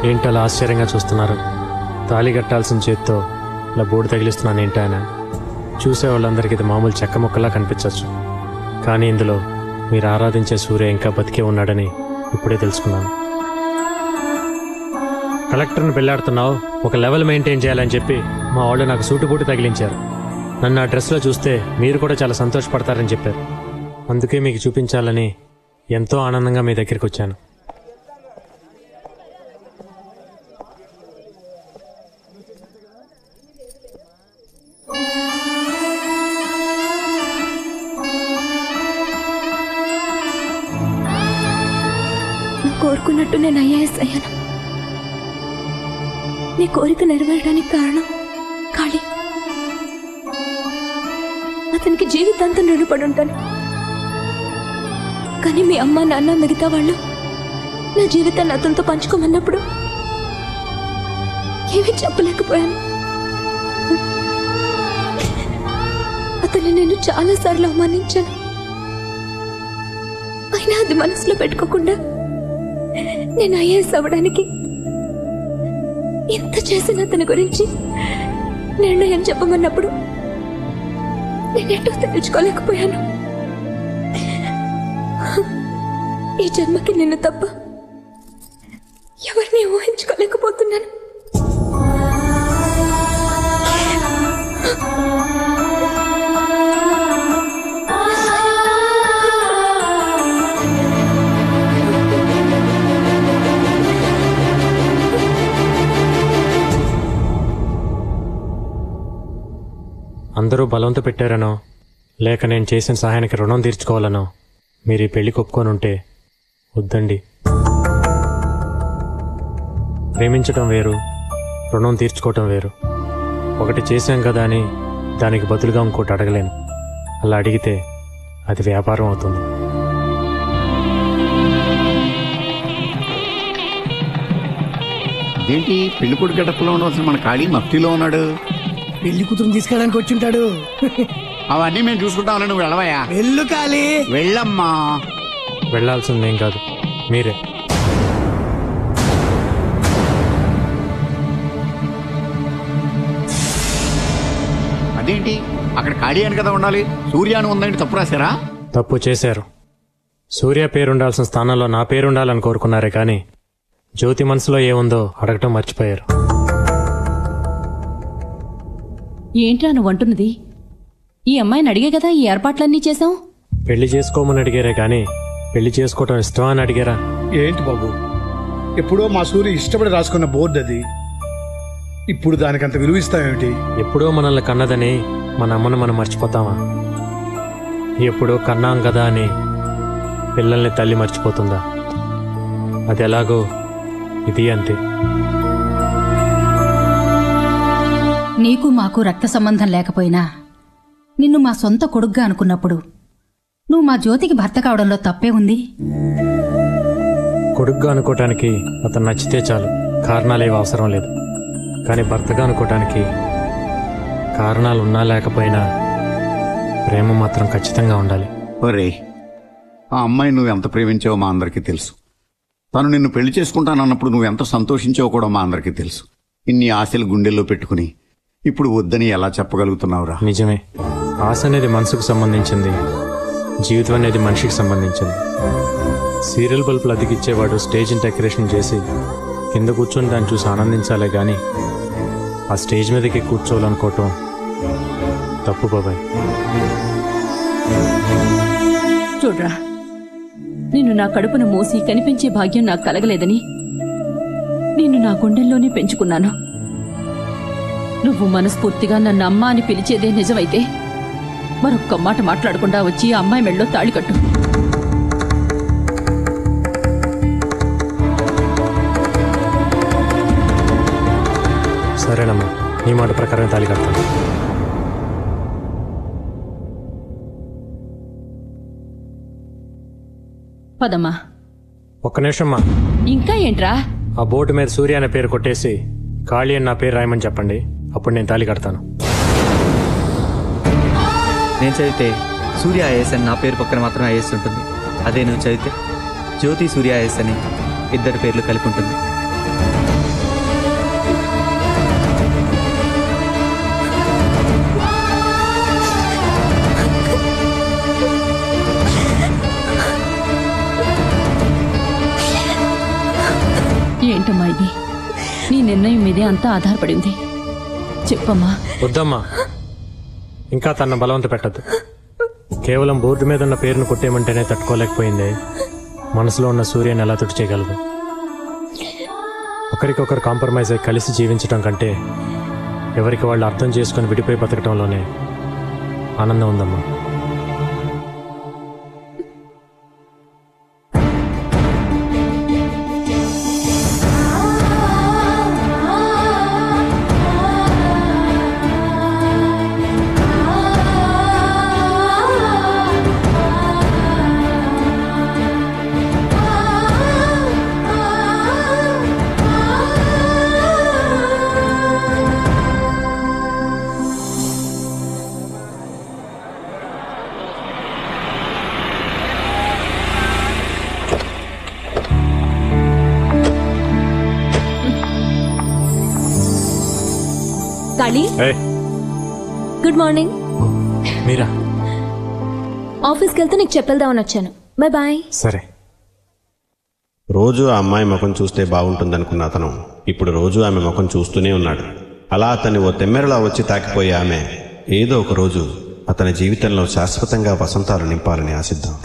ఏంటలా ఆశ్చర్యంగా చూస్తున్నారు? తాళి కట్టాల్సిన చేత్తో ఇలా బోర్డు తగిలిస్తున్నాను ఏంటైనా? చూసే వాళ్ళందరికీ ఇది మామూలు చెక్క ముక్కలా కనిపించవచ్చు, కానీ ఇందులో మీరు ఆరాధించే సూర్య ఇంకా బతికే ఉన్నాడని ఇప్పుడే తెలుసుకున్నాను. కలెక్టర్ని పెళ్ళాడుతున్నావు, ఒక లెవెల్ మెయింటైన్ చేయాలని చెప్పి మా వాళ్ళు నాకు సూటుబూటు తగిలించారు. నన్ను ఆ డ్రెస్లో చూస్తే మీరు కూడా చాలా సంతోషపడతారని చెప్పారు. అందుకే మీకు చూపించాలని ఎంతో ఆనందంగా మీ దగ్గరికి వచ్చాను. కోరుకున్నట్టు నేను ఐఏఎస్ అయ్యాను. నీ కోరిక నెరవేరడానికి కారణం కాళీ. అతనికి జీవితాంతం రుణపడి ఉంటాను. కానీ మీ అమ్మ నాన్న మిగతా వాళ్ళు నా జీవితాన్ని అతనితో పంచుకోమన్నప్పుడు ఏమీ చెప్పలేకపోయాను. అతన్ని నేను చాలాసార్లు అవమానించాను. అయినా అది మనసులో పెట్టుకోకుండా నేను ఐఏఎస్ అవ్వడానికి ఎంత చేసిన అతని గురించి నిర్ణయం చెప్పమన్నప్పుడు నేనేటో తెలుసుకోలేకపోయాను. ఈ జన్మకి నిన్ను తప్ప ఎవరిని ఊహించుకోలేకపోతున్నాను. అందరూ బలంతో పెట్టారనో లేక నేను చేసిన సహాయానికి రుణం తీర్చుకోవాలనో మీరు ఈ పెళ్లికి ఒప్పుకొని ఉంటే వద్దండి. ప్రేమించడం వేరు, రుణం తీర్చుకోవటం వేరు. ఒకటి చేశాం కదా అని దానికి బదులుగా ఇంకోటి అడగలేను. అలా అడిగితే అది వ్యాపారం అవుతుంది. ఏంటి పెళ్లి కొడుకు గడపలో ఉండవలసిన మన ఖాళీ మఫ్టీలో ఉన్నాడు. పెళ్లి కూతురు తీసుకెళ్ళడానికి వచ్చి ఉంటాడు. అవన్నీ మేము చూసుకుంటామని నువ్వు వెళ్ళవయ్యా. వెళ్ళు కాళీ. వెళ్ళమ్మా. వెళ్లాల్సిందేం కాదు, మీరే. అదేంటి అక్కడ ఖాళీ అని కదా ఉండాలి, సూర్యాను ఉందండి. తప్పు రాశారా? తప్పు చేశారు. సూర్య పేరుండాల్సిన స్థానంలో నా పేరుండాలని కోరుకున్నారే కానీ జ్యోతి మనసులో ఏముందో అడగటం మర్చిపోయారు. ఏంట్రా నువ్వు అంటున్నది? ఈ అమ్మాయిని అడిగే కదా ఈ ఏర్పాట్లన్నీ చేశాం. పెళ్లి చేసుకోమని అడిగారే కానీ పెళ్లి చేసుకోవటం ఇష్టమా అని అడిగారా? ఏంటి బాబు, ఎప్పుడో మా సూర్య ఇష్టపడి రాసుకున్న బోర్డు అది. ఇప్పుడు దానికంత విలువ ఇస్తామేమిటి? ఎప్పుడో మనల్ని కన్నదని మన అమ్మను మనం మర్చిపోతామా? ఎప్పుడో కన్నాం కదా అని పిల్లల్ని తల్లి మర్చిపోతుందా? అది ఎలాగో ఇది అంతే. నీకు మాకు రక్త సంబంధం లేకపోయినా నిన్ను మా సొంత కొడుగ్గా అనుకున్నప్పుడు నువ్వు మా జ్యోతికి భర్త కావడంలో తప్పే ఉంది. కొడుగ్గా అనుకోవటానికి అతను నచ్చితే చాలు, కారణాలేవి అవసరం లేదు. కానీ భర్తగా అనుకోవటానికి కారణాలు ఉన్నా లేకపోయినా ప్రేమ మాత్రం ఖచ్చితంగా ఉండాలి. ఒరే, ఆ అమ్మాయి నువ్వు ఎంత ప్రేమించావో మా అందరికీ తెలుసు. తను నిన్ను పెళ్లి చేసుకుంటానన్నప్పుడు నువ్వు ఎంత సంతోషించావో కూడా మా అందరికీ తెలుసు. ఇన్ని ఆశలు గుండెల్లో పెట్టుకుని ఇప్పుడు వద్దని ఎలా చెప్పగలుగుతున్నావురా? నిజమే, ఆశ అనేది మనసుకు సంబంధించింది, జీవితం అనేది మనిషికి సంబంధించింది. సీరియల్ బల్బులు అతికిచ్చేవాడు స్టేజ్ని డెకరేషన్ చేసి కింద కూర్చొని దాన్ని చూసి ఆనందించాలే కానీ ఆ స్టేజ్ మీదకి కూర్చోవాలనుకోవటం తప్పు బాబాయ్. చూడ్రా, నిన్ను నా కడుపున మోసి కనిపించే భాగ్యం నాకు కలగలేదని నిన్ను నా గుండెల్లోనే పెంచుకున్నాను. నువ్వు మనస్ఫూర్తిగా నన్ను అమ్మ అని పిలిచేదే నిజమైతే మరొక్క మాట మాట్లాడకుండా వచ్చి ఆ అమ్మాయి మెళ్ళలో తాళి కట్టు. సరేనమ్మా, నీ మాట ప్రకారం తాళి కడతాను. పదమ్మా. ఒక్క నిమిషమ్మా. ఇంకా ఏంట్రా? ఆ బోర్డు మీద సూర్య అనే పేరు కొట్టేసి ఖాళీ అని నా పేరు రాయమని చెప్పండి, అప్పుడు నేను తాళి కడతాను. నేను చదివితే సూర్య ఐఏఎస్ అని నా పేరు పక్కన మాత్రం ఐఏఎస్ ఉంటుంది. అదే నువ్వు చదివితే జ్యోతి సూర్య ఐఏఎస్ అని ఇద్దరి పేర్లు కలిపి ఉంటుంది. ఏంటమ్మా ఇది? నీ నిర్ణయం మీదే అంతా ఆధారపడింది. చెప్పమ్మా. వద్దమ్మా, ఇంకా తన బలవంత పెట్టద్దు. కేవలం బోర్డు మీద ఉన్న పేరును కొట్టేయమంటేనే తట్టుకోలేకపోయింది. మనసులో ఉన్న సూర్యని ఎలా తుడి చేయగలదు? ఒకరికొకరు కాంప్రమైజ్ అయి కలిసి జీవించడం కంటే ఎవరికి వాళ్ళు అర్థం చేసుకుని విడిపోయి బతకటంలోనే ఆనందం ఉందమ్మా. Kali, good morning. మీరా? ఆఫీస్కి వెళ్తే నీకు చెప్పేద్దామని వచ్చాను. Bye bye. సరే. రోజు ఆ అమ్మాయి ముఖం చూస్తే బాగుంటుందనుకున్న అతను ఇప్పుడు రోజు ఆమె ముఖం చూస్తూనే ఉన్నాడు. అలా అతన్ని ఓ తెమ్మెరలా వచ్చి తాకిపోయే ఆమె ఏదో ఒక రోజు అతని జీవితంలో శాశ్వతంగా వసంతాలు నింపాలని ఆశిద్దాం.